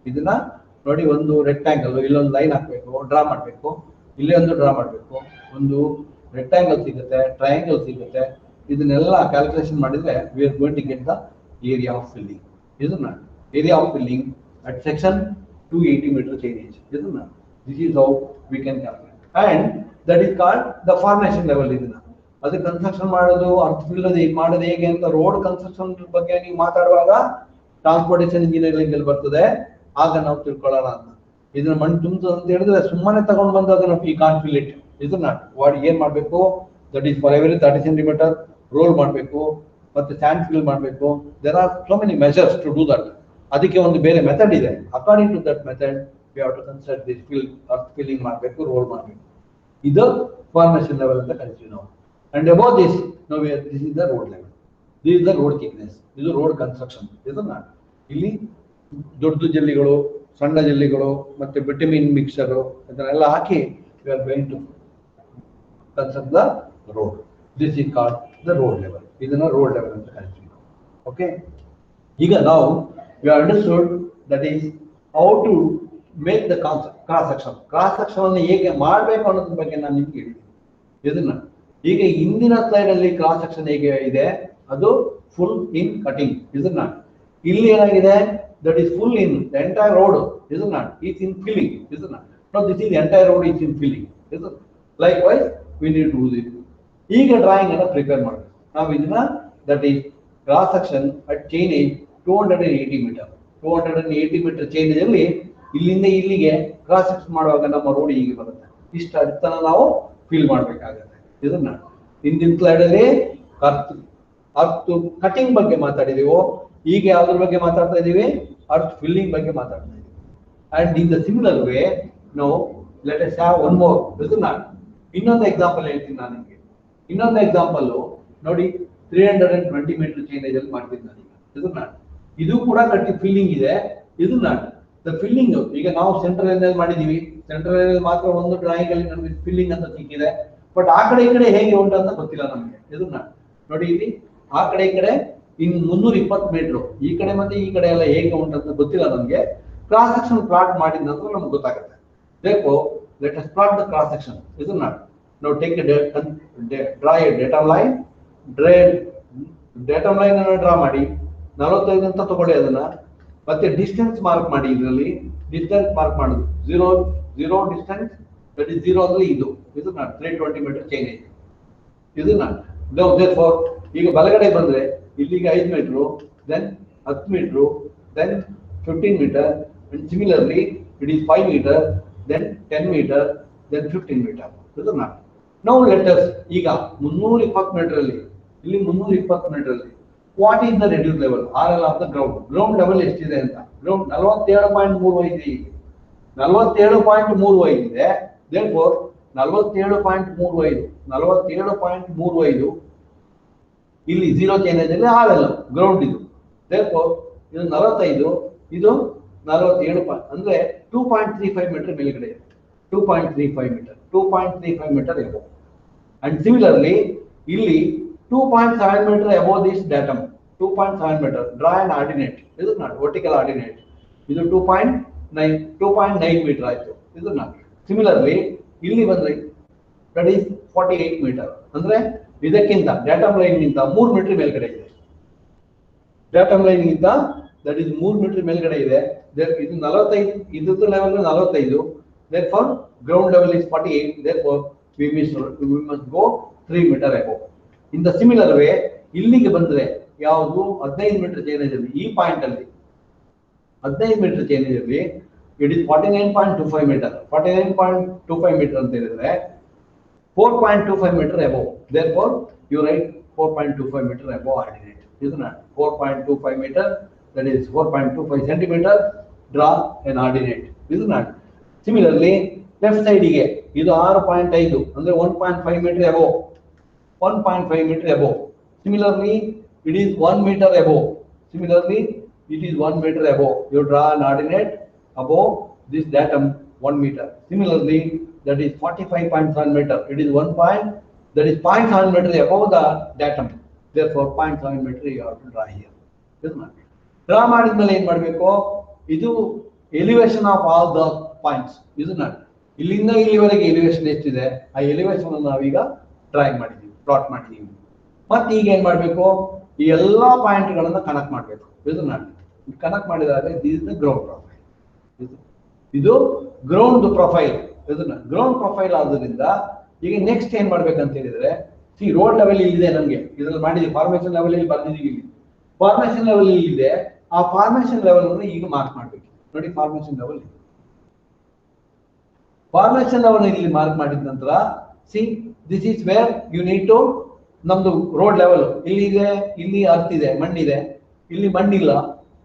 ಇದನ್ನ ನೋಡಿ, ಒಂದು ರೆಕ್ಟ್ಯಾಂಗಲ್ ಇಲ್ಲೊಂದು ಲೈನ್ ಹಾಕ್ಬೇಕು, ಡ್ರಾ ಮಾಡಬೇಕು. ಇಲ್ಲೇ ಒಂದು ಡ್ರಾ ಮಾಡಬೇಕು. ಒಂದು ರೆಕ್ಟ್ಯಾಂಗಲ್ ಸಿಗುತ್ತೆ, ಟ್ರಯಾಂಗಲ್ ಸಿಗುತ್ತೆ. ಇದನ್ನೆಲ್ಲ ಕ್ಯಾಲ್ಕುಲೇಷನ್ ಮಾಡಿದ್ರೆ we are going to get the area of filling. Area of filling at section 280 meter change. This is how we can calculate, and that is called the formation level. ಅದು construction ಮಾಡೋದು, earth fill ಮಾಡೋದು ಹೇಗೆ ಅಂತ road construction ಬಗ್ಗೆ ನೀವು ಮಾತಾಡುವಾಗ transportation engineering ಅಲ್ಲಿ ಬರ್ತದೆ. ಆಗ ನಾವು ತಿಳ್ಕೊಳ್ಳೋಣ ಅಂತ. ಇದನ್ನ ಮಣ್ಣು ತುಂಬಿಸು ಅಂತ ಹೇಳಿದ್ರೆ ಸುಮ್ಮನೆ ತಗೊಂಡು ಬಂದು ಅದನ್ನ ಈ ಕಾನ್ ಫಿಲ್ ಇಟ್. ವಾಟ್ ಏನ್ ಮಾಡ್ಬೇಕು? That is for every 30 centimeter roll ಮಾಡಬೇಕು, ಮತ್ತೆ ಸ್ಯಾಂಡ್ ಫಿಲ್ ಮಾಡಬೇಕು. There are so many measures to do that. ಅದಕ್ಕೆ ಒಂದು ಬೇರೆ ಮೆಥಡ್ ಇದೆ. According to that method we have to consider this earth filling ಮಾಡಬೇಕು, ರೋಲ್ ಮಾಡಬೇಕು. ಇದು ಫಾರ್ಮೇಶನ್ ಲೆವೆಲ್ ಅಂತ ಕರಿತೀವಿ ನಾವು. And above this no this is the road level. This is the road thickness. ಇದು ರೋಡ್ ಕನ್ಸ್ಟ್ರಕ್ಷನ್. ಇಲ್ಲಿ ದೊಡ್ಡ ಜಲ್ಲಿಗಳು, ಸಣ್ಣ ಜಲ್ಲಿಗಳು, ಮತ್ತೆ ಬಿಟಮಿನ್ ಮಿಕ್ಸರ್ ಇದನ್ನೆಲ್ಲ ಹಾಕಿ we are going to construct the road. This is called the road level. ಇದನ್ನ road level ಅಂತ ಕರಿತೀವಿ. ಓಕೆ, ಈಗ ನಾವು we understood that is how to make the cross section. Cross section ಅನ್ನು ಹೇಗೆ ಮಾಡಬೇಕು ಅನ್ನೋದ್ರ ಬಗ್ಗೆ ನಾನು ನಿಮ್ಗೆ ಹೇಳಿದ್ದೀನಿ. ಈಗ ಹಿಂದಿನ ಸ್ಲೈಡ್ ಅಲ್ಲಿ ಕ್ರಾಸ್ ಸೆಕ್ಷನ್ ಹೇಗೆ ಇದೆ, ಅದು ಫುಲ್ ಇನ್ ಕಟಿಂಗ್. ಇಲ್ಲಿ ಏನಾಗಿದೆ? that is full in the entire road, is in filling. No, this is the entire road is in filling. Likewise we need to do this. ಈಗ drawing ಅನ್ನು prepare ಮಾಡಬೇಕು ನಾವು. ಇದನ್ನ that is cross section at chainage 280 meter. 280 meter change ಅಲ್ಲಿ ಇಲ್ಲಿಂದ ಇಲ್ಲಿಗೆ cross section ಮಾಡುವಾಗ ನಮ್ಮ ರೋಡ್ ಹೀಗೆ ಬರುತ್ತೆ. ಇಷ್ಟು ಅರ್ಥನ ನಾವು ಫಿಲ್ ಮಾಡ್ಬೇಕಾಗುತ್ತೆ. ಇದನ್ನ ಹಿಂದಿನ ಸ್ಲೈಡ್ ಅಲ್ಲಿ ಅರ್ತ್ ಕಟಿಂಗ್ ಬಗ್ಗೆ ಮಾತಾಡಿದೀವೋ, ಈಗ ಯಾವ್ದ್ರ ಬಗ್ಗೆ ಮಾತಾಡ್ತಾ ಇದೀವಿ? ಅರ್ತ್ ಫಿಲ್ಲಿಂಗ್ ಬಗ್ಗೆ ಮಾತಾಡ್ತಾ ಇದೀವಿ. And in the similar way ನಾವು let us have one more. ಇನ್ನೊಂದು ಎಕ್ಸಾಂಪಲ್ ಹೇಳ್ತೀನಿ ನಾನು ನಿಮಗೆ. ಇನ್ನೊಂದು ಎಕ್ಸಾಂಪಲ್ ನೋಡಿ 320 ಮೀಟರ್ ಚೈನೇಜ್ ಅಲ್ಲಿ ಮಾಡ್ತೀನಿ ನಾನು ಇದು ನಾನು ಇದು ಕೂಡ ಕಟ್ಟಿ ಫಿಲ್ಲಿಂಗ್ ಇದೆ ಇದು ನಾನು ಫಿಲ್ಲಿಂಗ್ ಈಗ ನಾವು ಸೆಂಟ್ರಲ್ ಏರಿಯಾದಲ್ಲಿ ಮಾಡಿದೀವಿ ಸೆಂಟ್ರಲ್ ಏರಿಯಾದಲ್ಲಿ ಮಾತ್ರ ಒಂದು ಡ್ರಾಯಿಂಗ್ ಅಲ್ಲಿ ನಮಗೆ ಫಿಲ್ಲಿಂಗ್ ಅಂತ ಸಿಕ್ಕಿದೆ ಬಟ್ ಆ ಕಡೆ ಈ ಕಡೆ ಹೇಗೆ ಉಂಟು ಅಂತ ಗೊತ್ತಿಲ್ಲ ನಮಗೆ ಇದು ನಾನು ನೋಡಿ ಇಲ್ಲಿ ಆ ಕಡೆ ಈ ಕಡೆ ಇನ್ 320 ಮೀಟರ್ ಈ ಕಡೆ ಮತ್ತೆ ಈ ಕಡೆ ಎಲ್ಲ ಹೇಗೆ ಉಂಟು ಅಂತ ಗೊತ್ತಿಲ್ಲ ನಮಗೆ ಕ್ರಾಸ್ ಸೆಕ್ಷನ್ ಪ್ಲಾಟ್ ಮಾಡಿದ ನಂತರ ನಮ್ಗೆ ಗೊತ್ತಾಗುತ್ತೆ therefore let us plot the cross section is it not now take a draw a data line data line ಅನ್ನು ಡ್ರಾ ಮಾಡಿ 45 ಅಂತ ತಗೊಳ್ಳಿ ಅದನ್ನ ಮತ್ತೆ ಡಿಸ್ಟೆನ್ಸ್ ಮಾರ್ಕ್ ಮಾಡಿ ಇದರಲ್ಲಿ ಡಿಸ್ಟೆನ್ಸ್ ಮಾರ್ಕ್ ಮಾಡೋದು 0 ಡಿಸ್ಟೆನ್ಸ್ ದಟ್ ಇಸ್ 0 ಅಂದ್ರೆ ಇದು not 320 ಮೀಟರ್ ಚೈನ್ ಇದೆ ಇದು not therefore ಈಗ ಬಲಗಡೆ ಬಂದ್ರೆ ಇಲ್ಲಿಗೆ 5 metre then 10 metre then 15 meter and similarly it is 5 meter then 10 meter then 15 meter ಇದು not now let us ಈಗ 320 ಮೀಟರ್ ಅಲ್ಲಿ ಇಲ್ಲಿ 320 ಮೀಟರ್ ಅಲ್ಲಿ what is the reduced level RL of the ground level ಎಷ್ಟಿದೆ ಅಂತ ground 47.35 ಇದೆ 47.35 ಇದೆ therefore 47.35 ಇಲ್ಲಿ 0 ಚೈನೇಜ್ ಅಲ್ಲಿ RL ಗ್ರೌಂಡ್ ಇದು therefore ಇದು 45 ಇದು 47 ಅಂದ್ರೆ 2.35 ಮೀಟರ್ ಮೇಲ್ಗಡೆ ಇದೆ 2.35 ಮೀಟರ್ ಎಬೋ ಅಂಡ್ ಸಿಮಿಲರ್ಲಿ ಇಲ್ಲಿ 2.7 meter above this datum 2.7 meter draw an ordinate is it not vertical ordinate ಇದು 2.9 meter ಆಯ್ತು ಇದು not similarly ಇಲ್ಲಿ ಬಂದ್ರೆ that is 48 meter ಅಂದ್ರೆ ಇದಕ್ಕಿಂತ datum line ಗಿಂತ 3 ಮೀಟರ್ ಮೇಲ್ಗಡೆ ಇದೆ datum line ಗಿಂತ that is 3 ಮೀಟರ್ ಮೇಲ್ಗಡೆ ಇದೆ ಇದು 45 ಇದ್ದು level 45 therefore ground level is 48 therefore we must go 3 meter above in the similar way ಇಲ್ಲಿಗೆ ಬಂದ್ರೆ ಯಾವುದು 15 ಮೀಟರ್ ಚೈನೇಜ್ ಅಲ್ಲಿ ಈ ಪಾಯಿಂಟ್ ಅಲ್ಲಿ 15 ಮೀಟರ್ ಚೈನೇಜ್ ಅಲ್ಲಿ ಇಟ್ ಇಸ್ 49.25 ಮೀಟರ್ 49.25 ಮೀಟರ್ ಅಂತ ಹೇಳಿದ್ರೆ 4.25 meter above therefore you write 4.25 meter above ordinate isn't it 4.25 meter that is 4.25 centimeter draw an ordinate isn't it similarly left side ಗೆ ಇದು 6.5 ಅಂದ್ರೆ 1.5 meter above 1.5 meter above similarly it is 1 meter above similarly it is 1 meter above you draw an ordinate above this datum 1 meter similarly that is 45.7 meter it is 1 point that is 0.7 meter above the datum therefore 0.7 meter you have to draw here draw ಮಾಡಿದ್ಮೇಲೆ ಏನು ಮಾಡಬೇಕು ಇದು elevation of all the points ಇದು not ಇಲ್ಲಿಂದ ಇಲ್ಲಿವರೆಗೆ elevation ಎಷ್ಟಿದೆ ಆ elevation ಅನ್ನು ನಾವೀಗ ಡ್ರಾಯಿಂಗ್ ಮಾಡಿದೀವಿ ಪ್ಲಾಟ್ ಮಾಡಿದೀವಿ ಮತ್ತೆ ಈಗ ಏನ್ ಮಾಡಬೇಕು ಈ ಎಲ್ಲಾ ಪಾಯಿಂಟ್ ಗಳನ್ನ ಕನೆಕ್ಟ್ ಮಾಡಬೇಕು ಇದು not ಕನೆಕ್ಟ್ ಮಾಡಿದಾಗ this is the ground profile ಇದು ಗ್ರೌಂಡ್ ಪ್ರೊಫೈಲ್ ಇದನ್ನ ಗ್ರೌಂಡ್ ಪ್ರೊಫೈಲ್ ಆದ್ರಿಂದ ಈಗ ನೆಕ್ಸ್ಟ್ ಏನ್ ಮಾಡ್ಬೇಕಂತ ಹೇಳಿದ್ರೆ ಸಿ ರೋಡ್ ಲೆವೆಲ್ ಇದೆ ನಮಗೆ ಇದ್ರಲ್ಲಿ ಮಾಡಿದೀವಿ ಫಾರ್ಮೇಶನ್ ಲೆವೆಲ್ ಅಲ್ಲಿ ಬರ್ದಿದೀವಿ ಫಾರ್ಮೇಶನ್ ಲೆವೆಲ್ ಇದೆ ಆ ಫಾರ್ಮೇಶನ್ ಲೆವೆಲ್ ಅನ್ನು ಈಗ ಮಾರ್ಕ್ ಮಾಡಬೇಕು ನೋಡಿ ಫಾರ್ಮೇಶನ್ ಲೆವೆಲ್ ಇಲ್ಲಿ ಮಾರ್ಕ್ ಮಾಡಿದ ನಂತರ see this is where you need to ನಮ್ದು ರೋಡ್ ಲೆವೆಲ್ ಇಲ್ಲಿ ಇದೆ ಇಲ್ಲಿ ಅರ್ತ್ ಇದೆ ಮಣ್ಣಿದೆ ಇಲ್ಲಿ ಮಣ್ಣಿಲ್ಲ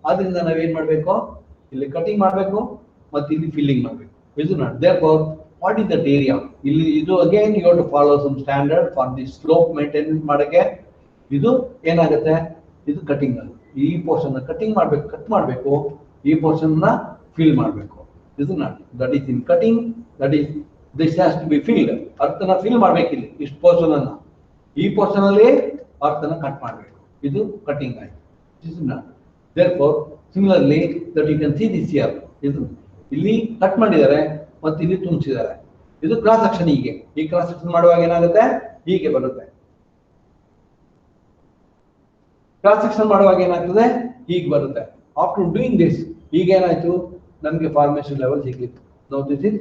ಆದ್ರಿಂದ ನಾವೇನ್ ಮಾಡ್ಬೇಕು ಇಲ್ಲಿ ಕಟಿಂಗ್ ಮಾಡ್ಬೇಕು ಮತ್ತೆ ಇಲ್ಲಿ ಫಿಲ್ಲಿಂಗ್ ಮಾಡ್ಬೇಕು ಇದು not therefore what is that area ಇಲ್ಲಿ ಇದು again you have to follow some standard for the slope maintenance ಮಾಡಕ್ಕೆ ಇದು ಏನಾಗುತ್ತೆ ಇದು ಕಟಿಂಗ್ ಅಲ್ಲಿ ಈ ಪೋರ್ಷನ್ ಕಟಿಂಗ್ ಮಾಡ್ಬೇಕು ಕಟ್ ಮಾಡ್ಬೇಕು ಈ ಪೋರ್ಷನ್ ನ ಫಿಲ್ ಮಾಡ್ಬೇಕು ಇದು not that is in cutting that is this has to be filled ಅರ್ಥನ ಫಿಲ್ ಮಾಡ್ಬೇಕು ಇಲ್ಲಿ ಇಷ್ಟು ಪೋರ್ಷನ್ ಅನ್ನ ಈ ಪೋರ್ಷನ್ ಅಲ್ಲಿ ಅರ್ಥನ ಕಟ್ ಮಾಡ್ಬೇಕು ಇದು ಕಟಿಂಗ್ ಆಯ್ತು ಇದು not therefore similarly that you can see this here ಇದು ಇಲ್ಲಿ ಕಟ್ ಮಾಡಿದ್ದಾರೆ ಮತ್ತೆ ಇಲ್ಲಿ ತುಂಬಿಸಿದ್ದಾರೆ ಇದು ಕ್ರಾಸ್ ಸೆಕ್ಷನ್ ಹೀಗೆ ಈ ಕ್ರಾಸ್ ಸೆಕ್ಷನ್ ಮಾಡುವಾಗ ಏನಾಗುತ್ತೆ ಹೀಗೆ ಬರುತ್ತೆ ಕ್ರಾಸ್ ಸೆಕ್ಷನ್ ಮಾಡುವಾಗ ಏನಾಗ್ತದೆ ಹೀಗೆ ಬರುತ್ತೆ ಆಫ್ಟರ್ ಡೂಯಿಂಗ್ ದಿಸ್ ಈಗ ಏನಾಯ್ತು ನಮಗೆ ಫಾರ್ಮೇಶನ್ ಲೆವೆಲ್ ಸಿಗ್ಲಿತ್ತು now this is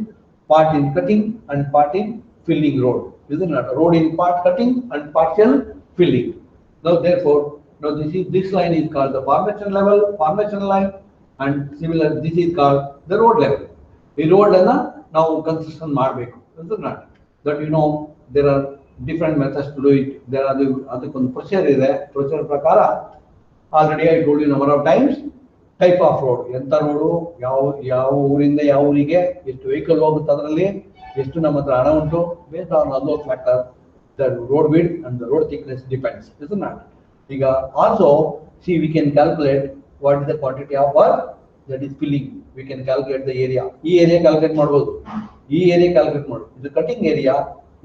part in cutting and part in filling road ಇದು road in part cutting and partial filling now therefore now this line is called the formation line and similar this is called the road level ಈ road ಅನ್ನ ನಾವು construction ಮಾಡಬೇಕು that you know there are different methods to do it there are ಅದಕ್ಕೊಂದು procedure ಇದೆ procedure ಪ್ರಕಾರ already I told you number of times type of road ಎಂತ road ಯಾವ ಊರಿಂದ ಯಾವ ಊರಿಗೆ ಎಷ್ಟು ವೆಹಿಕಲ್ ಹೋಗುತ್ತೆ ಅದರಲ್ಲಿ ಎಷ್ಟು ನಮ್ಮ ಹತ್ರ ಹಣ ಉಂಟು ಬೇಸ್ಡ್ ಆನ್ ಅದೋ factor the road width and the road thickness depends, isn't it? Also, see, we can calculate what is the quantity of work that is filling. We can calculate the area. Area calculate ಮಾಡಬಹುದು. Area calculate ಮಾಡಬಹುದು. ಇದು cutting area,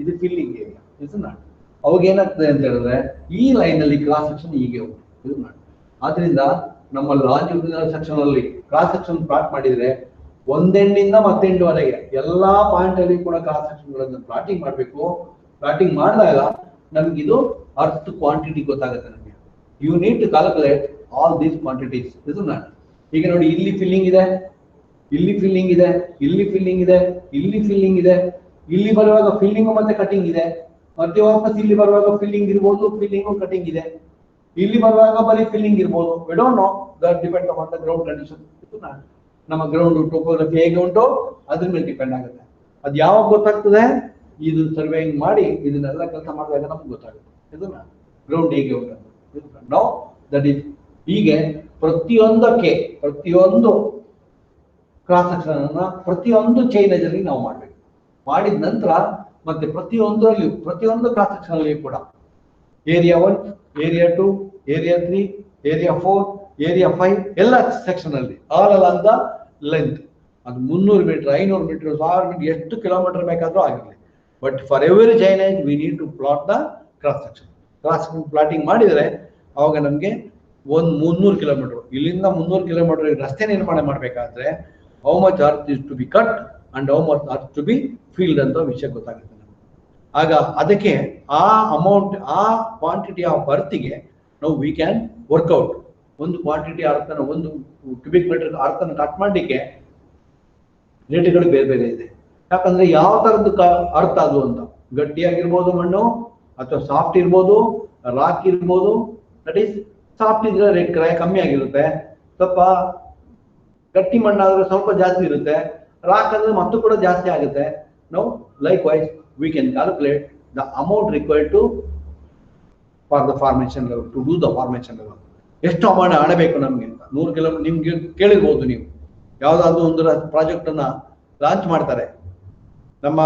ಇದು filling area, isn't it? ಅವಾಗ ಏನಾಗ್ತದೆ ಅಂತ ಹೇಳಿದ್ರೆ ಈ line ಅಲ್ಲಿ ಕ್ರಾಸ್ ಸೆಕ್ಷನ್ ಹೀಗೆ ಹೋಗುತ್ತೆ, isn't it? ಆದ್ರಿಂದ ನಮ್ಮ ಲಾಂಜಿಟ್ಯೂಡಿನಲ್ ಸೆಕ್ಷನ್ ಅಲ್ಲಿ ಕ್ರಾಸ್ ಸೆಕ್ಷನ್ ಪ್ಲಾಟ್ ಮಾಡಿದ್ರೆ ಒಂದೆಂಡಿಂದ ಮತ್ತೆಂಡುವರೆಗೆ ಎಲ್ಲಾ ಪಾಯಿಂಟ್ ಅಲ್ಲಿ ಕೂಡ ಕ್ರಾಸ್ ಸೆಕ್ಷನ್ ಗಳನ್ನು ಪ್ಲಾಟಿಂಗ್ ಮಾಡಬೇಕು. ಪ್ಲಾಟಿಂಗ್ ಮಾಡಿದಾಗ ನಮ್ಗೆ ಇದು ಅರ್ಥ ಕ್ವಾಂಟಿಟಿ ಗೊತ್ತಾಗುತ್ತೆ ನಮಗೆ. You need to calculate all these quantities, isn't it? ಈಗ ನೋಡಿ, ಇಲ್ಲಿ ಫಿಲ್ಲಿಂಗ್ ಇದೆ, ಇಲ್ಲಿ ಫಿಲ್ಲಿಂಗ್ ಇದೆ, ಇಲ್ಲಿ ಫಿಲ್ಲಿಂಗ್ ಇದೆ, ಇಲ್ಲಿ ಫಿಲ್ಲಿಂಗ್ ಇದೆ, ಇಲ್ಲಿ ಬರುವಾಗ ಫಿಲ್ಲಿಂಗ್ ಮತ್ತೆ ಕಟಿಂಗ್ ಇದೆ, ಮತ್ತೆ ವಾಪಸ್ ಇಲ್ಲಿ ಬರುವಾಗ ಫಿಲ್ಲಿಂಗ್ ಇರ್ಬೋದು, ಫಿಲ್ಲಿಂಗ್ ಕಟಿಂಗ್ ಇದೆ, ಇಲ್ಲಿ ಬರುವಾಗ ಬರೀ ಫಿಲ್ಲಿಂಗ್ ಇರ್ಬೋದು. We don't know, that depend on the ground condition. ನಮ್ಮ ಗ್ರೌಂಡ್ ಟೋಪೋಗ್ರಫಿ ಹೇಗೆ ಉಂಟು ಅದ್ರ ಮೇಲೆ ಡಿಪೆಂಡ್ ಆಗುತ್ತೆ. ಅದು ಯಾವಾಗ ಗೊತ್ತಾಗ್ತದೆ? ಇದು ಸರ್ವೇಯಿಂಗ್ ಮಾಡಿ ಇದನ್ನೆಲ್ಲ ಕೆಲಸ ಮಾಡಿದಾಗ ನಮ್ಗೆ ಗೊತ್ತಾಗುತ್ತೆ ಇದನ್ನ ಗ್ರೌಂಡ್ ಹೇಗೆ ಉಂಟು. ನಾವು ದಟ್ ಈಸ್ ಹೀಗೆ ಪ್ರತಿಯೊಂದು ಕ್ರಾಸ್ ಸೆಕ್ಷನ್ ಅನ್ನ ಪ್ರತಿಯೊಂದು ಚೈನೇಜ್ ಅಲ್ಲಿ ನಾವು ಮಾಡಬೇಕು. ಮಾಡಿದ ನಂತರ ಮತ್ತೆ ಪ್ರತಿಯೊಂದು ಕ್ರಾಸ್ ಸೆಕ್ಷನ್ ಅಲ್ಲಿ ಕೂಡ area 1, area 2, area 3, area 4, area 5 ಎಲ್ಲ ಸೆಕ್ಷನ್ ಅಲ್ಲಿ ಆಲ್ ಅಲಾಂಗ್ ದ ಲೆಂತ್, ಅದು 300 ಮೀಟರ್, 500 ಮೀಟರ್, 1000 ಮೀಟರ್, ಎಷ್ಟು ಕಿಲೋಮೀಟರ್ ಬೇಕಾದ್ರೂ ಆಗಿರಲಿ, but for every chainage we need to plot the cross section. Cross section plotting ಮಾಡಿದರೆ ಅವಾಗ ನಮಗೆ ಒಂದು 300 ಕಿಲೋಮೀಟರ್, ಇಲ್ಲಿಂದ 300 ಕಿಲೋಮೀಟರ್ ರಸ್ತೆ ನಿರ್ಮಾಣ ಮಾಡಬೇಕಾದ್ರೆ how much earth is to be cut and how much earth to be filled ಅಂತ ವಿಷಯ ಗೊತ್ತಾಗುತ್ತೆ ನಮಗೆ. ಆಗ ಅದಕ್ಕೆ ಆ ಅಮೌಂಟ್, ಆ ಕ್ವಾಂಟಿಟಿ ಆಫ್ ಅರ್ಥಿಗೆ ನಾವು ವಿ ಕ್ಯಾನ್ ವರ್ಕ್ಔಟ್. ಒಂದು ಕ್ವಾಂಟಿಟಿ ಅರ್ಥನ, ಒಂದು ಕ್ಯೂಬಿಕ್ ಮೀಟರ್ ಅರ್ಥನ ಕಟ್ ಮಾಡಲಿಕ್ಕೆ ರೇಟ್ಗಳು ಬೇರೆ ಬೇರೆ ಇದೆ. ಯಾಕಂದ್ರೆ ಯಾವ ತರದ್ದು ಅರ್ಥ ಅದು ಅಂತ, ಗಟ್ಟಿಯಾಗಿರ್ಬೋದು ಮಣ್ಣು, ಅಥವಾ ಸಾಫ್ಟ್ ಇರ್ಬೋದು, ರಾಕ್ ಇರ್ಬೋದು. ದಟ್ ಈಸ್ ಸಾಫ್ಟ್ ಇದ್ರೆ ರೇಟ್ ಕಮ್ಮಿ ಆಗಿರುತ್ತೆ, ಸ್ವಲ್ಪ ಗಟ್ಟಿ ಮಣ್ಣಾದ್ರೆ ಸ್ವಲ್ಪ ಜಾಸ್ತಿ ಇರುತ್ತೆ, ರಾಕ್ ಅಂದ್ರೆ ಮತ್ತು ಕೂಡ ಜಾಸ್ತಿ ಆಗುತ್ತೆ. ನಾವು likewise we can calculate the amount required to for the formation level, to do the formation level. ಎಷ್ಟು ಅಮೌಂಟ್ ಹಣಬೇಕು ನಮ್ಗೆ ಅಂತ 100 ಕಿಲೋಮೀಟರ್ ನಿಮ್ಗೆ ಕೇಳಿರ್ಬೋದು. ನೀವು ಯಾವ್ದಾದ್ರು ಒಂದು ಪ್ರಾಜೆಕ್ಟ್ ಅನ್ನ ಲಾಂಚ್ ಮಾಡ್ತಾರೆ, ನಮ್ಮ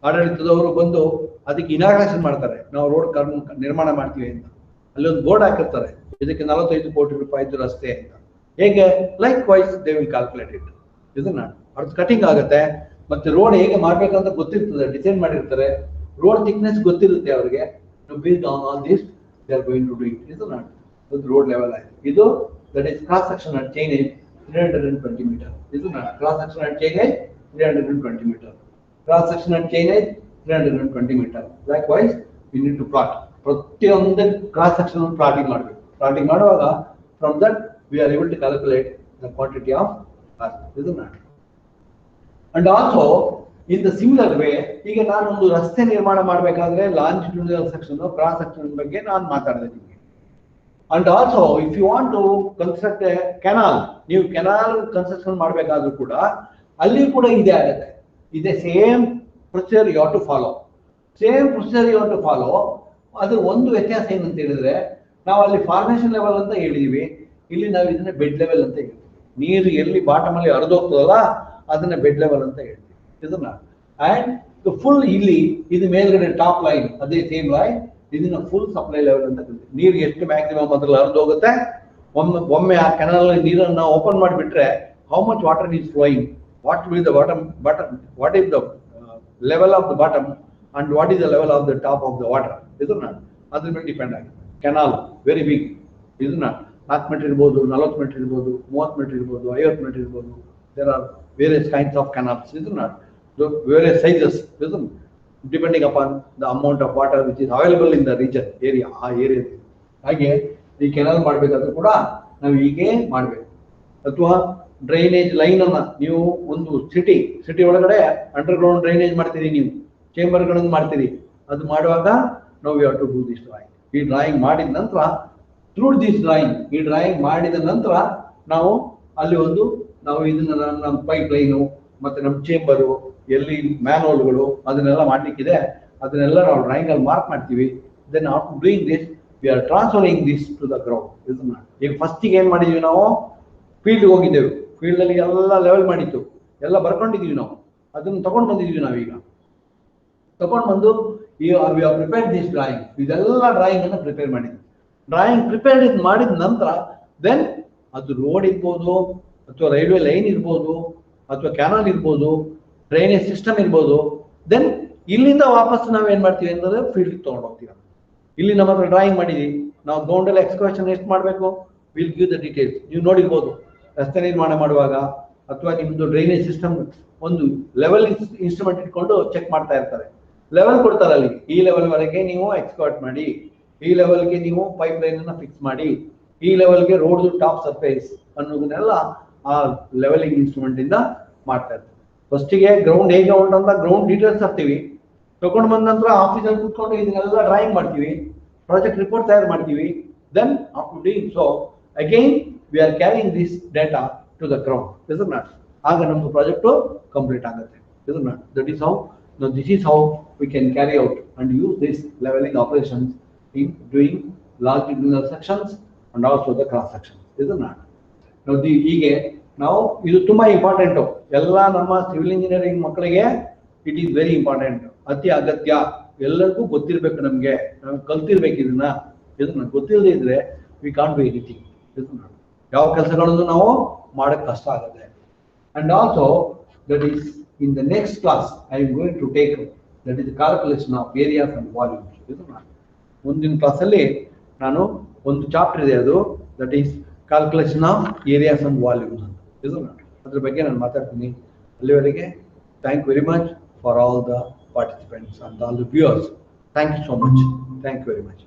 ಆಡಳಿತದವರು ಬಂದು ಅದಕ್ಕೆ ಇನಾಗ್ರೇಷನ್ ಮಾಡ್ತಾರೆ, ನಾವು ರೋಡ್ ನಿರ್ಮಾಣ ಮಾಡ್ತೀವಿ ಅಂತ. ಅಲ್ಲಿ ಒಂದು ಬೋರ್ಡ್ ಹಾಕಿರ್ತಾರೆ, ಇದಕ್ಕೆ 45 ಕೋಟಿ ರೂಪಾಯಿ ರಸ್ತೆ ಅಂತ. ಹೇಗೆ? Likewise they will calculate it. ಇದನ್ನ ಅರ್ಥ ಕಟಿಂಗ್ ಆಗುತ್ತೆ. ಮತ್ತೆ ರೋಡ್ ಹೇಗೆ ಮಾಡ್ಬೇಕಂತ ಗೊತ್ತಿರ್ತದೆ, ಡಿಸೈನ್ ಮಾಡಿರ್ತಾರೆ, ರೋಡ್ ಥಿಕ್ನೆಸ್ ಗೊತ್ತಿರುತ್ತೆ ಅವರಿಗೆ. Based on all this they are going to do it. ಇದು ನಾಟ್ ರೋಡ್ ಲೆವೆಲ್ ಆಗಿದೆ. ಇದು that is cross section at chainage 320 metre. ಇದು not cross section at chainage 320 metre. Cross section at chainage 320 metre. Likewise we need to plot. ಪ್ರತಿಯೊಂದು cross section plotting ಮಾಡಬೇಕು. Plotting ಮಾಡುವಾಗ from that we are able to calculate the quantity of earth. ಇದು not. And also in the similar way, ಈಗ ನಾನೊಂದು ರಸ್ತೆ ನಿರ್ಮಾಣ ಮಾಡಬೇಕಾದ್ರೆ longitudinal section, cross section ಬಗ್ಗೆ ನಾನು ಮಾತಾಡಿದೆ ನಿಮಗೆ. And also if you want to construct a canal, ನೀವು ಕೆನಾಲ್ ಕನ್ಸ್ಟ್ರಕ್ಷನ್ ಮಾಡಬೇಕಾದ್ರೂ ಕೂಡ ಅಲ್ಲಿ ಕೂಡ ಇದೇ ಆಗುತ್ತೆ. ಇದೇ same procedure you have to follow. Same procedure you have to follow. ಅದ್ರ ಒಂದು ವ್ಯತ್ಯಾಸ ಏನಂತ ಹೇಳಿದ್ರೆ, ನಾವು ಅಲ್ಲಿ ಫಾರ್ಮೇಶನ್ ಲೆವೆಲ್ ಅಂತ ಹೇಳಿದೀವಿ, ಇಲ್ಲಿ ನಾವು ಇದನ್ನ ಬೆಡ್ ಲೆವೆಲ್ ಅಂತ ಹೇಳ್ತೀವಿ. ನೀರು ಎಲ್ಲಿ ಬಾಟಮ್ ಅಲ್ಲಿ ಹರಿದೋಗ್ತದಲ್ಲ ಅದನ್ನ ಬೆಡ್ ಲೆವೆಲ್ ಅಂತ ಹೇಳ್ತೀವಿ. ಇದನ್ನ ಅಂಡ್ ಫುಲ್ ಇಲ್ಲಿ ಇದು ಮೇಲ್ಗಡೆ ಟಾಪ್ ಲೈನ್, ಅದೇ ಸೇಮ್ ಲೈನ್, ಇದನ್ನ ಫುಲ್ ಸಪ್ಲೈ ಲೆವೆಲ್ ಅಂತ ಕರಿತೀವಿ. ನೀರು ಎಷ್ಟು ಮ್ಯಾಕ್ಸಿಮಮ್ ಅದ್ರಲ್ಲಿ ಹರಿದೋಗುತ್ತೆ, ಒಮ್ಮೆ ಆ ಕೆನಾಲ್ ನೀರನ್ನು ಓಪನ್ ಮಾಡಿಬಿಟ್ರೆ how much water is flowing, what will the bottom, what is the level of the bottom and what is the level of the top of the water. ಇದನ್ನ ಅದ್ರ ಮೇಲೆ ಡಿಪೆಂಡ್ ಆಗಿದೆ. Canal very big. ಇದನ್ನ 4 metre ಇರ್ಬೋದು, 40 metre ಇರ್ಬೋದು, 30 metre ಇರ್ಬೋದು, 50 metre ಇರ್ಬೋದು. There are various kinds of canals. ಇದನ್ನ various sizes, depending upon the amount of water which is available in the region area, ಆ ಏರಿಯಾ. ಹಾಗೆ ಈ ಕೆನಾಲ್ ಮಾಡಬೇಕಾದ್ರೂ ಕೂಡ ನಾವು ಹೀಗೆ ಮಾಡಬೇಕು. ಅಥವಾ ಡ್ರೈನೇಜ್ ಲೈನ್ ಅನ್ನ ನೀವು ಒಂದು ಸಿಟಿ ಒಳಗಡೆ ಅಂಡರ್ ಗ್ರೌಂಡ್ ಡ್ರೈನೇಜ್ ಮಾಡ್ತೀರಿ, ನೀವು ಚೇಂಬರ್ಗಳನ್ನು ಮಾಡ್ತೀರಿ. ಅದು ಮಾಡುವಾಗ ನಾವು you have to do this drawing. ಈ ಡ್ರಾಯಿಂಗ್ ಮಾಡಿದ ನಂತರ ಥ್ರೂ ದಿಸ್ ಡ್ರಾಯಿಂಗ್, ಈ ಡ್ರಾಯಿಂಗ್ ಮಾಡಿದ ನಂತರ ನಾವು ಅಲ್ಲಿ ನಾವು ಇದನ್ನ ನಮ್ಮ ಪೈಪ್ ಲೈನು ಮತ್ತೆ ನಮ್ಮ ಚೇಂಬರು, ಎಲ್ಲಿ ಮ್ಯಾನ್ಹೋಲ್ಗಳು, ಅದನ್ನೆಲ್ಲ ಮಾಡ್ಲಿಕ್ಕಿದೆ, ಅದನ್ನೆಲ್ಲ ನಾವು ಡ್ರಾಯಿಂಗ್ ಅಲ್ಲಿ ಮಾರ್ಕ್ ಮಾಡ್ತೀವಿ. Then after doing this we are transferring this to the ground. ಇದನ್ನ ಈಗ ಫಸ್ಟಿಗೆ ಏನ್ ಮಾಡಿದ್ವಿ, ನಾವು ಫೀಲ್ಡ್ ಹೋಗಿದ್ದೇವೆ, ಫೀಲ್ಡ್ ಅಲ್ಲಿ ಎಲ್ಲ ಲೆವೆಲ್ ಮಾಡಿತ್ತು, ಎಲ್ಲ ಬರ್ಕೊಂಡಿದೀವಿ ನಾವು, ಅದನ್ನ ತಗೊಂಡು ಬಂದಿದ್ವಿ. ನಾವೀಗ ತಗೊಂಡು ಬಂದು we have prepared this drawing. ಇದೆಲ್ಲ ಡ್ರಾಯಿಂಗ್ ಅನ್ನು ಪ್ರಿಪೇರ್ ಮಾಡಿದ್ವಿ. ಡ್ರಾಯಿಂಗ್ ಪ್ರಿಪೇರ್ ಮಾಡಿದ ನಂತರ ದೆನ್ ಅದು ರೋಡ್ ಇರ್ಬೋದು, ಅಥವಾ ರೈಲ್ವೆ ಲೈನ್ ಇರ್ಬೋದು, ಅಥವಾ ಕ್ಯಾನಲ್ ಇರ್ಬೋದು, ಡ್ರೈನೇಜ್ ಸಿಸ್ಟಮ್ ಇರ್ಬೋದು. ದೆನ್ ಇಲ್ಲಿಂದ ವಾಪಸ್ ನಾವೇನ್ ಮಾಡ್ತೀವಿ ಅಂದ್ರೆ ಫೀಲ್ಡ್ ತಗೊಂಡು ಹೋಗ್ತೀವಿ. ಇಲ್ಲಿ ನಮ್ಮ ಹತ್ರ ಡ್ರಾಯಿಂಗ್ ಮಾಡಿದೀವಿ, ನಾವು ಗ್ರೌಂಡ್ ಅಲ್ಲಿ ಎಕ್ಸ್ಕವೇಷನ್ ಎಷ್ಟು ಮಾಡಬೇಕು, ವಿಲ್ ಗಿವ್ ದ ಡೀಟೇಲ್ಸ್. ನೀವು ನೋಡಿರ್ಬೋದು ರಸ್ತೆ ನಿರ್ಮಾಣ ಮಾಡುವಾಗ ಅಥವಾ ನಿಮ್ದು ಡ್ರೈನೇಜ್ ಸಿಸ್ಟಮ್ ಒಂದು ಲೆವೆಲ್ ಇನ್ಸ್ಟ್ರೂಮೆಂಟ್ ಇಟ್ಕೊಂಡು ಚೆಕ್ ಮಾಡ್ತಾ ಇರ್ತಾರೆ. ಲೆವೆಲ್ ಕೊಡ್ತಾರೆ ಅಲ್ಲಿ, ಈ ಲೆವೆಲ್ ವರೆಗೆ ನೀವು ಎಕ್ಸ್ಕವೇಟ್ ಮಾಡಿ, ಈ ಲೆವೆಲ್ಗೆ ನೀವು ಪೈಪ್ ಲೈನ್ ಅನ್ನ ಫಿಕ್ಸ್ ಮಾಡಿ, ಈ ಲೆವೆಲ್ಗೆ ರೋಡ್ ಟಾಪ್ ಸರ್ಫೇಸ್ ಅನ್ನೋದನ್ನೆಲ್ಲ ಆ ಲೆವೆಲಿಂಗ್ ಇನ್ಸ್ಟ್ರೂಮೆಂಟ್ ಇಂದ ಮಾಡ್ತಾ ಇರ್ತಾರೆ. ಫಸ್ಟಿಗೆ ಗ್ರೌಂಡ್ ಹೇಗೆ ಉಂಟಂತ ಗ್ರೌಂಡ್ ಡೀಟೇಲ್ಸ್ ಹಾಕ್ತೀವಿ, ತಗೊಂಡು ಬಂದ ನಂತರ ಆಫೀಸಲ್ಲಿ ಕೂತ್ಕೊಂಡು ಇದನ್ನೆಲ್ಲ ಡ್ರಾಯಿಂಗ್ ಮಾಡ್ತೀವಿ, ಪ್ರಾಜೆಕ್ಟ್ ರಿಪೋರ್ಟ್ ತಯಾರು ಮಾಡ್ತೀವಿ. Then after doing so again we are carrying this data to the ground. Is it not? ಆಗ ನಮ್ದು ಪ್ರಾಜೆಕ್ಟ್ ಕಂಪ್ಲೀಟ್ ಆಗುತ್ತೆ. Is it not? That is how this is how we can carry out and use this levelling operations in doing longitudinal sections and also the cross section. Is it not? ಹೀಗೆ ನಾವು ಇದು ತುಂಬಾ important ಎಲ್ಲ ನಮ್ಮ civil engineering ಮಕ್ಕಳಿಗೆ. It is very important, ಅತಿ ಅಗತ್ಯ. ಎಲ್ಲರಿಗೂ ಗೊತ್ತಿರ್ಬೇಕು, ನಮ್ಗೆ ನಾವು ಕಲ್ತಿರ್ಬೇಕು ಇದನ್ನ ಗೊತ್ತಿಲ್ಲದೆ ಇದ್ರೆ ವಿ ಕಾಂಟ್ ಬಿ ಎನಿಥಿಂಗ್. ಯಾವ ಕೆಲಸಗಳನ್ನು ನಾವು ಮಾಡಕ್ ಕಷ್ಟ ಆಗುತ್ತೆ. And also that is in the next class I am going to take that is calculation of areas and volumes. ಮುಂದಿನ ಕ್ಲಾಸಲ್ಲಿ ನಾನು ಒಂದು ಚಾಪ್ಟರ್ ಇದೆ, ಅದು that is calculation of areas and volumes ಅಂತ. ಅದ್ರ ಬಗ್ಗೆ ನಾನು ಮಾತಾಡ್ತೀನಿ. ಅಲ್ಲಿವರೆಗೆ thank you very much for all the participants and all the viewers. Thank you so much. Thank you very much.